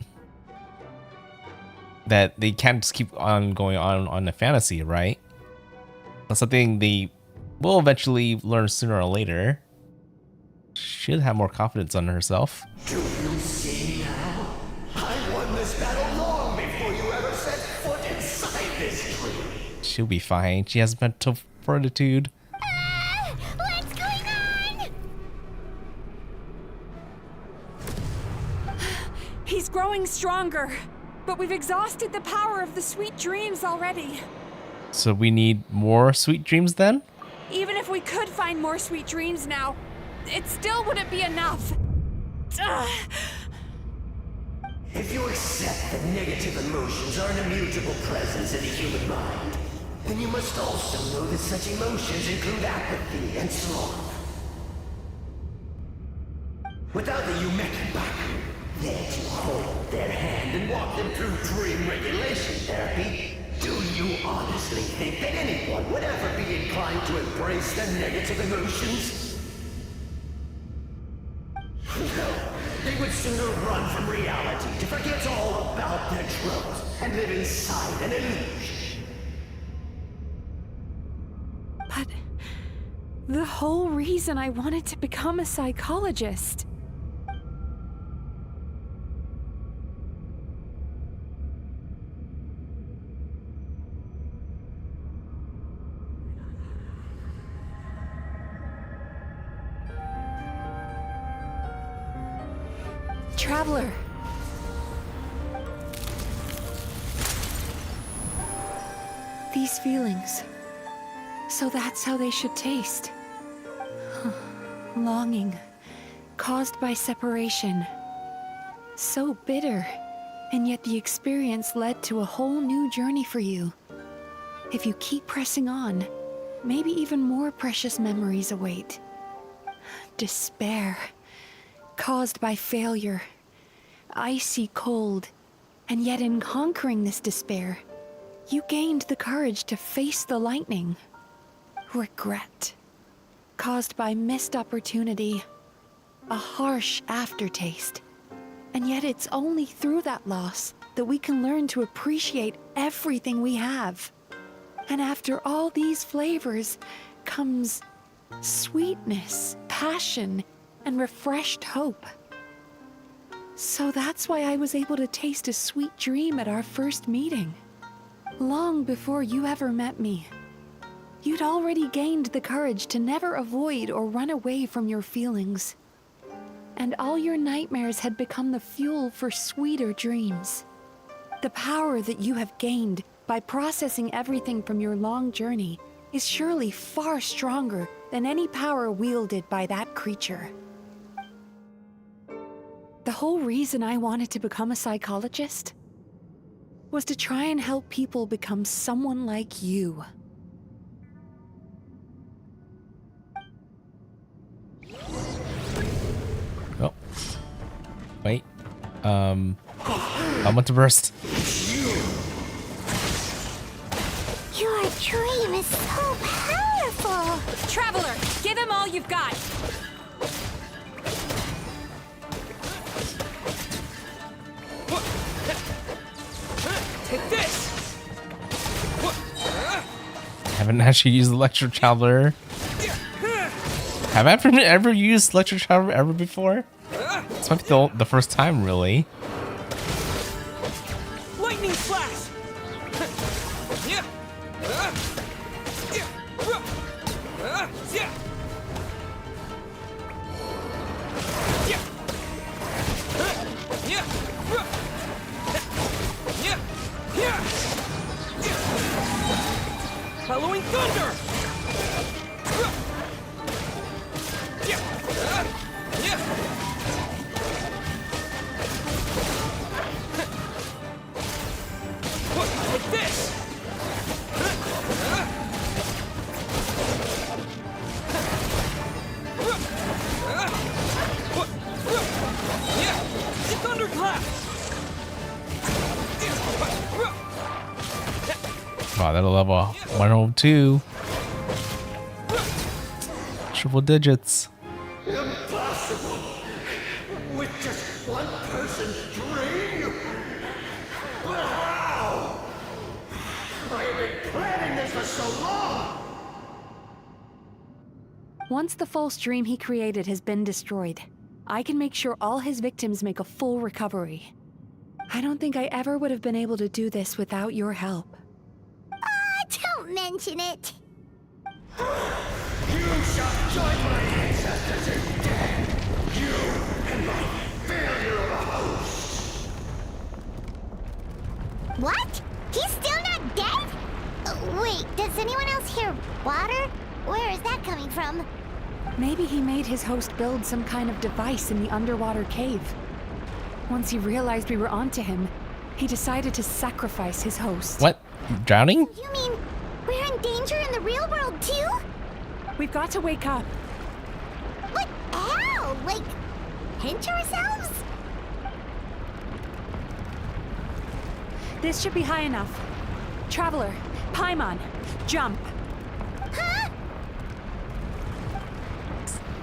they can't just keep on going on the fantasy, right? That's something they will eventually learn sooner or later. Should have more confidence on herself. Do you see now? I won this battle long before you ever set foot inside this tree. She'll be fine. She has mental fortitude. What's going on? He's growing stronger, but we've exhausted the power of the sweet dreams already. So we need more sweet dreams then? Even if we could find more sweet dreams now, it still wouldn't be enough. If you accept that negative emotions are an immutable presence in the human mind, then you must also know that such emotions include apathy and sloth. Without the Yumemizuki there to hold their hand and walk them through dream regulation therapy, do you honestly think that anyone would ever be inclined to embrace their negative emotions? No, they would sooner run from reality to forget all about their troubles and live inside an illusion. But the whole reason I wanted to become a psychologist. Traveler. These feelings. So that's how they should taste. Longing, caused by separation. So bitter, and yet the experience led to a whole new journey for you. If you keep pressing on, maybe even more precious memories await. Despair, caused by failure. Icy cold, and yet in conquering this despair, you gained the courage to face the lightning. Regret, caused by missed opportunity, a harsh aftertaste. And yet it's only through that loss that we can learn to appreciate everything we have. And after all these flavors comes sweetness, passion, and refreshed hope. So that's why I was able to taste a sweet dream at our first meeting. Long before you ever met me. You'd already gained the courage to never avoid or run away from your feelings. And all your nightmares had become the fuel for sweeter dreams. The power that you have gained by processing everything from your long journey is surely far stronger than any power wielded by that creature. The whole reason I wanted to become a psychologist was to try and help people become someone like you. Oh. Wait. I want to burst. Your dream is so powerful! Traveler, give him all you've got! Take this! Haven't actually used the Lecture Traveler. Have I ever used Lecture Traveler ever before? This might be the first time, really. Lightning flash! Halloween thunder! Like this! Thunderclap! Wow, that'll level 102. Triple digits. Impossible! so long! Once the false dream he created has been destroyed, I can make sure all his victims make a full recovery. I don't think I ever would have been able to do this without your help. Don't mention it. You shall join my ancestors in death! You and my failure of a host! What? He's still not dead? Wait, does anyone else hear water? Where is that coming from? Maybe he made his host build some kind of device in the underwater cave. Once he realized we were onto him, he decided to sacrifice his host. What? Drowning? You mean we're in danger in the real world too? We've got to wake up. But how? Like, pinch ourselves? This should be high enough. Traveler, Paimon, jump. Huh?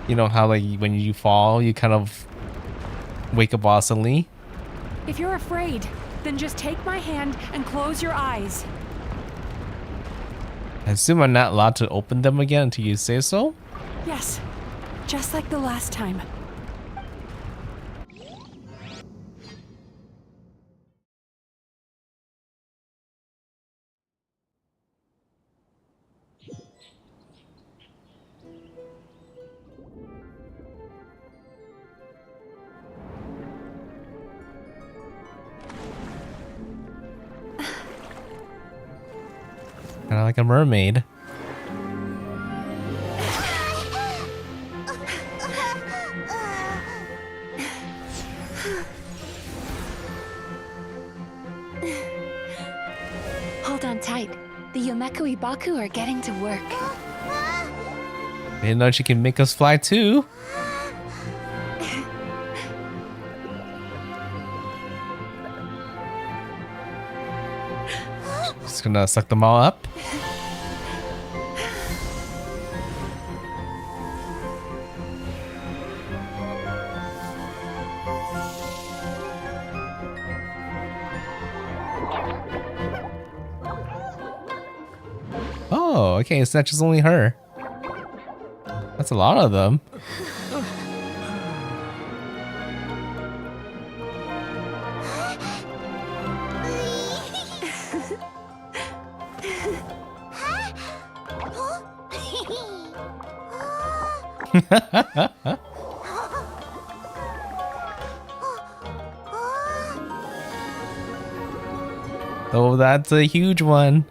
You know how like when you fall, you kind of wake up awesomely? If you're afraid, then just take my hand and close your eyes. I assume I'm not allowed to open them again until you say so? Yes, just like the last time. Kind of like a mermaid. Hold on tight. The Yumemizuki are getting to work. Didn't know she can make us fly too. Just gonna suck them all up. Oh, okay, so that's just only her. That's a lot of them. Oh, that's a huge one.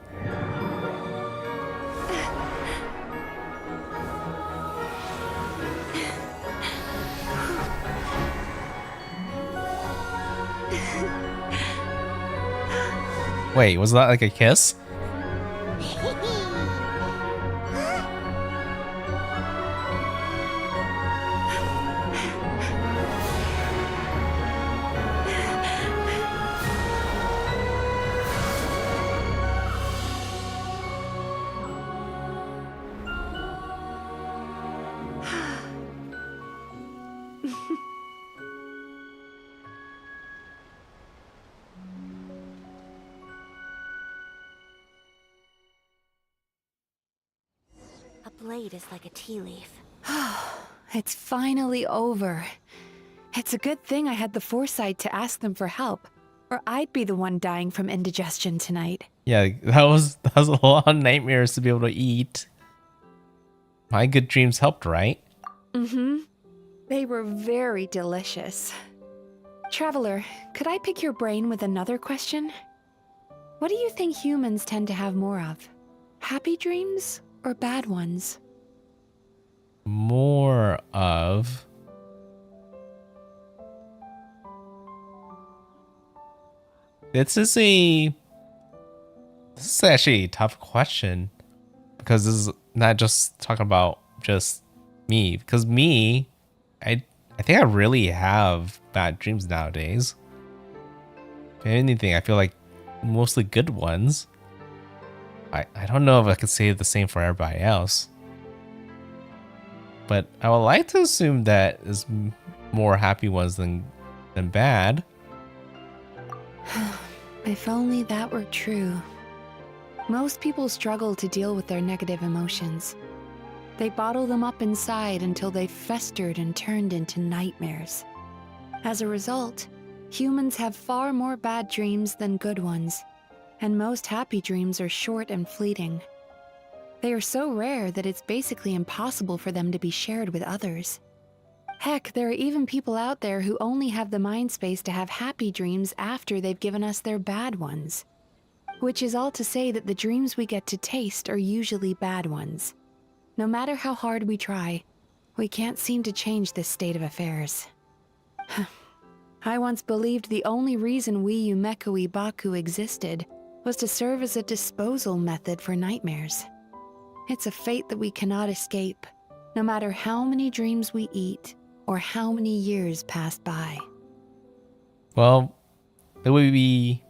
Wait, was that like a kiss? A blade is like a tea leaf. It's finally over. It's a good thing I had the foresight to ask them for help, or I'd be the one dying from indigestion tonight. Yeah, that was a lot of nightmares to be able to eat. My good dreams helped, right? Mm-hmm. They were very delicious. Traveler, could I pick your brain with another question? What do you think humans tend to have more of? Happy dreams or bad ones? More of... This is actually a tough question, because this is not just talking about just me. Because me, I think I really have bad dreams nowadays. If anything, I feel like mostly good ones. I don't know if I could say the same for everybody else. But I would like to assume that is more happy ones than bad. If only that were true. Most people struggle to deal with their negative emotions. They bottle them up inside until they've festered and turned into nightmares. As a result, humans have far more bad dreams than good ones, and most happy dreams are short and fleeting. They are so rare that it's basically impossible for them to be shared with others. Heck, there are even people out there who only have the mind space to have happy dreams after they've given us their bad ones. Which is all to say that the dreams we get to taste are usually bad ones. No matter how hard we try, we can't seem to change this state of affairs. I once believed the only reason we Yumeko Ibaku existed was to serve as a disposal method for nightmares. It's a fate that we cannot escape, no matter how many dreams we eat or how many years pass by. Well, it would be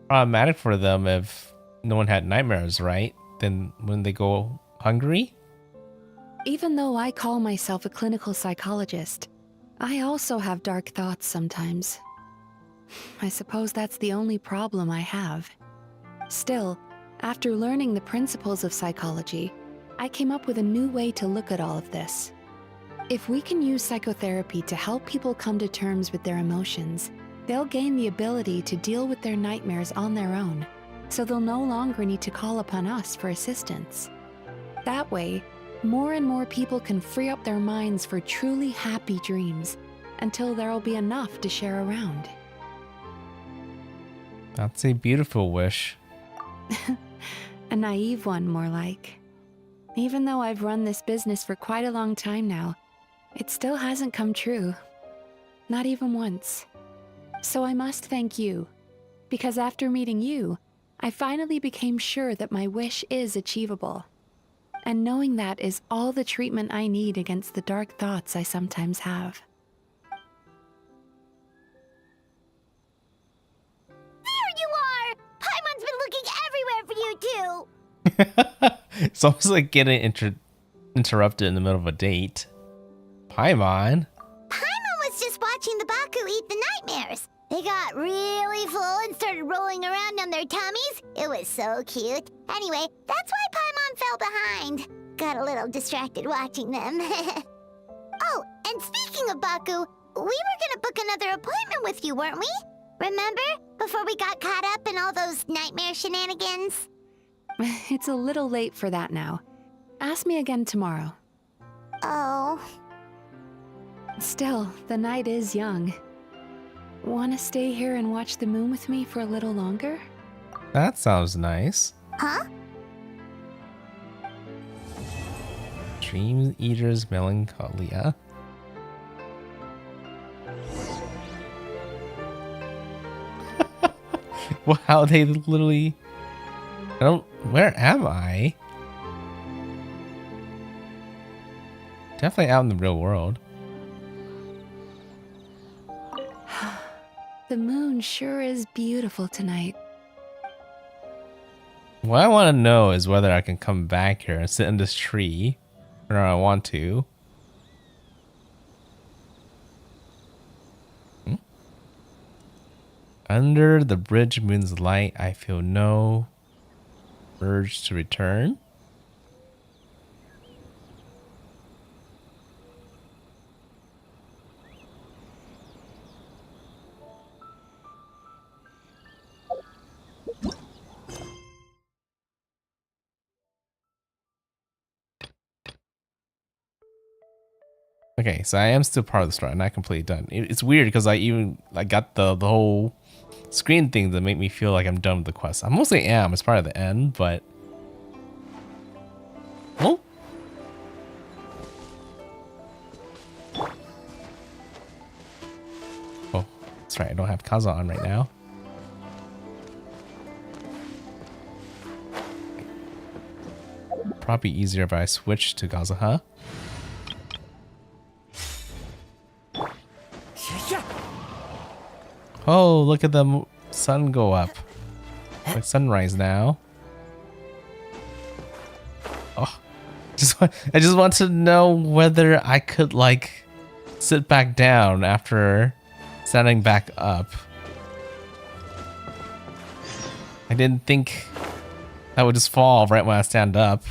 problematic for them if no one had nightmares, right? Then when they go hungry? Even though I call myself a clinical psychologist, I also have dark thoughts sometimes. I suppose that's the only problem I have. Still, after learning the principles of psychology, I came up with a new way to look at all of this. If we can use psychotherapy to help people come to terms with their emotions, they'll gain the ability to deal with their nightmares on their own, so they'll no longer need to call upon us for assistance. That way, more and more people can free up their minds for truly happy dreams until there'll be enough to share around. That's a beautiful wish. A naive one, more like. Even though I've run this business for quite a long time now, it still hasn't come true. Not even once. So I must thank you, because after meeting you, I finally became sure that my wish is achievable. And knowing that is all the treatment I need against the dark thoughts I sometimes have. There you are! Paimon's been looking everywhere for you too! It's almost like getting interrupted in the middle of a date. Paimon? Paimon was just watching the Baku eat the nightmares. They got really full and started rolling around on their tummies. It was so cute. Anyway, that's why Paimon fell behind. Got a little distracted watching them. Oh, and speaking of Baku, we were gonna book another appointment with you, weren't we? Remember? Before we got caught up in all those nightmare shenanigans? It's a little late for that now. Ask me again tomorrow. Oh. Still, the night is young. Wanna stay here and watch the moon with me for a little longer? That sounds nice. Huh? Dream Eater's Melancholia. Wow, they literally... Where am I? Definitely out in the real world. The moon sure is beautiful tonight. What I want to know is whether I can come back here and sit in this tree, or I want to. Under the bridge moon's light, I feel no urge to return. Okay, so I am still part of the story. I'm not completely done. It's weird because I got the whole screen thing that make me feel like I'm done with the quest. I mostly am. It's part of the end, but oh, that's right. I don't have Kaza on right now. Probably easier if I switch to Kaza, huh? Oh, look at the sun go up. Like sunrise now. Oh, I just want to know whether I could like sit back down after standing back up. I didn't think That would just fall right when I stand up.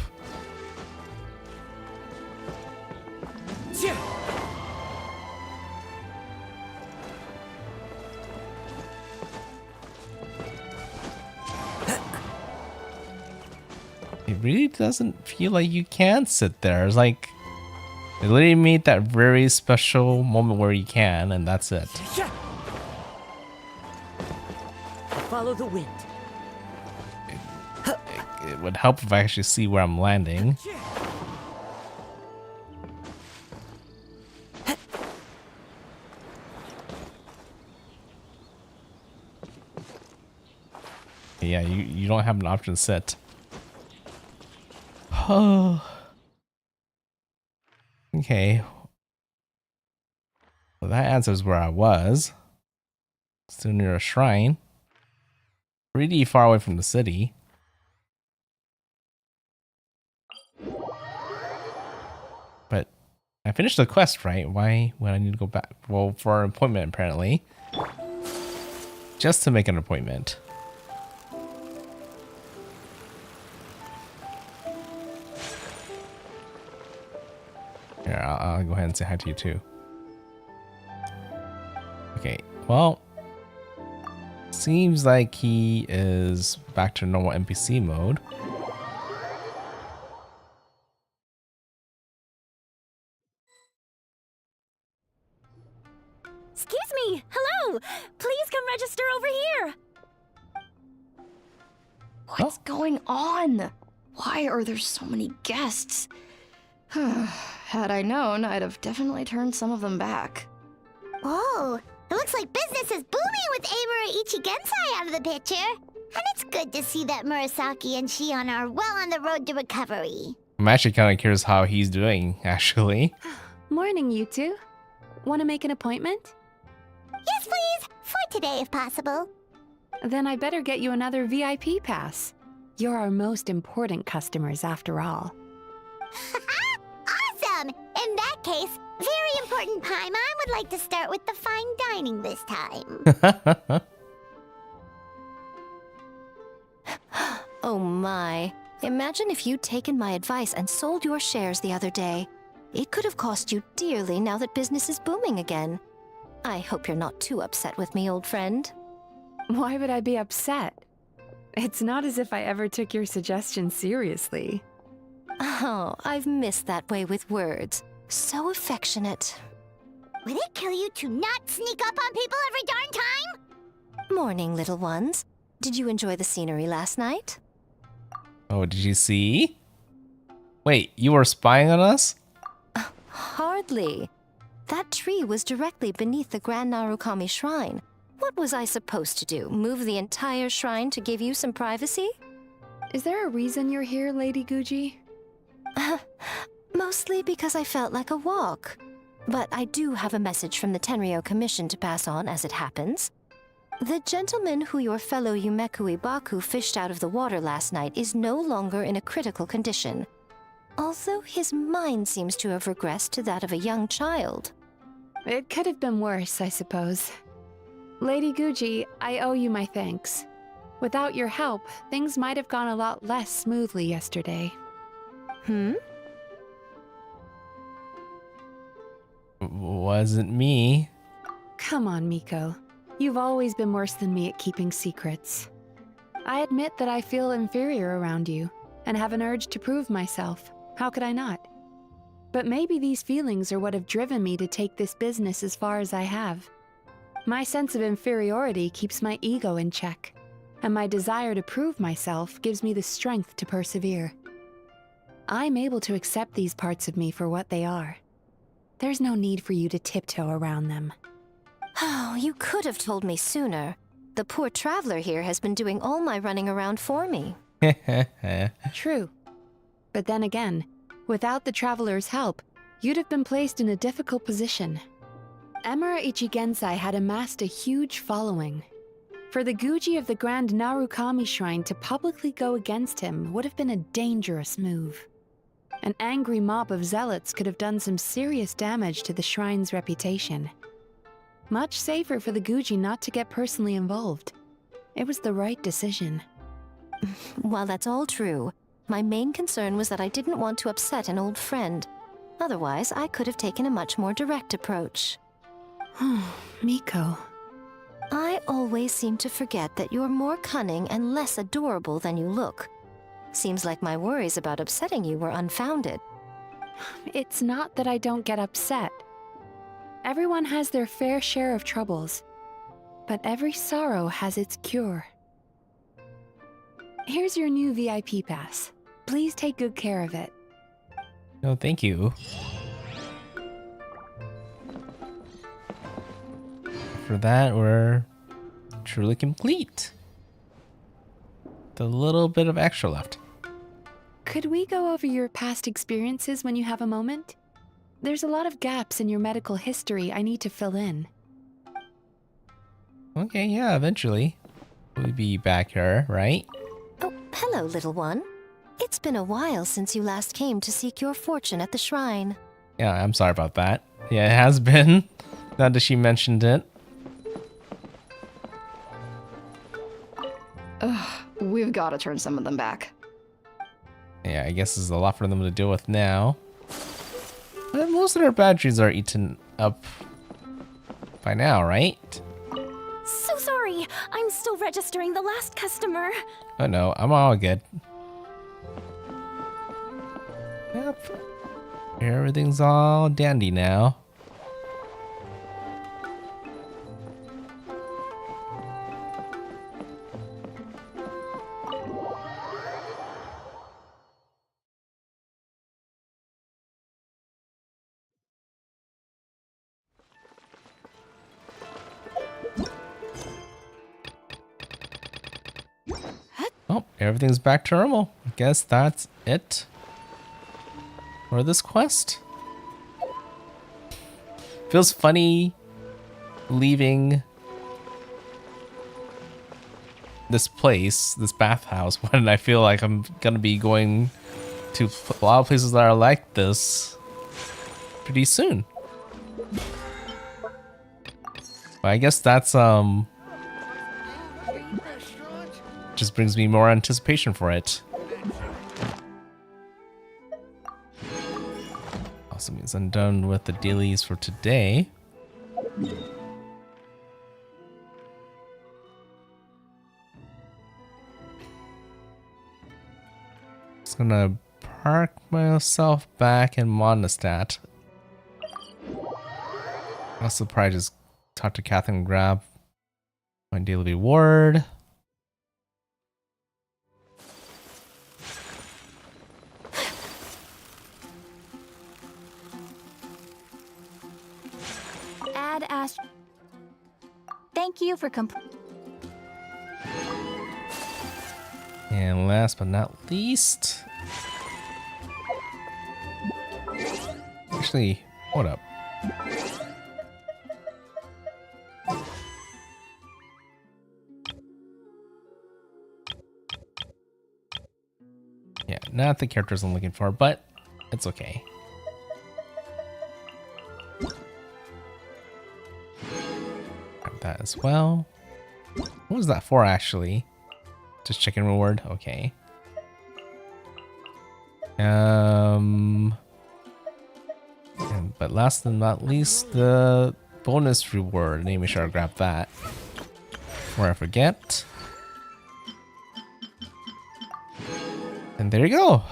It really doesn't feel like you can sit there. It's like they literally made that very special moment where you can, and that's it. Follow the wind. It would help if I actually see where I'm landing. Yeah, you don't have an option to sit. Oh. Okay. Well, that answers where I was. Still near a shrine. Pretty far away from the city. But I finished the quest, right? Why would I need to go back? Well, for an appointment, apparently. Just to make an appointment. Here, I'll go ahead and say hi to you too. Okay, well, seems like he is back to normal NPC mode. Excuse me! Hello! Please come register over here! What's going on? Why are there so many guests? Had I known, I'd have definitely turned some of them back. Whoa, it looks like business is booming with Amura Ichigensai out of the picture. And it's good to see that Murasaki and Shion are well on the road to recovery. I'm actually kind of curious how he's doing, actually. Morning, you two. Want to make an appointment? Yes, please. For today, if possible. Then I better get you another VIP pass. You're our most important customers, after all. Awesome! In that case, very important Paimon would like to start with the fine dining this time. Oh my. Imagine if you'd taken my advice and sold your shares the other day. It could have cost you dearly now that business is booming again. I hope you're not too upset with me, old friend. Why would I be upset? It's not as if I ever took your suggestion seriously. Oh, I've missed that way with words. So affectionate. Would it kill you to not sneak up on people every darn time? Morning, little ones. Did you enjoy the scenery last night? Oh, did you see? Wait, you were spying on us? Hardly. That tree was directly beneath the Grand Narukami Shrine. What was I supposed to do? Move the entire shrine to give you some privacy? Is there a reason you're here, Lady Guji? Mostly because I felt like a walk. But I do have a message from the Tenryo Commission to pass on as it happens. The gentleman who your fellow Yumeku Ibaku fished out of the water last night is no longer in a critical condition. Although his mind seems to have regressed to that of a young child. It could have been worse, I suppose. Lady Guji, I owe you my thanks. Without your help, things might have gone a lot less smoothly yesterday. Wasn't me. Come on, Miko. You've always been worse than me at keeping secrets. I admit that I feel inferior around you, and have an urge to prove myself. How could I not? But maybe these feelings are what have driven me to take this business as far as I have. My sense of inferiority keeps my ego in check, and my desire to prove myself gives me the strength to persevere. I'm able to accept these parts of me for what they are. There's no need for you to tiptoe around them. Oh, you could have told me sooner. The poor traveler here has been doing all my running around for me. True. But then again, without the traveler's help, you'd have been placed in a difficult position. Emura Ichigensai had amassed a huge following. For the Guji of the Grand Narukami Shrine to publicly go against him would have been a dangerous move. An angry mob of zealots could have done some serious damage to the shrine's reputation. Much safer for the Guji not to get personally involved. It was the right decision. While that's all true, my main concern was that I didn't want to upset an old friend. Otherwise, I could have taken a much more direct approach. Miko. I always seem to forget that you're more cunning and less adorable than you look. Seems like my worries about upsetting you were unfounded. It's not that I don't get upset. Everyone has their fair share of troubles, but every sorrow has its cure. Here's your new VIP pass. Please take good care of it. No, thank you. For that, we're truly complete. The little bit of extra left. Could we go over your past experiences when you have a moment? There's a lot of gaps in your medical history I need to fill in. Okay, yeah, eventually. We'll be back here, right? Oh, hello, little one. It's been a while since you last came to seek your fortune at the shrine. Yeah, I'm sorry about that. Yeah, it has been. Now that she mentioned it. Ugh, we've got to turn some of them back. Yeah, I guess there's a lot for them to deal with now. But most of their batteries are eaten up by now, right? So sorry. I'm still registering the last customer. Oh no, I'm all good. Yep. Everything's all dandy now. Oh, everything's back to normal. I guess that's it for this quest. Feels funny leaving this place, this bathhouse, when I feel like I'm gonna be going to a lot of places that are like this pretty soon. But I guess that's just brings me more anticipation for it. Also means I'm done with the dailies for today. Just gonna park myself back in Mondstadt. Also probably just talk to Catherine and grab my daily reward. Add Ash. Thank you for And last but not least, actually, hold up. Yeah, not the characters I'm looking for, but it's okay. Grab that as well. What was that for, actually? Just chicken reward? Okay. But last and not least, the bonus reward. Let me make sure I grab that before I forget. And there you go.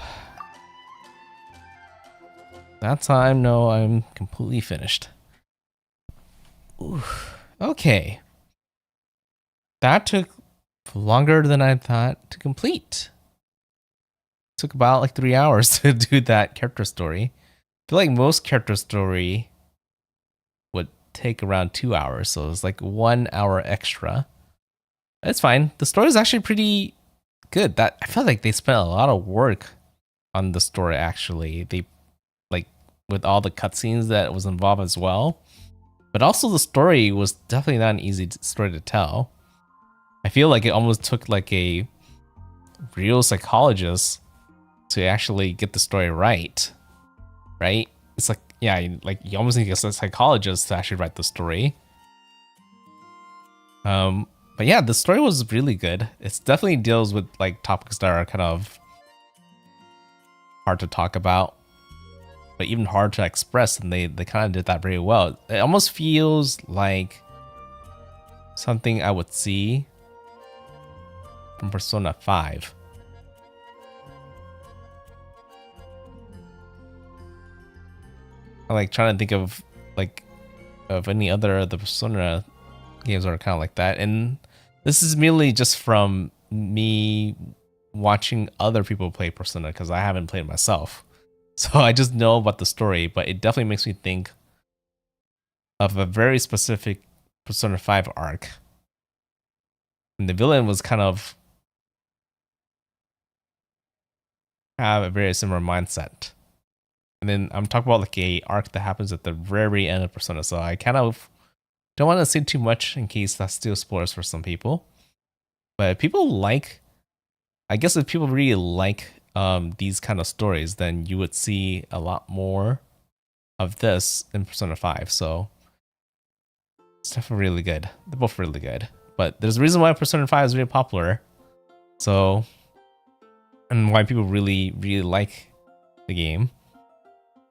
That's how I know I'm completely finished. Ooh. Okay. That took longer than I thought to complete. It took about like 3 hours to do that character story. I feel like most character story would take around 2 hours, so it's like 1 hour extra. It's fine. The story is actually pretty good. That I feel like they spent a lot of work on the story. Actually, they like with all the cutscenes that was involved as well. But also the story was definitely not an easy story to tell. I feel like it almost took like a real psychologist to actually get the story right. Right? It's like, yeah, like you almost need a psychologist to actually write the story. But But yeah, the story was really good. It definitely deals with like topics that are kind of hard to talk about, but even hard to express, and they kind of did that very well. It almost feels like something I would see from Persona 5. I'm like trying to think of any other of the Persona games that are kind of like that, and this is merely just from me watching other people play Persona because I haven't played it myself. So I just know about the story, but it definitely makes me think of a very specific Persona 5 arc. And the villain was kind of have a very similar mindset. And then I'm talking about like a arc that happens at the very end of Persona, so I kind of don't want to say too much in case that still spoilers for some people. But I guess if people really like these kind of stories, then you would see a lot more of this in Persona 5. So it's definitely really good. They're both really good. But there's a reason why Persona 5 is really popular. So, and why people really, really like the game.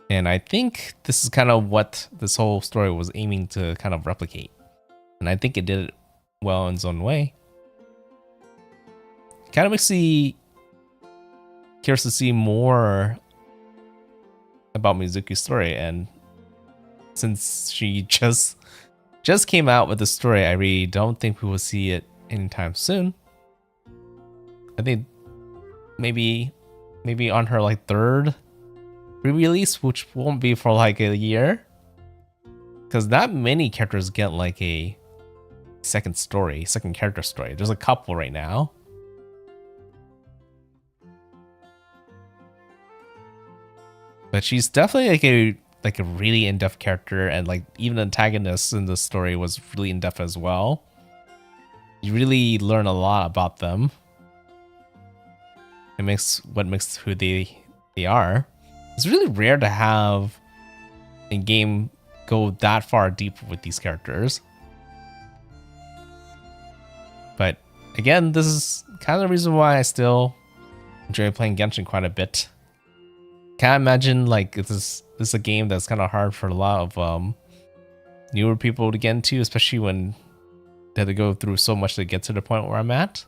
And I think this is kind of what this whole story was aiming to kind of replicate. And I think it did it well in its own way. Kind of makes me curious to see more about Mizuki's story. And since she just came out with the story, I really don't think we will see it anytime soon. I think maybe on her like third re-release, which won't be for like a year, because not many characters get like a second character story. There's a couple right now. But she's definitely like a really in-depth character, and like even the antagonists in the story was really in-depth as well. You really learn a lot about them. It makes who they are. It's really rare to have a game go that far deep with these characters. But again, this is kind of the reason why I still enjoy playing Genshin quite a bit. Can't imagine like this is a game that's kind of hard for a lot of newer people to get into, especially when they had to go through so much to get to the point where I'm at.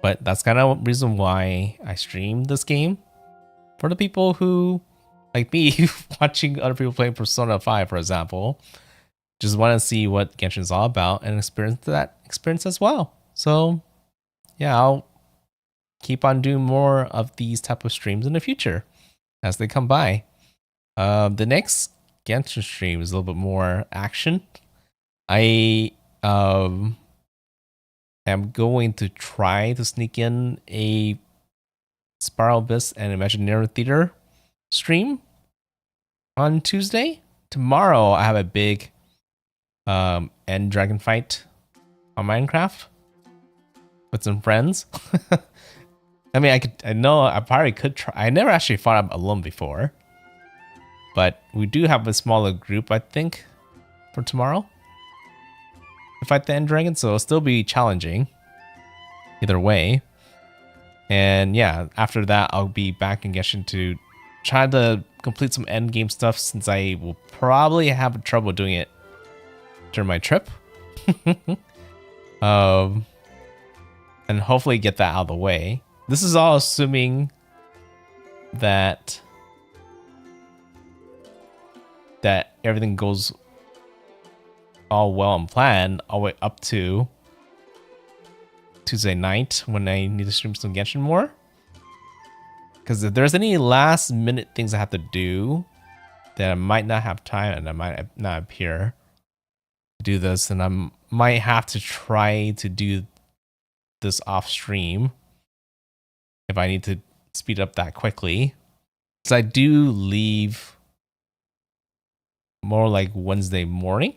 But that's kind of the reason why I stream this game. For the people who, like me, watching other people play Persona 5, for example, just want to see what Genshin is all about and experience that experience as well. So, yeah, I'll keep on doing more of these type of streams in the future as they come by. The next Genshin stream is a little bit more action. I am going to try to sneak in a Spiral Abyss and Imaginary Theater stream on Tuesday. Tomorrow I have a big end dragon fight on Minecraft with some friends. I mean, I probably could try. I never actually fought up alone before, but we do have a smaller group, I think, for tomorrow to fight the end dragon, so it'll still be challenging either way. And yeah, after that, I'll be back in Genshin to try to complete some end game stuff, since I will probably have trouble doing it during my trip. And hopefully get that out of the way. This is all assuming that everything goes all well and planned all the way up to Tuesday night when I need to stream some Genshin more. Because if there's any last minute things I have to do that I might not have time and I might not appear to do this, and I might have to try to do this off stream if I need to speed up that quickly. Because I do leave more like Wednesday morning.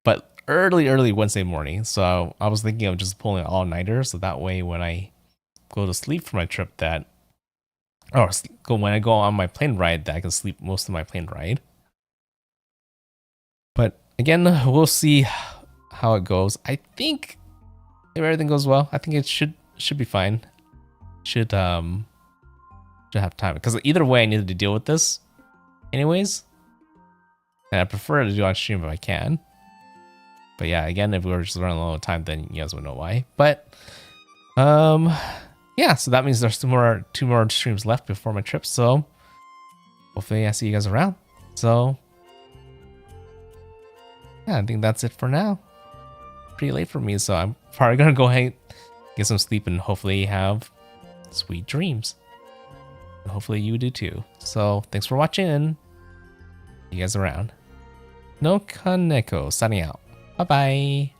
But early Wednesday morning. So I was thinking of just pulling an all-nighter, so that way when I go to sleep for my trip when I go on my plane ride, that I can sleep most of my plane ride. But again, we'll see how it goes. I think if everything goes well, I think it should be fine. Should have time, because either way I needed to deal with this anyways. And I prefer to do on stream if I can. But yeah, again, if we were just running low on time, then you guys would know why. But yeah, so that means there's two more streams left before my trip. So hopefully I see you guys around. So yeah, I think that's it for now. Pretty late for me, so I'm probably gonna go ahead, get some sleep, and hopefully have sweet dreams. And hopefully you do too. So thanks for watching. See you guys around. NoukonNeko signing out. Bye bye.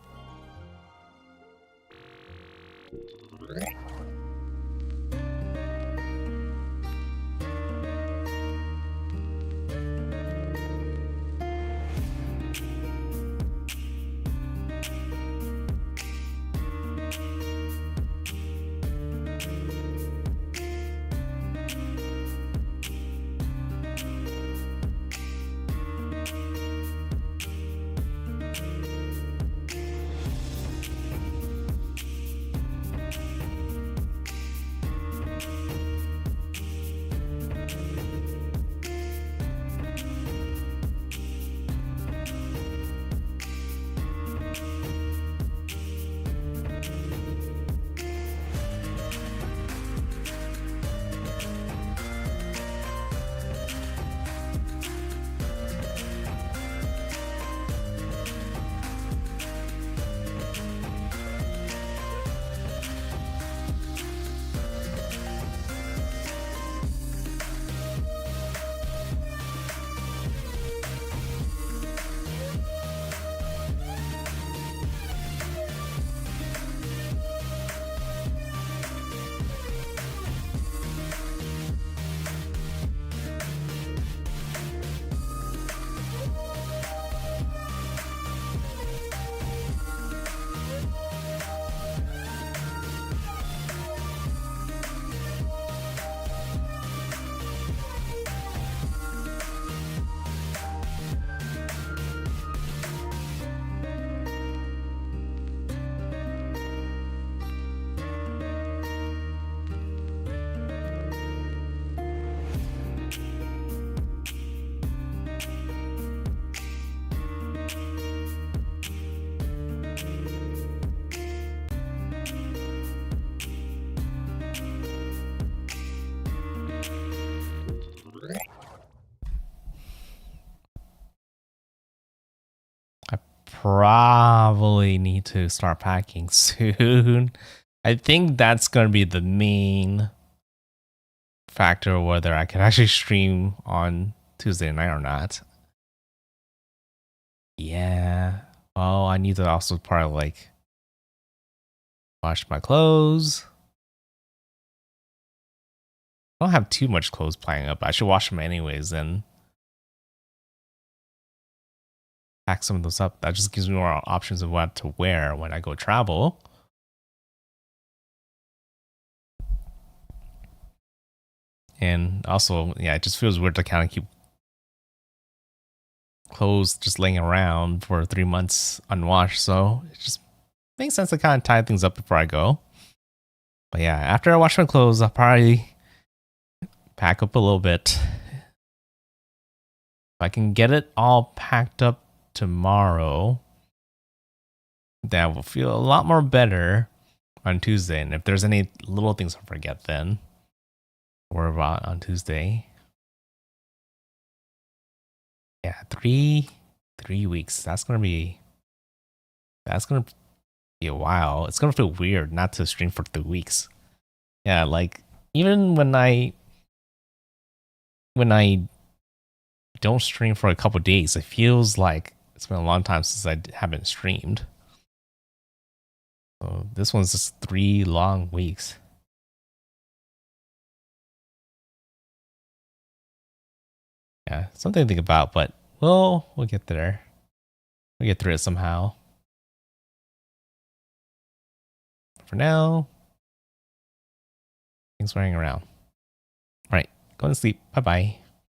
Probably need to start packing soon. I think that's going to be the main factor whether I can actually stream on Tuesday night or not. Yeah. Oh, I need to also probably like wash my clothes. I don't have too much clothes piling up. I should wash them anyways then. Pack some of those up. That just gives me more options of what to wear when I go travel. And also, yeah, it just feels weird to kind of keep clothes just laying around for 3 months unwashed. So it just makes sense to kind of tie things up before I go. But yeah, after I wash my clothes, I'll probably pack up a little bit. If I can get it all packed up tomorrow, that will feel a lot more better on Tuesday. And if there's any little things I forget, then worry about on Tuesday. Yeah, three weeks. That's gonna be a while. It's gonna feel weird not to stream for 3 weeks. Yeah, like even when I don't stream for a couple days, it feels like it's been a long time since I haven't streamed. So this one's just 3 long weeks. Yeah, something to think about, but we'll get there. We'll get through it somehow. For now, thanks for hanging around. All right, go to sleep. Bye-bye.